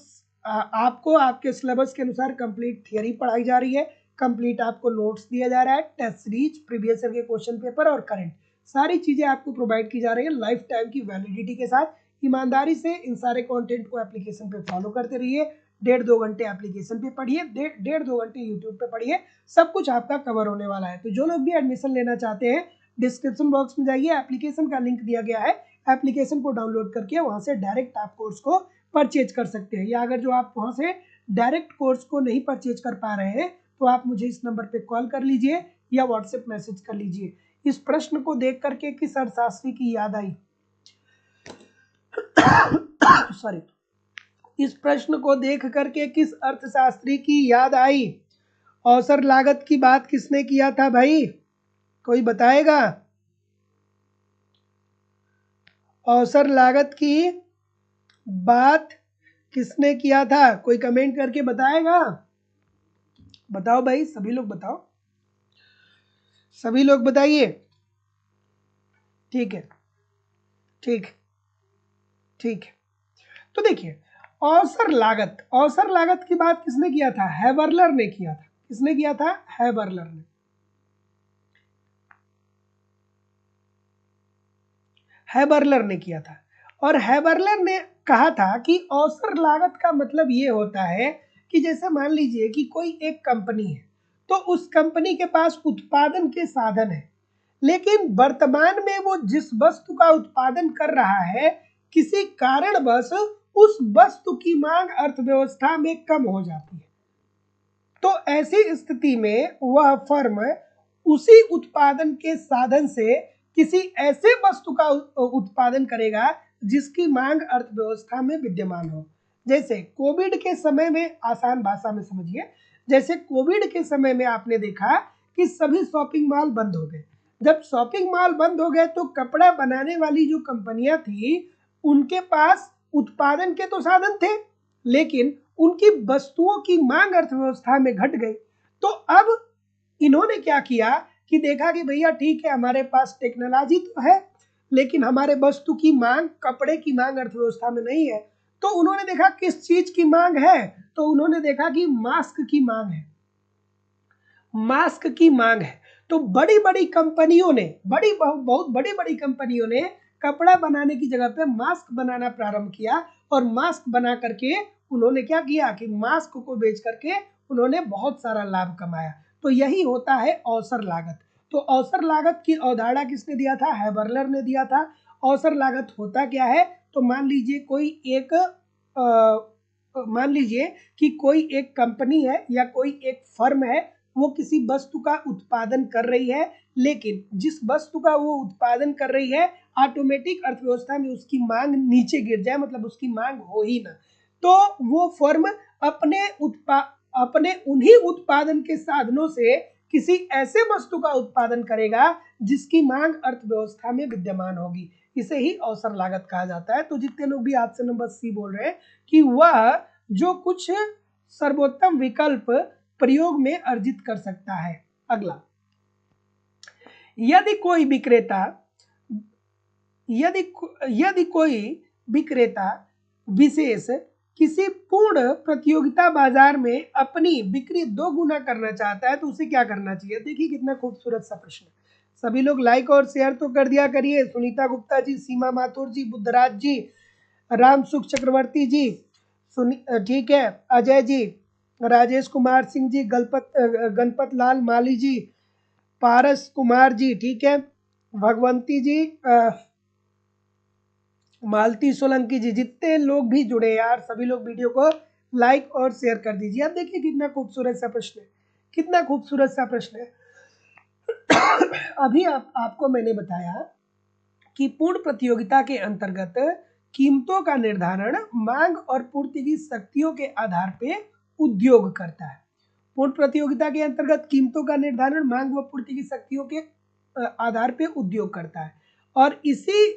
आपको आपके सिलेबस के अनुसार कंप्लीट थियरी पढ़ाई जा रही है, कंप्लीट आपको नोट्स दिया जा रहा है, टेस्ट सीरीज, प्रीवियस ईयर के क्वेश्चन पेपर और करंट सारी चीजें आपको प्रोवाइड की जा रही है लाइफ टाइम की वैलिडिटी के साथ। ईमानदारी से इन सारे कंटेंट को एप्लीकेशन पे फॉलो करते रहिए। 1.5-2 घंटे एप्लीकेशन पे पढ़िए, 1.5-2 घंटे यूट्यूब पे पढ़िए, सब कुछ आपका कवर होने वाला है। तो जो लोग भी एडमिशन लेना चाहते हैं, डिस्क्रिप्शन बॉक्स में जाइए, एप्लीकेशन का लिंक दिया गया है, एप्लीकेशन को डाउनलोड करके वहां से डायरेक्ट आप कोर्स को परचेज कर सकते हैं। या अगर जो आप वहां से डायरेक्ट कोर्स को नहीं परचेज कर पा रहे हैं, तो आप मुझे इस नंबर पे कॉल कर लीजिए या व्हाट्सएप मैसेज कर लीजिए। इस प्रश्न को देख करके किस अर्थशास्त्री की याद आई? सॉरी, इस प्रश्न को देख करके किस अर्थशास्त्री की याद आई? अवसर लागत की बात किसने किया था भाई? कोई बताएगा? अवसर लागत की बात किसने किया था? कोई कमेंट करके बताएगा? बताओ भाई, सभी लोग बताओ, सभी लोग बताइए। ठीक है, ठीक ठीक है। तो देखिए, अवसर लागत की बात किसने किया था? हैबरलर ने किया था। किसने किया था? हैबरलर ने। हैबरलर ने किया था। और हैबरलर ने कहा था कि अवसर लागत का मतलब ये होता है कि जैसे मान लीजिए कि कोई एक कंपनी है, तो उस कंपनी के पास उत्पादन के साधन है, लेकिन वर्तमान में वो जिस वस्तु का उत्पादन कर रहा है, किसी कारणवश उस वस्तु की मांग अर्थव्यवस्था में कम हो जाती है। तो ऐसी स्थिति में वह फर्म उसी उत्पादन के साधन से किसी ऐसे वस्तु का उत्पादन करेगा जिसकी मांग अर्थव्यवस्था में विद्यमान हो। जैसे कोविड के समय में, आसान भाषा में समझिए, जैसे कोविड के समय में आपने देखा कि सभी शॉपिंग मॉल बंद हो गए। जब शॉपिंग मॉल बंद हो गए तो कपड़ा बनाने वाली जो कंपनियां थी, उनके पास उत्पादन के तो साधन थे, लेकिन उनकी वस्तुओं की मांग अर्थव्यवस्था में घट गई। तो अब इन्होंने क्या किया कि देखा कि भैया ठीक है, हमारे पास टेक्नोलॉजी तो है, लेकिन हमारे वस्तु की मांग, कपड़े की मांग अर्थव्यवस्था में नहीं है। तो उन्होंने देखा किस चीज की मांग है, तो उन्होंने देखा कि मास्क की मांग है। मास्क की मांग है। तो बड़ी बड़ी कंपनियों ने, बहुत बड़ी बड़ी कंपनियों ने कपड़ा बनाने की जगह पे मास्क बनाना प्रारंभ किया। और मास्क बना करके उन्होंने क्या किया कि मास्क को बेच करके उन्होंने बहुत सारा लाभ कमाया। तो यही होता है अवसर लागत। तो अवसर लागत की अवधारणा किसने दिया था? हैबरलर ने दिया था। अवसर लागत होता क्या है? तो मान लीजिए कि कोई एक कंपनी है या कोई एक फर्म है, वो किसी वस्तु का उत्पादन कर रही है, लेकिन जिस वस्तु का वो उत्पादन कर रही है, ऑटोमेटिक अर्थव्यवस्था में उसकी मांग नीचे गिर जाए, मतलब उसकी मांग हो ही ना, तो वो फर्म अपने उन्हीं उत्पादन के साधनों से किसी ऐसे वस्तु का उत्पादन करेगा जिसकी मांग अर्थव्यवस्था में विद्यमान होगी। इसे ही अवसर लागत कहा जाता है। तो जितने लोग भी ऑप्शन नंबर सी बोल रहे हैं कि वह जो कुछ सर्वोत्तम विकल्प प्रयोग में अर्जित कर सकता है। अगला, यदि कोई विक्रेता विशेष किसी पूर्ण प्रतियोगिता बाजार में अपनी बिक्री 2 गुना करना चाहता है, तो उसे क्या करना चाहिए? देखिए कितना खूबसूरत सा प्रश्न। सभी लोग लाइक और शेयर तो कर दिया करिए। सुनीता गुप्ता जी, सीमा माथुर जी, बुद्धराज जी, राम सुख चक्रवर्ती जी, ठीक है, अजय जी, राजेश कुमार सिंह जी, गणपत लाल माली जी, पारस कुमार जी, ठीक है, भगवंती जी, मालती सोलंकी जी, जितने लोग भी जुड़े यार सभी लोग वीडियो को लाइक और शेयर कर दीजिए। अब देखिए कितना खूबसूरत सा प्रश्न है, कितना खूबसूरत सा प्रश्न है। अभी आपको मैंने बताया कि पूर्ण प्रतियोगिता के अंतर्गत कीमतों का निर्धारण मांग और पूर्ति की शक्तियों के आधार पे उद्योग करता है। पूर्ण प्रतियोगिता के अंतर्गत कीमतों का निर्धारण मांग व पूर्ति की शक्तियों के आधार पे उद्योग करता है, और इसी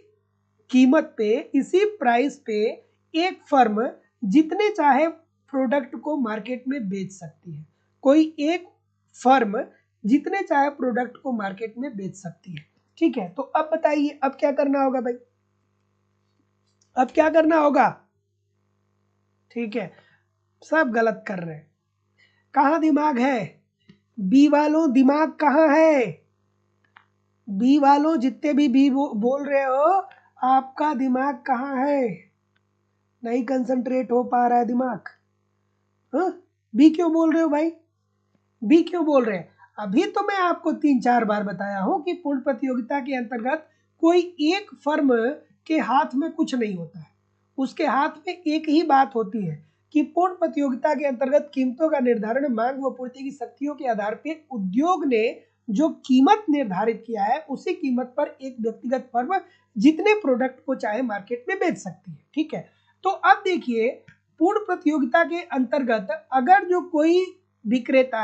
कीमत पे, इसी प्राइस पे एक फर्म जितने चाहे प्रोडक्ट को मार्केट में बेच सकती है। कोई एक फर्म जितने चाहे प्रोडक्ट को मार्केट में बेच सकती है। ठीक है, तो अब बताइए अब क्या करना होगा भाई, अब क्या करना होगा? ठीक है, सब गलत कर रहे हैं। कहाँ दिमाग है? बी वालों दिमाग कहाँ है? बी वालों जितने भी बी बोल रहे हो, आपका दिमाग कहाँ है? नहीं कंसंट्रेट हो पा रहा है दिमाग? हाँ, बी क्यों बोल रहे हो भाई? बी क्यों बोल रहे हैं? अभी तो मैं आपको 3-4 बार बताया हूं कि पूर्ण प्रतियोगिता के अंतर्गत कोई एक फर्म के हाथ में कुछ नहीं होता है। उसके हाथ में एक ही बात होती है कि पूर्ण प्रतियोगिता के अंतर्गत कीमतों का निर्धारण मांग व पूर्ति की शक्तियों के आधार पर उद्योग ने जो कीमत निर्धारित किया है, उसी कीमत पर एक व्यक्तिगत फर्म जितने प्रोडक्ट को चाहे मार्केट में बेच सकती है। ठीक है, तो अब देखिए पूर्ण प्रतियोगिता के अंतर्गत अगर जो कोई विक्रेता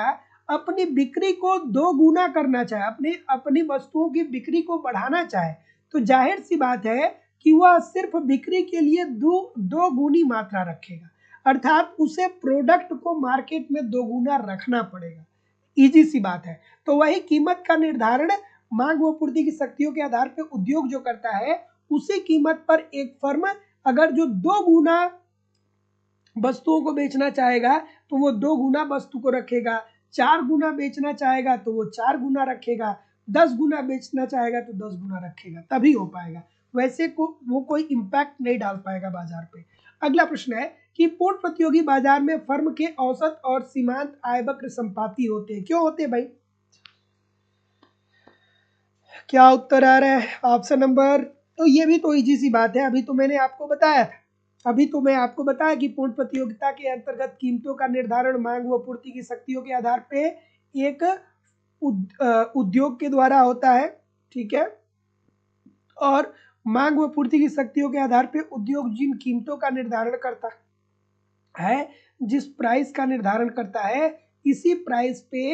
अपनी बिक्री को 2 गुना करना चाहे, अपनी वस्तुओं की बिक्री को बढ़ाना चाहे, तो जाहिर सी बात है कि वह सिर्फ बिक्री के लिए 2 गुनी मात्रा रखेगा, अर्थात उसे प्रोडक्ट को मार्केट में 2 गुना रखना पड़ेगा। इजी सी बात है। तो वही कीमत का निर्धारण मांग व पूर्ति की शक्तियों के आधार पर उद्योग जो करता है, उसी कीमत पर एक फर्म अगर जो 2 गुना वस्तुओं को बेचना चाहेगा तो वो 2 गुना वस्तु को रखेगा, 4 गुना बेचना चाहेगा तो वो 4 गुना रखेगा, 10 गुना बेचना चाहेगा तो 10 गुना रखेगा, तभी हो पाएगा। वैसे वो कोई इम्पैक्ट नहीं डाल पाएगा बाजार पे। अगला प्रश्न है कि पूर्ण प्रतियोगी बाजार में फर्म के औसत और सीमांत आय वक्र संपाती होते हैं। क्यों होते हैं भाई? क्या उत्तर आ रहा है? ऑप्शन नंबर, तो ये भी तो इजी सी बात है, अभी तो मैंने आपको बताया था। अभी तो मैं आपको बताया कि पूर्ण प्रतियोगिता के अंतर्गत कीमतों का निर्धारण मांग व पूर्ति की शक्तियों के आधार पे एक उद्योग के द्वारा होता है। ठीक है, और मांग व पूर्ति की शक्तियों के आधार पे उद्योग जिन कीमतों का निर्धारण करता है, जिस प्राइस का निर्धारण करता है, इसी प्राइस पे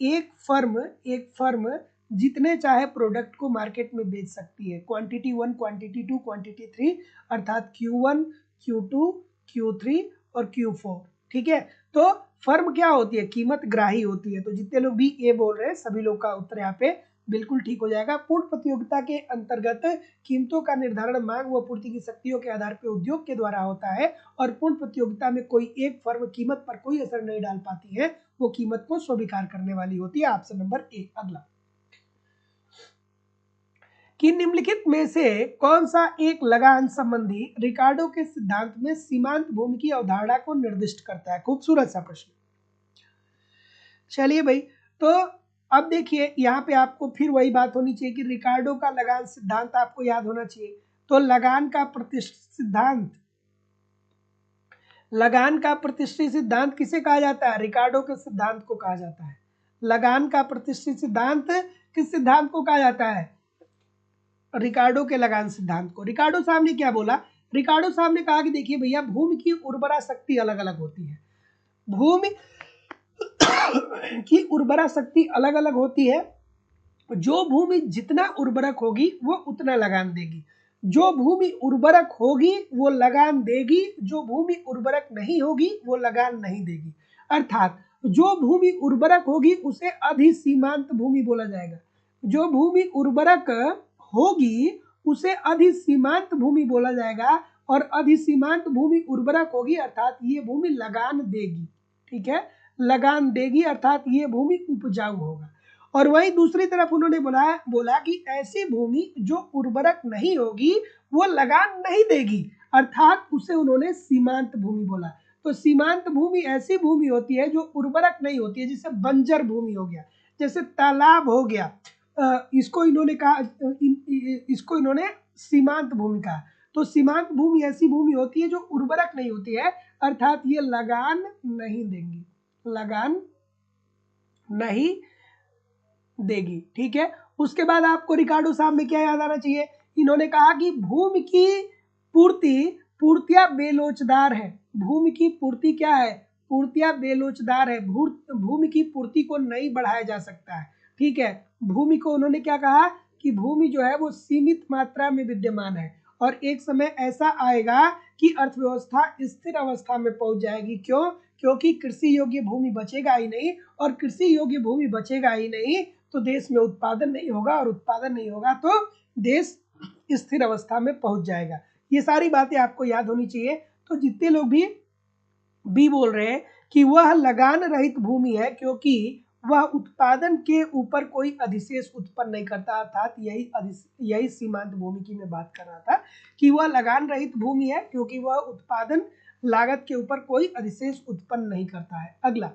एक फर्म जितने चाहे प्रोडक्ट को मार्केट में बेच सकती है। क्वांटिटी 1, क्वांटिटी 2, क्वांटिटी 3, अर्थात Q1, Q2, Q3 और Q4। ठीक है, तो फर्म क्या होती है? कीमत ग्राही होती है। तो जितने लोग भी ए बोल रहे हैं सभी लोग का उत्तर यहाँ पे बिल्कुल ठीक हो जाएगा। पूर्ण प्रतियोगिता के अंतर्गत कीमतों का निर्धारण मांग व पूर्ति की शक्तियों के आधार पर उद्योग के द्वारा होता है, और पूर्ण प्रतियोगिता में कोई एक फर्म कीमत पर कोई असर नहीं डाल पाती है, वो कीमत को स्वीकार करने वाली होती है। ऑप्शन नंबर ए। अगला, कि निम्नलिखित में से कौन सा एक लगान संबंधी रिकार्डो के सिद्धांत में सीमांत भूमि की अवधारणा को निर्दिष्ट करता है? खूबसूरत सा प्रश्न। चलिए भाई, तो अब देखिए यहाँ पे आपको फिर वही बात होनी चाहिए कि रिकार्डो का लगान सिद्धांत आपको याद होना चाहिए। तो लगान का प्रतिष्ठित सिद्धांत किसे कहा जाता है? रिकार्डो के सिद्धांत को कहा जाता है। लगान का प्रतिष्ठित सिद्धांत किस सिद्धांत को कहा जाता है? रिकार्डो के लगान सिद्धांत को। रिकार्डो साहब ने क्या बोला? रिकार्डो साहब ने कहा कि देखिए भैया, भूमि की उर्वरा शक्ति अलग अलग होती है, भूमि की उर्वरा शक्ति अलग अलग होती है। जो भूमि जितना उर्वरक होगी वो उतना लगान देगी, जो भूमि उर्वरक होगी वो लगान देगी, जो भूमि उर्वरक नहीं होगी वो लगान नहीं देगी। अर्थात जो भूमि उर्वरक होगी उसे अधिसीमांत भूमि बोला जाएगा, जो भूमि उर्वरक होगी उसे अधिसीमांत भूमि बोला जाएगा, और अधिसीमांत भूमि उर्वरक होगी अर्थात ये भूमि लगान देगी। ठीक है, लगान देगी अर्थात ये भूमि उपजाऊ होगा। और वही दूसरी तरफ उन्होंने बोला कि ऐसी भूमि जो उर्वरक नहीं होगी वो लगान नहीं देगी, अर्थात उसे उन्होंने सीमांत भूमि बोला। तो सीमांत भूमि ऐसी भूमि होती है जो उर्वरक नहीं होती है, जिसे बंजर भूमि हो गया, जैसे तालाब हो गया, इसको इन्होंने कहा, इसको इन्होंने सीमांत भूमि कहा। तो सीमांत भूमि ऐसी भूमि होती है जो उर्वरक नहीं होती है, अर्थात ये लगान नहीं देंगी, लगान नहीं देगी। ठीक है, उसके बाद आपको रिकार्डो साहब में क्या याद आना चाहिए, इन्होंने कहा कि भूमि की पूर्तियां बेलोचदार है। भूमि की पूर्ति क्या है, पूर्तियां बेलोचदार है, भूमि की पूर्ति को नहीं बढ़ाया जा सकता है। ठीक है, भूमि को उन्होंने क्या कहा कि भूमि जो है वो सीमित मात्रा में विद्यमान है और एक समय ऐसा आएगा कि अर्थव्यवस्था स्थिर अवस्था में पहुंच जाएगी। क्यों, क्योंकि कृषि योग्य भूमि बचेगा ही नहीं, और कृषि योग्य भूमि बचेगा ही नहीं तो देश में उत्पादन नहीं होगा, और उत्पादन नहीं होगा तो देश स्थिर अवस्था में पहुंच जाएगा। ये सारी बातें आपको याद होनी चाहिए। तो जितने लोग भी बी बोल रहे हैं कि वह लगान रहित भूमि है क्योंकि वह उत्पादन के ऊपर कोई अधिशेष उत्पन्न नहीं करता, अर्थात यही सीमांत भूमि की मैं बात कर रहा था कि वह लगान रहित भूमि है क्योंकि वह उत्पादन लागत के ऊपर कोई अधिशेष उत्पन्न नहीं करता है। अगला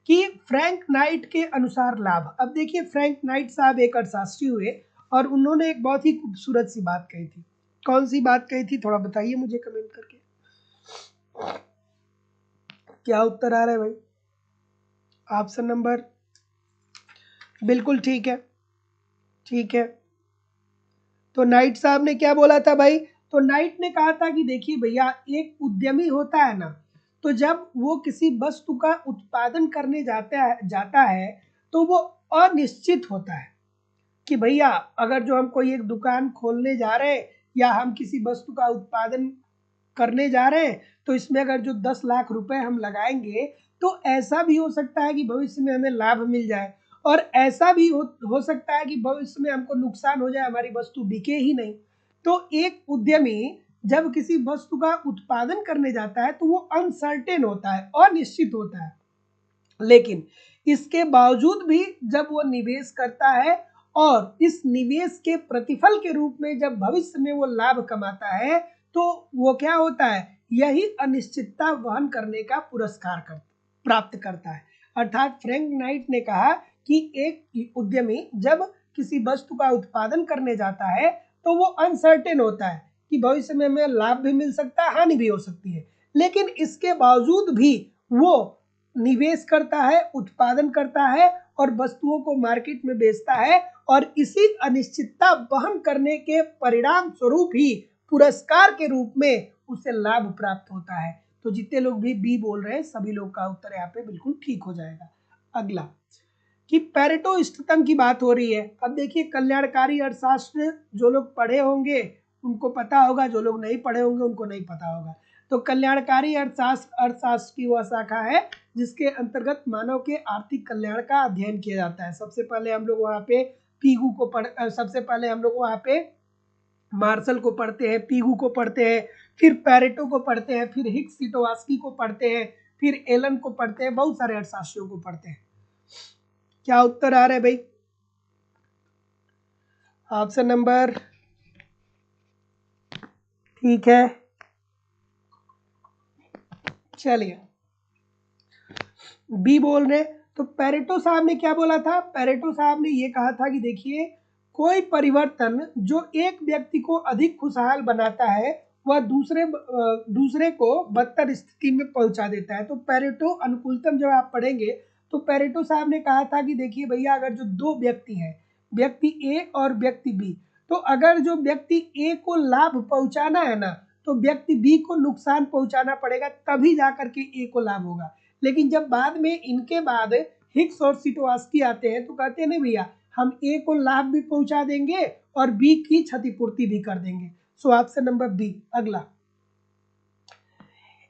कि फ्रैंक नाइट के अनुसार लाभ। अब देखिए, फ्रैंक नाइट साहब एक अर्थशास्त्री हुए और उन्होंने एक बहुत ही खूबसूरत सी बात कही थी। कौन सी बात कही थी, थोड़ा बताइए मुझे कमेंट करके। क्या उत्तर आ रहा है भाई? ऑप्शन नंबर बिल्कुल ठीक है, ठीक है। तो नाइट साहब ने क्या बोला था भाई, तो नाइट ने कहा था कि देखिए भैया, एक उद्यमी होता है ना, तो जब वो किसी वस्तु का उत्पादन करने जाता है तो वो अनिश्चित होता है कि भैया अगर जो हम कोई एक दुकान खोलने जा रहे हैं या हम किसी वस्तु का उत्पादन करने जा रहे हैं तो इसमें अगर जो 10 लाख रुपए हम लगाएंगे तो ऐसा भी हो सकता है कि भविष्य में हमें लाभ मिल जाए, और ऐसा भी हो सकता है कि भविष्य में हमको नुकसान हो जाए, हमारी वस्तु बिके ही नहीं। तो एक उद्यमी जब किसी वस्तु का उत्पादन करने जाता है तो वो अनसर्टेन होता है, अनिश्चित होता है, लेकिन इसके बावजूद भी जब वो निवेश करता है और इस निवेश के प्रतिफल के रूप में जब भविष्य में वो लाभ कमाता है तो वो क्या होता है, यही अनिश्चितता वहन करने का पुरस्कार प्राप्त करता है। अर्थात फ्रैंक नाइट ने कहा कि एक उद्यमी जब किसी वस्तु का उत्पादन करने जाता है तो वो अनसर्टेन होता है कि भविष्य में हमें लाभ भी मिल सकता है, हानि भी हो सकती है, लेकिन इसके बावजूद भी वो निवेश करता है, उत्पादन करता है और वस्तुओं को मार्केट में बेचता है, और इसी अनिश्चितता वहन करने के परिणाम स्वरूप ही पुरस्कार के रूप में उसे लाभ प्राप्त होता है। तो जितने लोग भी बी बोल रहे हैं सभी लोग का उत्तर यहाँ पे बिल्कुल ठीक हो जाएगा। अगला कि पेरेटो इष्टतम की बात हो रही है। अब देखिए, कल्याणकारी अर्थशास्त्र जो लोग पढ़े होंगे उनको पता होगा, जो लोग नहीं पढ़े होंगे उनको नहीं पता होगा। तो कल्याणकारी अर्थशास्त्र की वह शाखा है जिसके अंतर्गत मानव के आर्थिक कल्याण का अध्ययन किया जाता है। सबसे पहले हम लोग वहाँ पे पीगू को सबसे पहले हम लोग वहाँ पे मार्शल को पढ़ते हैं, पीगू को पढ़ते हैं, फिर पेरेटो को पढ़ते हैं, फिर हिक्स सिटोवास्की को पढ़ते हैं, फिर एलन को पढ़ते हैं, बहुत सारे अर्थशास्त्रियों को पढ़ते हैं। क्या उत्तर आ रहा है भाई? ऑप्शन नंबर ठीक है, चलिए बी बोल रहे। तो पेरेटो साहब ने क्या बोला था, पेरेटो साहब ने ये कहा था कि देखिए, कोई परिवर्तन जो एक व्यक्ति को अधिक खुशहाल बनाता है वह दूसरे को बदतर स्थिति में पहुंचा देता है। तो पेरेटो अनुकूलतम जब आप पढ़ेंगे तो पेरेटो साहब ने कहा था कि देखिए भैया, अगर जो दो व्यक्ति हैं, व्यक्ति ए और व्यक्ति बी, तो अगर जो व्यक्ति ए को लाभ पहुंचाना है ना तो व्यक्ति बी को नुकसान पहुंचाना पड़ेगा, तभी जाकर के ए को लाभ होगा। लेकिन जब बाद में इनके बाद हिक्स और सिटोवास्की आते हैं तो कहते हैं नहीं भैया, हम ए को लाभ भी पहुंचा देंगे और बी की क्षतिपूर्ति भी कर देंगे। So option number B. अगला,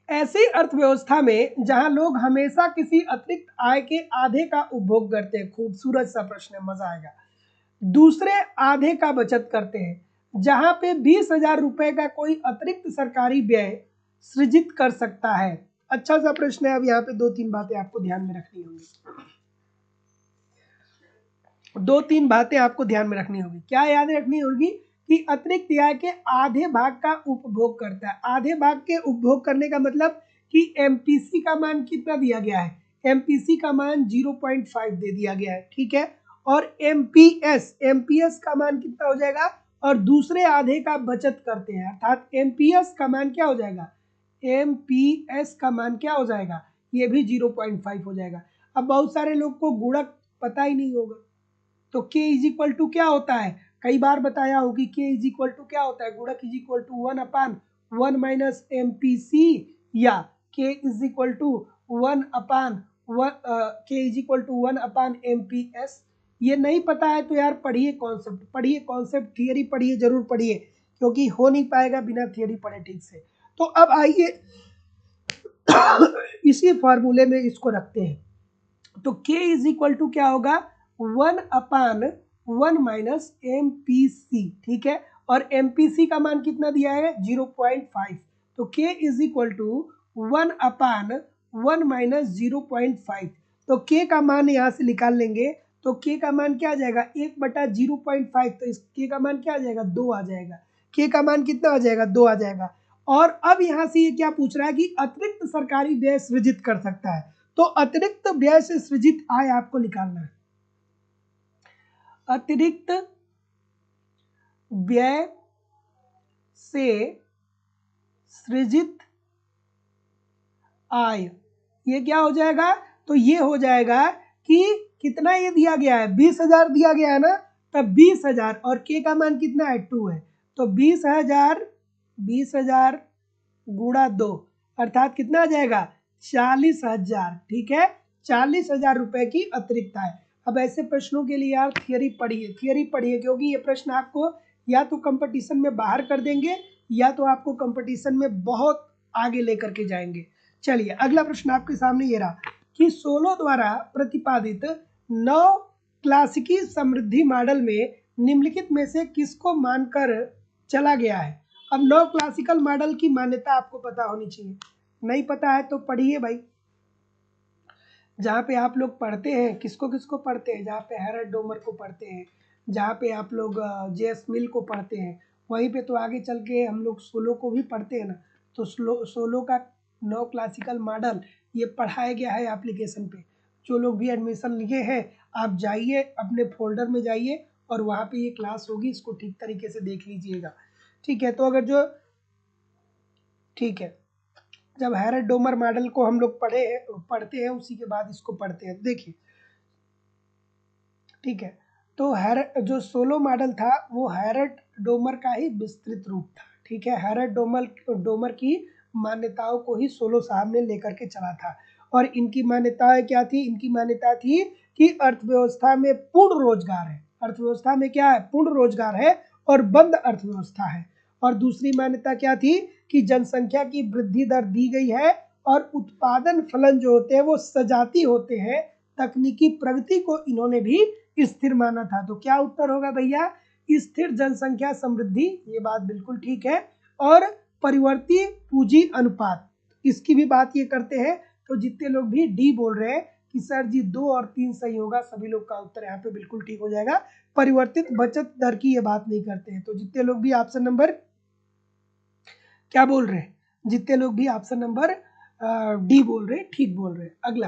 ऐसी अर्थव्यवस्था में जहां लोग हमेशा किसी अतिरिक्त आय के आधे का उपभोग करते हैं, खूबसूरत सा प्रश्न है, मजा आएगा, दूसरे आधे का बचत करते हैं, जहां पे 20,000 रुपए का कोई अतिरिक्त सरकारी व्यय सृजित कर सकता है। अच्छा सा प्रश्न है। अब यहाँ पे दो तीन बातें आपको ध्यान में रखनी होंगी, दो तीन बातें आपको ध्यान में रखनी होगी। क्या याद रखनी होगी कि अतिरिक्त आय के आधे भाग का उपभोग करता है। आधे भाग के उपभोग करने का मतलब कि एमपीसी का मान कितना दिया गया है, एमपीसी का मान 0.5 दे दिया गया है, ठीक है, और एमपीएस का मान कितना हो जाएगा, और दूसरे आधे का बचत करते हैं, अर्थात एमपीएस का मान क्या हो जाएगा, एमपीएस का मान क्या हो जाएगा, ये भी 0.5 हो जाएगा। अब बहुत सारे लोग को गुणक पता ही नहीं होगा, तो k इज इक्वल टू क्या होता है, कई बार बताया हो कि k इज इक्वल टू क्या होता है, गुणक is equal to 1/1 minus MPC, या k इज इक्वल टू 1/1 ये नहीं पता है तो यार पढ़िए कॉन्सेप्ट, थियरी पढ़िए, जरूर पढ़िए, क्योंकि हो नहीं पाएगा बिना थियरी पढ़े ठीक से। तो अब आइए इसी फॉर्मूले में इसको रखते हैं, तो k इज इक्वल टू क्या होगा, 1/1 माइनस एमपीसी, ठीक है, और एमपीसी का मान कितना दिया है 0.5, तो k is equal to 1/1 minus 0.5, तो k का मान यहाँ से निकाल लेंगे, तो k का मान क्या आ जाएगा 1/0.5, तो इस k का मान क्या आ जाएगा 2 आ जाएगा, k का मान कितना आ जाएगा 2 आ जाएगा। और अब यहाँ से ये क्या पूछ रहा है कि अतिरिक्त सरकारी व्यय सृजित कर सकता है, तो अतिरिक्त व्यय से सृजित आय आपको निकालना है, अतिरिक्त व्यय से सृजित आय, ये क्या हो जाएगा, तो ये हो जाएगा कि कितना ये दिया गया है 20,000 दिया गया है ना, तब 20,000 और के का मान कितना है 2 है, तो 20,000 गुणा 2 अर्थात कितना आ जाएगा 40,000, ठीक है, 40,000 रुपए की अतिरिक्त आय। अब ऐसे प्रश्नों के लिए यार थियरी पढ़िए, क्योंकि ये प्रश्न आपको या तो कंपटीशन में बाहर कर देंगे या तो आपको कंपटीशन में बहुत आगे लेकर के जाएंगे। चलिए अगला प्रश्न आपके सामने ये रहा कि सोलो द्वारा प्रतिपादित 9 क्लासिकी समृद्धि मॉडल में निम्नलिखित में से किसको मानकर चला गया है। अब 9 क्लासिकल मॉडल की मान्यता आपको पता होनी चाहिए, नहीं पता है तो पढ़िए भाई, जहाँ पे आप लोग पढ़ते हैं किसको किसको पढ़ते हैं, जहाँ पे हैरल्ड डोमर को पढ़ते हैं, जहाँ पे आप लोग जेएस मिल को पढ़ते हैं, वहीं पे तो आगे चल के हम लोग सोलो को भी पढ़ते हैं ना, तो सोलो का 9 क्लासिकल मॉडल ये पढ़ाया गया है एप्लीकेशन पे। जो लोग भी एडमिशन लिए हैं आप जाइए अपने फोल्डर में जाइए और वहाँ पे ये क्लास होगी, इसको ठीक तरीके से देख लीजिएगा, ठीक है। तो अगर जो ठीक है, जब हैरल्ड डोमर मॉडल को हम लोग पढ़ते हैं उसी के बाद इसको पढ़ते हैं, देखिए ठीक है। तो जो सोलो मॉडल था वो हैरल्ड डोमर का ही विस्तृत रूप था, ठीक है, हैरल्ड डोमर की मान्यताओं को ही सोलो साहब ने लेकर के चला था, और इनकी मान्यताएं क्या थी, इनकी मान्यता थी कि अर्थव्यवस्था में पूर्ण रोजगार है, अर्थव्यवस्था में क्या है पूर्ण रोजगार है और बंद अर्थव्यवस्था है। और दूसरी मान्यता क्या थी कि जनसंख्या की वृद्धि दर दी गई है और उत्पादन फलन जो होते हैं वो सजाती होते हैं, तकनीकी प्रगति को इन्होंने भी स्थिर माना था। तो क्या उत्तर होगा भैया, स्थिर जनसंख्या समृद्धि, ये बात बिल्कुल ठीक है। और परिवर्ती पूंजी अनुपात, इसकी भी बात ये करते हैं। तो जितने लोग भी डी बोल रहे हैं कि सर जी 2 और 3 सही होगा, सभी लोग का उत्तर यहाँ पे बिल्कुल ठीक हो जाएगा। परिवर्तित बचत दर की ये बात नहीं करते हैं। तो जितने लोग भी ऑप्शन नंबर क्या बोल रहे हैं, जितने लोग भी ऑप्शन नंबर डी बोल रहे हैं ठीक बोल रहे हैं। अगला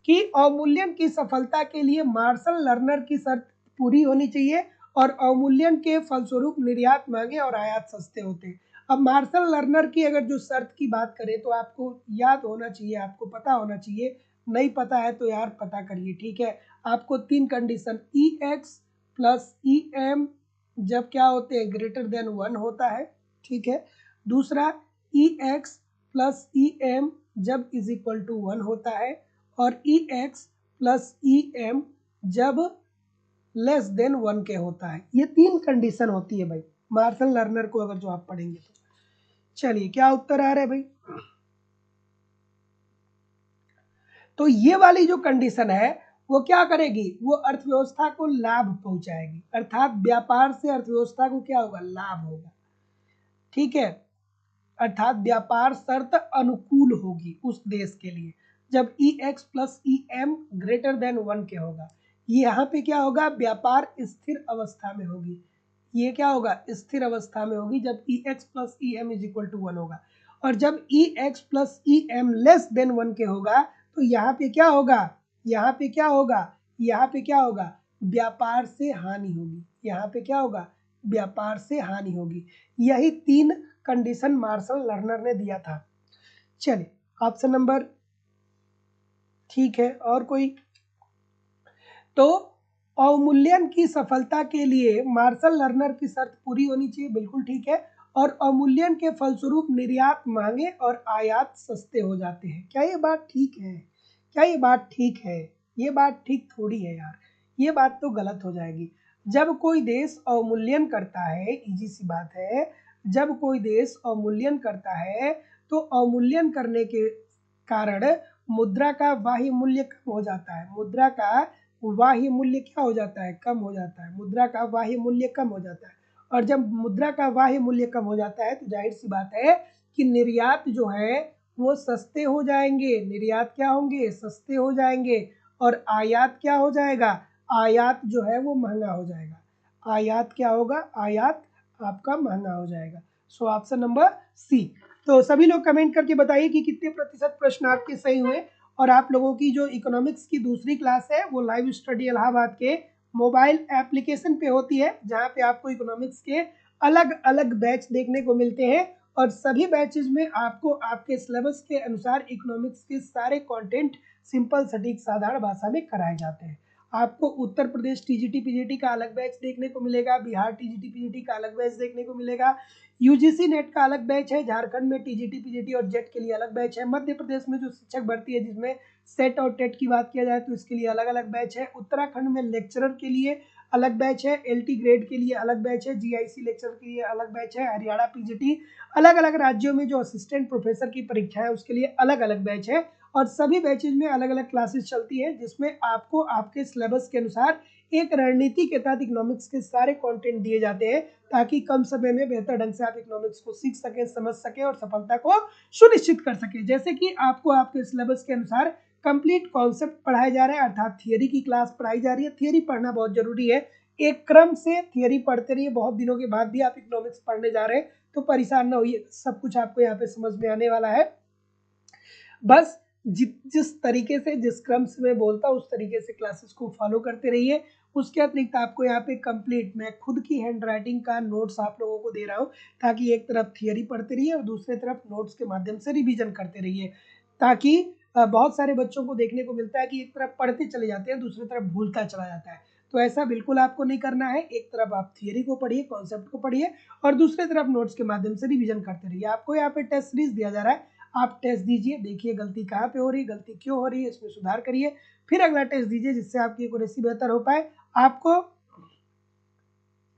कि अवमूल्यन की सफलता के लिए मार्शल लर्नर की शर्त पूरी होनी चाहिए और अवमूल्यन के फलस्वरूप निर्यात महंगे और आयात सस्ते होते हैं। अब मार्शल लर्नर की अगर जो शर्त की बात करें तो आपको याद होना चाहिए, आपको पता होना चाहिए, नहीं पता है तो यार पता करिए, ठीक है। आपको 3 कंडीशन EX प्लस EM जब क्या होते हैं ग्रेटर देन 1 होता है, ठीक है। दूसरा EX प्लस EM जब इज इक्वल टू 1 होता है, और EX प्लस EM जब लेस देन 1 के होता है। ये 3 कंडीशन होती है भाई मार्शल लर्नर को अगर जो आप पढ़ेंगे तो। चलिए क्या उत्तर आ रहा है भाई, तो ये वाली जो कंडीशन है वो क्या करेगी, वो अर्थव्यवस्था को लाभ पहुंचाएगी, अर्थात व्यापार से अर्थव्यवस्था को क्या होगा लाभ होगा, ठीक है। अर्थात व्यापार शर्त अनुकूल होगी उस देश के लिए जब EX plus EM greater than 1 के होगा। यहाँ पे क्या होगा, व्यापार स्थिर अवस्था में होगी, ये क्या होगा स्थिर अवस्था में होगी जब EX plus EM is equal to 1 होगा। और जब EX plus EM less than 1 के होगा तो यहाँ पे क्या होगा, यहाँ पे क्या होगा, यहाँ पे क्या होगा व्यापार से हानि होगी, यहाँ पे क्या होगा व्यापार से हानि होगी। यही 3 कंडीशन मार्शल लर्नर ने दिया था। चलिए ऑप्शन नंबर ठीक है। और कोई? तो अवमूल्यन की सफलता के लिए मार्शल लर्नर की शर्त पूरी होनी चाहिए, बिल्कुल ठीक है। और अवमूल्यन के फलस्वरूप निर्यात महंगे और आयात सस्ते हो जाते हैं। क्या ये बात ठीक है? क्या ये बात ठीक है? ये बात ठीक थोड़ी है यार, ये बात तो गलत हो जाएगी। जब कोई देश अवमूल्यन करता है, इजी सी बात है, जब कोई देश अवमूल्यन करता है तो अवमूल्यन करने के कारण मुद्रा का बाह्य मूल्य कम हो जाता है। मुद्रा का बाह्य मूल्य क्या हो जाता है? कम हो जाता है। मुद्रा का बाह्य मूल्य कम हो जाता है। और जब मुद्रा का बाह्य मूल्य कम हो जाता है तो जाहिर सी बात है कि निर्यात जो है वो सस्ते हो जाएंगे। निर्यात क्या होंगे? सस्ते हो जाएंगे। और आयात क्या हो जाएगा? आयात जो है वो महंगा हो जाएगा। आयात क्या होगा? आयात आपका महंगा हो जाएगा। So option number C. तो सभी लोग कमेंट करके बताइए कि कितने प्रतिशत प्रश्न आपके सही हुए। और आप लोगों की जो इकोनॉमिक्स की दूसरी क्लास है वो लाइव स्टडी इलाहाबाद के मोबाइल एप्लीकेशन पे होती है, जहाँ पे आपको इकोनॉमिक्स के अलग अलग बैच देखने को मिलते हैं। और सभी बैचेज में आपको आपके सिलेबस के अनुसार इकोनॉमिक्स के सारे कंटेंट सिंपल सटीक साधारण भाषा में कराए जाते हैं। आपको उत्तर प्रदेश टीजीटी पीजीटी का अलग बैच देखने को मिलेगा, बिहार टीजीटी पीजीटी का अलग बैच देखने को मिलेगा, यूजीसी नेट का अलग बैच है, झारखंड में टीजीटी पीजीटी और जेट के लिए अलग बैच है, मध्य प्रदेश में जो शिक्षक भर्ती है जिसमें सेट और टेट की बात किया जाए तो इसके लिए अलग अलग बैच है, उत्तराखंड में लेक्चरर के लिए अलग बैच है, एलटी ग्रेड के लिए अलग बैच है, जीआईसी लेक्चरर के लिए अलग बैच है, हरियाणा पीजीटी, अलग अलग राज्यों में जो असिस्टेंट प्रोफेसर की परीक्षा है उसके लिए अलग अलग बैच है। और सभी बैचेज में अलग अलग क्लासेस चलती है, जिसमें आपको आपके सिलेबस के अनुसार एक रणनीति के तहत इकोनॉमिक्स के सारे कंटेंट दिए जाते हैं, ताकि कम समय में बेहतर ढंग से आप इकोनॉमिक्स को सीख सकें, समझ सकें और सफलता को सुनिश्चित कर सकें। जैसे कि आपको आपके सिलेबस के अनुसार कंप्लीट कॉन्सेप्ट पढ़ाया जा रहा है, अर्थात थियरी की क्लास पढ़ाई जा रही है। थियरी पढ़ना बहुत जरूरी है, एक क्रम से थियरी पढ़ते रहिए। बहुत दिनों के बाद भी आप इकोनॉमिक्स पढ़ने जा रहे हैं तो परेशान ना होइए, सब कुछ आपको यहाँ पे समझ में आने वाला है। बस जिस तरीके से, जिस क्रम से मैं बोलता हूँ उस तरीके से क्लासेस को फॉलो करते रहिए। उसके अतिरिक्त आपको यहाँ पे कंप्लीट मैं खुद की हैंड राइटिंग का नोट्स आप लोगों को दे रहा हूँ, ताकि एक तरफ थियरी पढ़ते रहिए और दूसरी तरफ नोट्स के माध्यम से रिवीजन करते रहिए। ताकि बहुत सारे बच्चों को देखने को मिलता है कि एक तरफ पढ़ते चले जाते हैं, दूसरी तरफ भूलता चला जाता है। तो ऐसा बिल्कुल आपको नहीं करना है। एक तरफ आप थियरी को पढ़िए, कॉन्सेप्ट को पढ़िए, और दूसरी तरफ नोट्स के माध्यम से रिवीजन करते रहिए। आपको यहाँ पे टेस्ट सीरीज दिया जा रहा है, आप टेस्ट दीजिए, देखिए गलती कहाँ पे हो रही है, गलती क्यों हो रही है, इसमें सुधार करिए, फिर अगला टेस्ट दीजिए जिससे आपकी एक्यूरेसी बेहतर हो पाए। आपको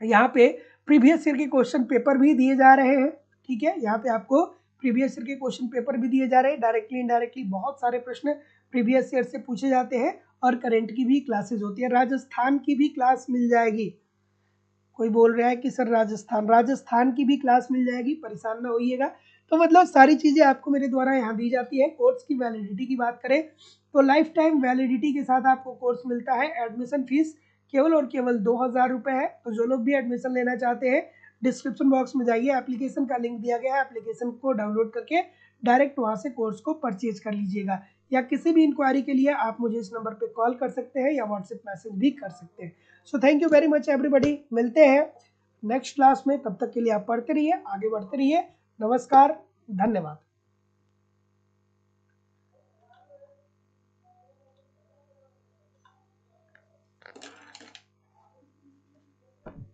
यहाँ पे प्रीवियस ईयर के क्वेश्चन पेपर भी दिए जा रहे हैं, ठीक है। यहाँ पे आपको प्रीवियस ईयर के क्वेश्चन पेपर भी दिए जा रहे हैं, डायरेक्टली इनडायरेक्टली बहुत सारे प्रश्न प्रीवियस ईयर से पूछे जाते हैं। और करंट की भी क्लासेस होती है, राजस्थान की भी क्लास मिल जाएगी। कोई बोल रहा है कि सर राजस्थान की भी क्लास मिल जाएगी, परेशान ना होइएगा। तो मतलब सारी चीज़ें आपको मेरे द्वारा यहाँ दी जाती है। कोर्स की वैलिडिटी की बात करें तो लाइफ टाइम वैलिडिटी के साथ आपको कोर्स मिलता है। एडमिशन फीस केवल और केवल 2000 रुपये है। तो जो लोग भी एडमिशन लेना चाहते हैं डिस्क्रिप्शन बॉक्स में जाइए, एप्लीकेशन का लिंक दिया गया है, एप्लीकेशन को डाउनलोड करके डायरेक्ट वहाँ से कोर्स को परचेज कर लीजिएगा। या किसी भी इंक्वायरी के लिए आप मुझे इस नंबर पर कॉल कर सकते हैं या व्हाट्सएप मैसेज भी कर सकते हैं। So thank you very much everybody, मिलते हैं नेक्स्ट क्लास में। तब तक के लिए आप पढ़ते रहिए, आगे बढ़ते रहिए। नमस्कार, धन्यवाद।